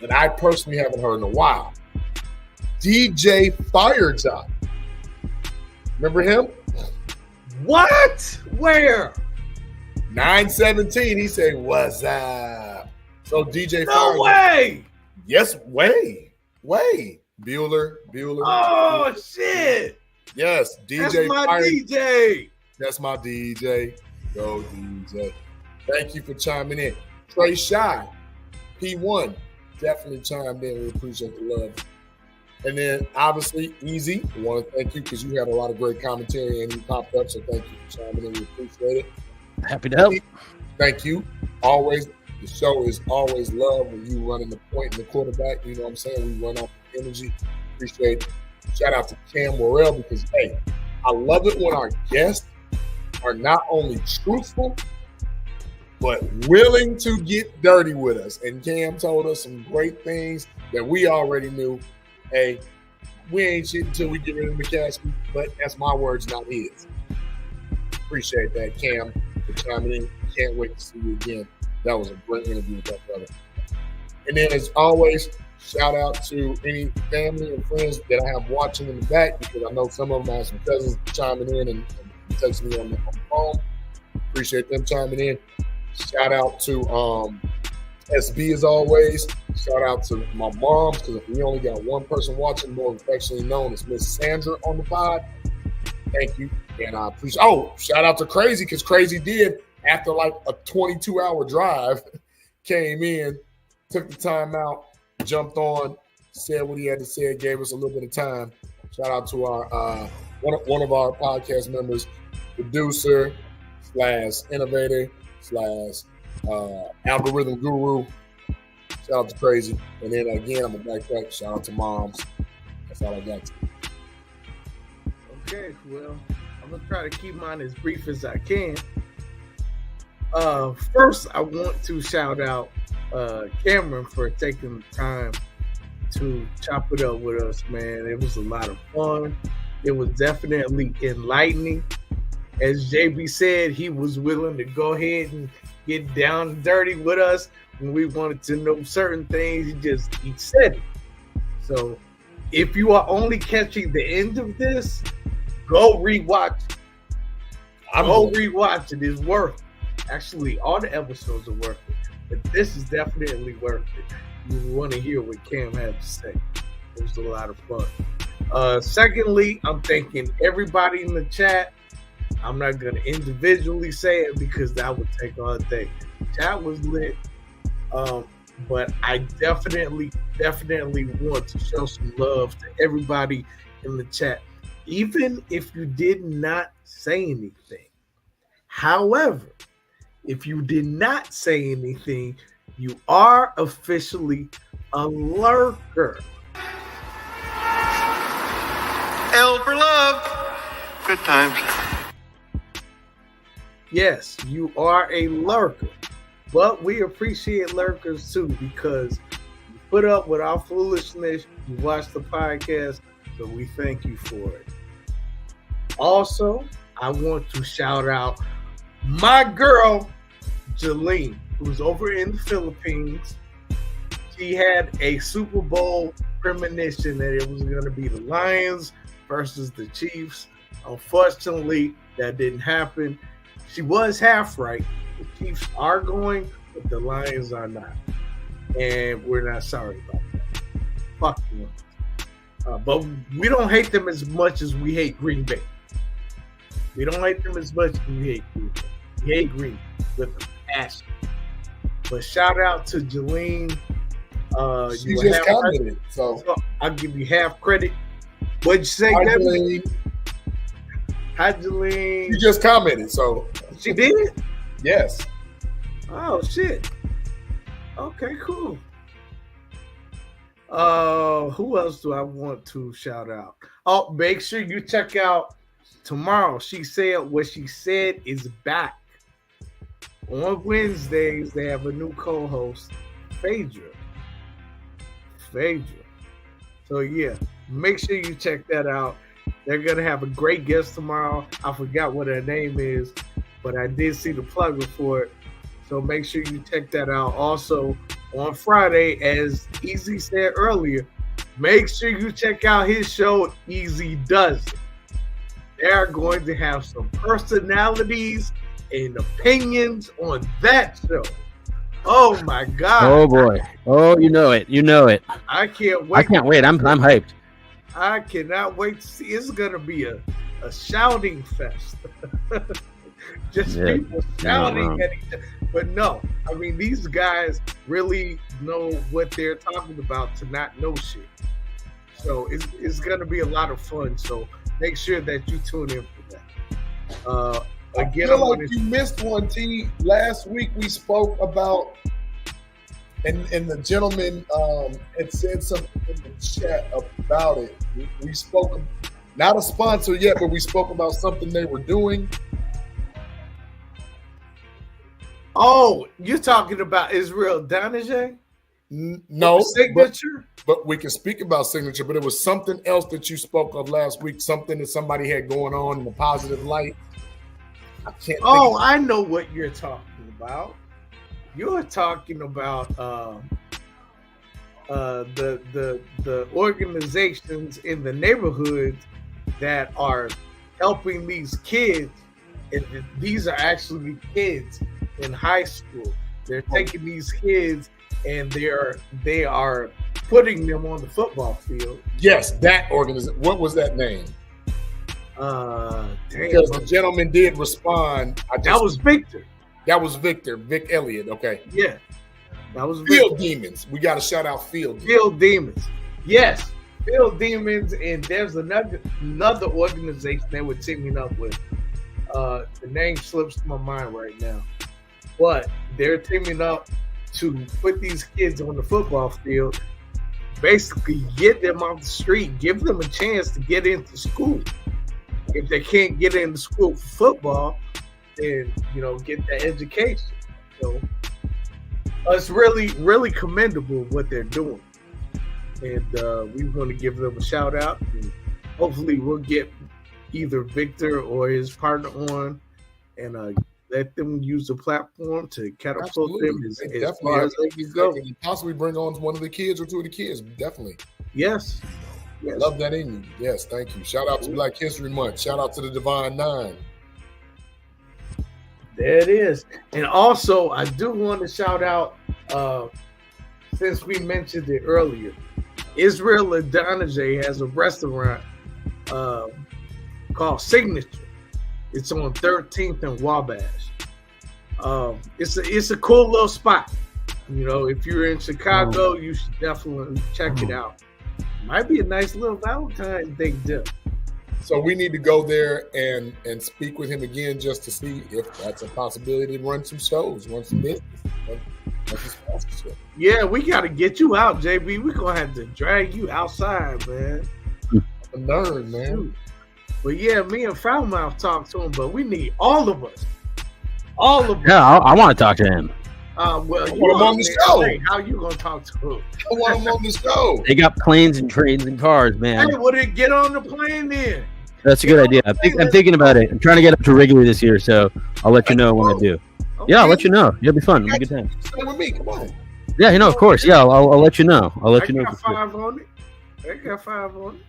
that I personally haven't heard in a while. DJ Firejob. Remember him? What? Where? 917. He said, "What's up?" So DJ. No way. Yes, way. Bueller. Oh shit. Yes, DJ. That's my DJ. That's my DJ. Go DJ. Thank you for chiming in. Trey Shy, P1, definitely chimed in. We appreciate the love. And then, obviously, Easy, we want to thank you because you had a lot of great commentary and you popped up, so thank you for chiming in. We appreciate it. Happy to help. Thank you. Always, the show is always love when you running the point and the quarterback. You know what I'm saying? We run off the energy. Appreciate it. Shout out to Cam Worrell because, hey, I love it when our guests are not only truthful, but willing to get dirty with us. And Cam told us some great things that we already knew. Hey, we ain't shit until we get rid of McCaskey, but that's my words, not his. Appreciate that, Cam, for chiming in. Can't wait to see you again. That was a great interview with that brother. And then, as always, shout out to any family and friends that I have watching in the back because I know some of them have some cousins chiming in and texting me on the phone. Appreciate them chiming in. Shout out to SB as always. Shout out to my mom because if we only got one person watching, more affectionately known as Miss Sandra on the pod. Thank you. And I appreciate shout out to Crazy because Crazy did, after like a 22-hour drive, came in, took the time out, jumped on, said what he had to say, gave us a little bit of time. Shout out to our one of our podcast members, producer / innovator / algorithm guru. Shout out to Crazy. And then again, I'm a backtrack. Shout out to moms. That's all I got. Okay, well, I'm gonna try to keep mine as brief as I can. First, I want to shout out Cameron for taking the time to chop it up with us, man. It was a lot of fun. It was definitely enlightening. As JB said, he was willing to go ahead and get down and dirty with us when we wanted to know certain things. He said it. So if you are only catching the end of this, go rewatch it. Rewatch it. It's worth it. Actually, all the episodes are worth it. But this is definitely worth it. You want to hear what Cam had to say. It was a lot of fun. Secondly, I'm thanking everybody in the chat. I'm not going to individually say it because that would take all day. Chat was lit. But I definitely want to show some love to everybody in the chat, even if you did not say anything. However, if you did not say anything, you are officially a lurker. L for love. Good times. Yes, you are a lurker. But we appreciate lurkers too because you put up with our foolishness, you watch the podcast, so we thank you for it. Also, I want to shout out my girl, Jalene. who was over in the Philippines. She had a Super Bowl premonition that it was going to be the Lions versus the Chiefs. Unfortunately, that didn't happen. She was half right. The Chiefs are going, but the Lions are not. And we're not sorry about that. Fuck them. But we don't hate them as much as we hate Green Bay. We don't hate them as much as we hate Green Bay. We hate Green Bay with a passion. But shout out to Jolene. She just commented, so I'll give you half credit. What'd you say, Hi, Devin? Jolene. Hi, Jolene. She just commented, so she did? Yes. Oh shit. Okay, cool. Who else do I want to shout out? Oh, make sure you check out tomorrow. She said what she said is back. On Wednesdays, they have a new co-host, Phaedra. So yeah, make sure you check that out. They're gonna have a great guest tomorrow. I forgot what her name is, but I did see the plug for it. So make sure you check that out. Also, on Friday, as Easy said earlier, make sure you check out his show, Easy Does It. They're going to have some personalities and opinions on that show. Oh my God. Oh boy. Oh, you know it. I can't wait. I can't wait. I'm hyped. I cannot wait to see. It's going to be a shouting fest. Just people shouting at each other. But no, I mean, these guys really know what they're talking about to not know shit. So it's going to be a lot of fun. So make sure that you tune in for that. Again, I feel like you missed one, T. Last week we spoke about, and the gentleman had said something in the chat about it. We spoke, not a sponsor yet, but we spoke about something they were doing. Oh, you're talking about Israel Donajay? No, Signature? But we can speak about Signature, but it was something else that you spoke of last week, something that somebody had going on in a positive light. I can't I know what you're talking about. You're talking about the organizations in the neighborhoods that are helping these kids, and these are actually kids in high school. They're taking these kids and they are putting them on the football field. Yes, that organization. What was that name? Because the gentleman did respond. That was Victor. That was Victor. Vic Elliott. Okay. Yeah. That was Field Demons. We got to shout out Field Demons. Field Demons. Yes. Field Demons. And there's another organization they were teaming up with. The name slips my mind right now. But they're teaming up to put these kids on the football field, basically get them off the street, give them a chance to get into school. If they can't get into school for football, then, get the education. So it's really, really commendable what they're doing. And we want to give them a shout out. And hopefully we'll get either Victor or his partner on and let them use the platform to catapult them as far as they can go. And possibly bring on one of the kids or two of the kids. Definitely. Yes. Love that in you. Yes, thank you. Shout out to Black History Month. Shout out to the Divine Nine. There it is. And also, I do want to shout out, since we mentioned it earlier, Israel Donajay has a restaurant called Signature. It's on 13th and Wabash. It's a cool little spot. If you're in Chicago, you should definitely check it out. Might be a nice little Valentine's Day dip. So we need to go there and speak with him again just to see if that's a possibility to run some shows, run some business, run some sponsorship. Yeah, we got to get you out, JB. We're going to have to drag you outside, man. A nerd, man. But yeah, me and Foulmouth talked to him, but we need all of us. All of us. Yeah, I want to talk to him. Well, you want him on the show. How you gonna talk to him? I want him on the show. They got planes and trains and cars, man. Hey, well, then get on the plane then. That's a good idea. I'm thinking about it. I'm trying to get up to Wrigley this year, so I'll let you know when I do. Yeah, I'll let you know. It'll be fun. It'll be a good time. Stay with me. Come on. Yeah, of course. Yeah, I'll let you know. I'll let you know. I got 5 on it. I got 5 on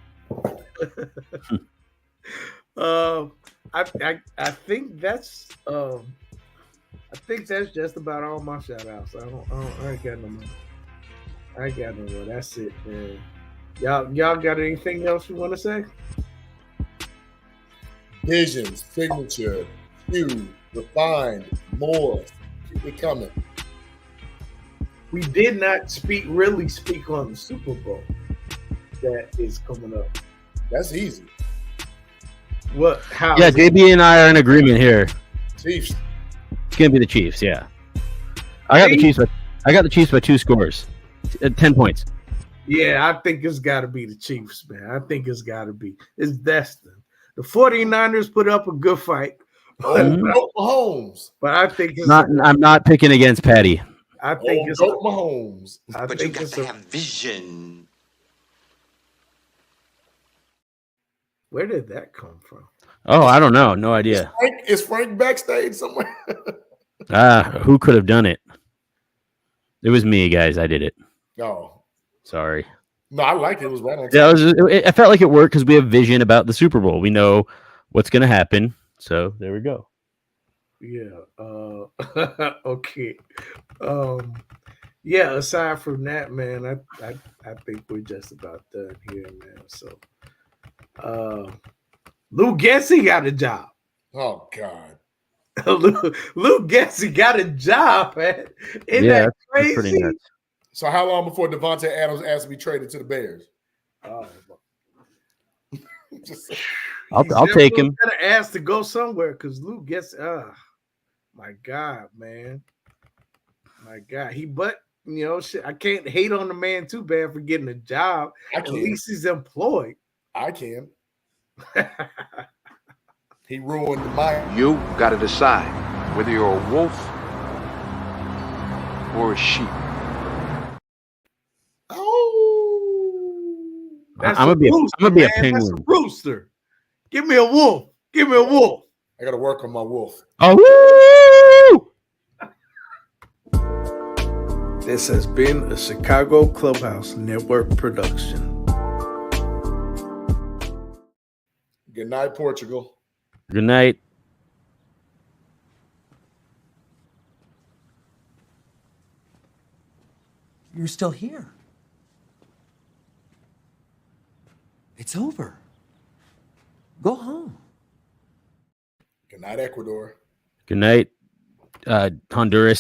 it. I think that's just about all my shout outs. I ain't got no more. I ain't got no more. That's it, man. Y'all got anything else you want to say? Vision, signature, Q, refined, more. Keep it coming. We did not really speak on the Super Bowl that is coming up. That's easy. What? How? Yeah, JB and I are in agreement here. Chiefs. It's gonna be the Chiefs. Yeah, I got the Chiefs by 2 scores, 10 points. Yeah, I think it's got to be the Chiefs, man. I think it's got to be. It's destined. The 49ers put up a good fight. Mahomes. But I think it's I'm not picking against Patty. I think it's Mahomes. But you got to have vision. Where did that come from? Oh, I don't know. No idea. Is Frank backstage somewhere? Who could have done it? It was me, guys. I did it. No. Sorry. No, I like it. It was right on time. Yeah, I felt like it worked because we have vision about the Super Bowl. We know what's going to happen. So there we go. Yeah. Okay. Yeah. Aside from that, man, I think we're just about done here, man. So, Lou Gessie got a job. Oh God. Lou Gessie got a job, man. Isn't that crazy? Pretty nuts. So how long before Devontae Adams asked to be traded to the Bears? Oh, I'll take him. Gonna ask to go somewhere because Lou gets. My God, man. My God, shit. I can't hate on the man too bad for getting a job. At least he's employed. I can. He ruined my. You got to decide whether you're a wolf or a sheep. I'm gonna be a penguin. That's a rooster. Give me a wolf. Give me a wolf. I got to work on my wolf. Oh, woo! This has been a Chicago Clubhouse Network production. Good night, Portugal. Good night. You're still here. It's over. Go home. Good night, Ecuador. Good night, Honduras.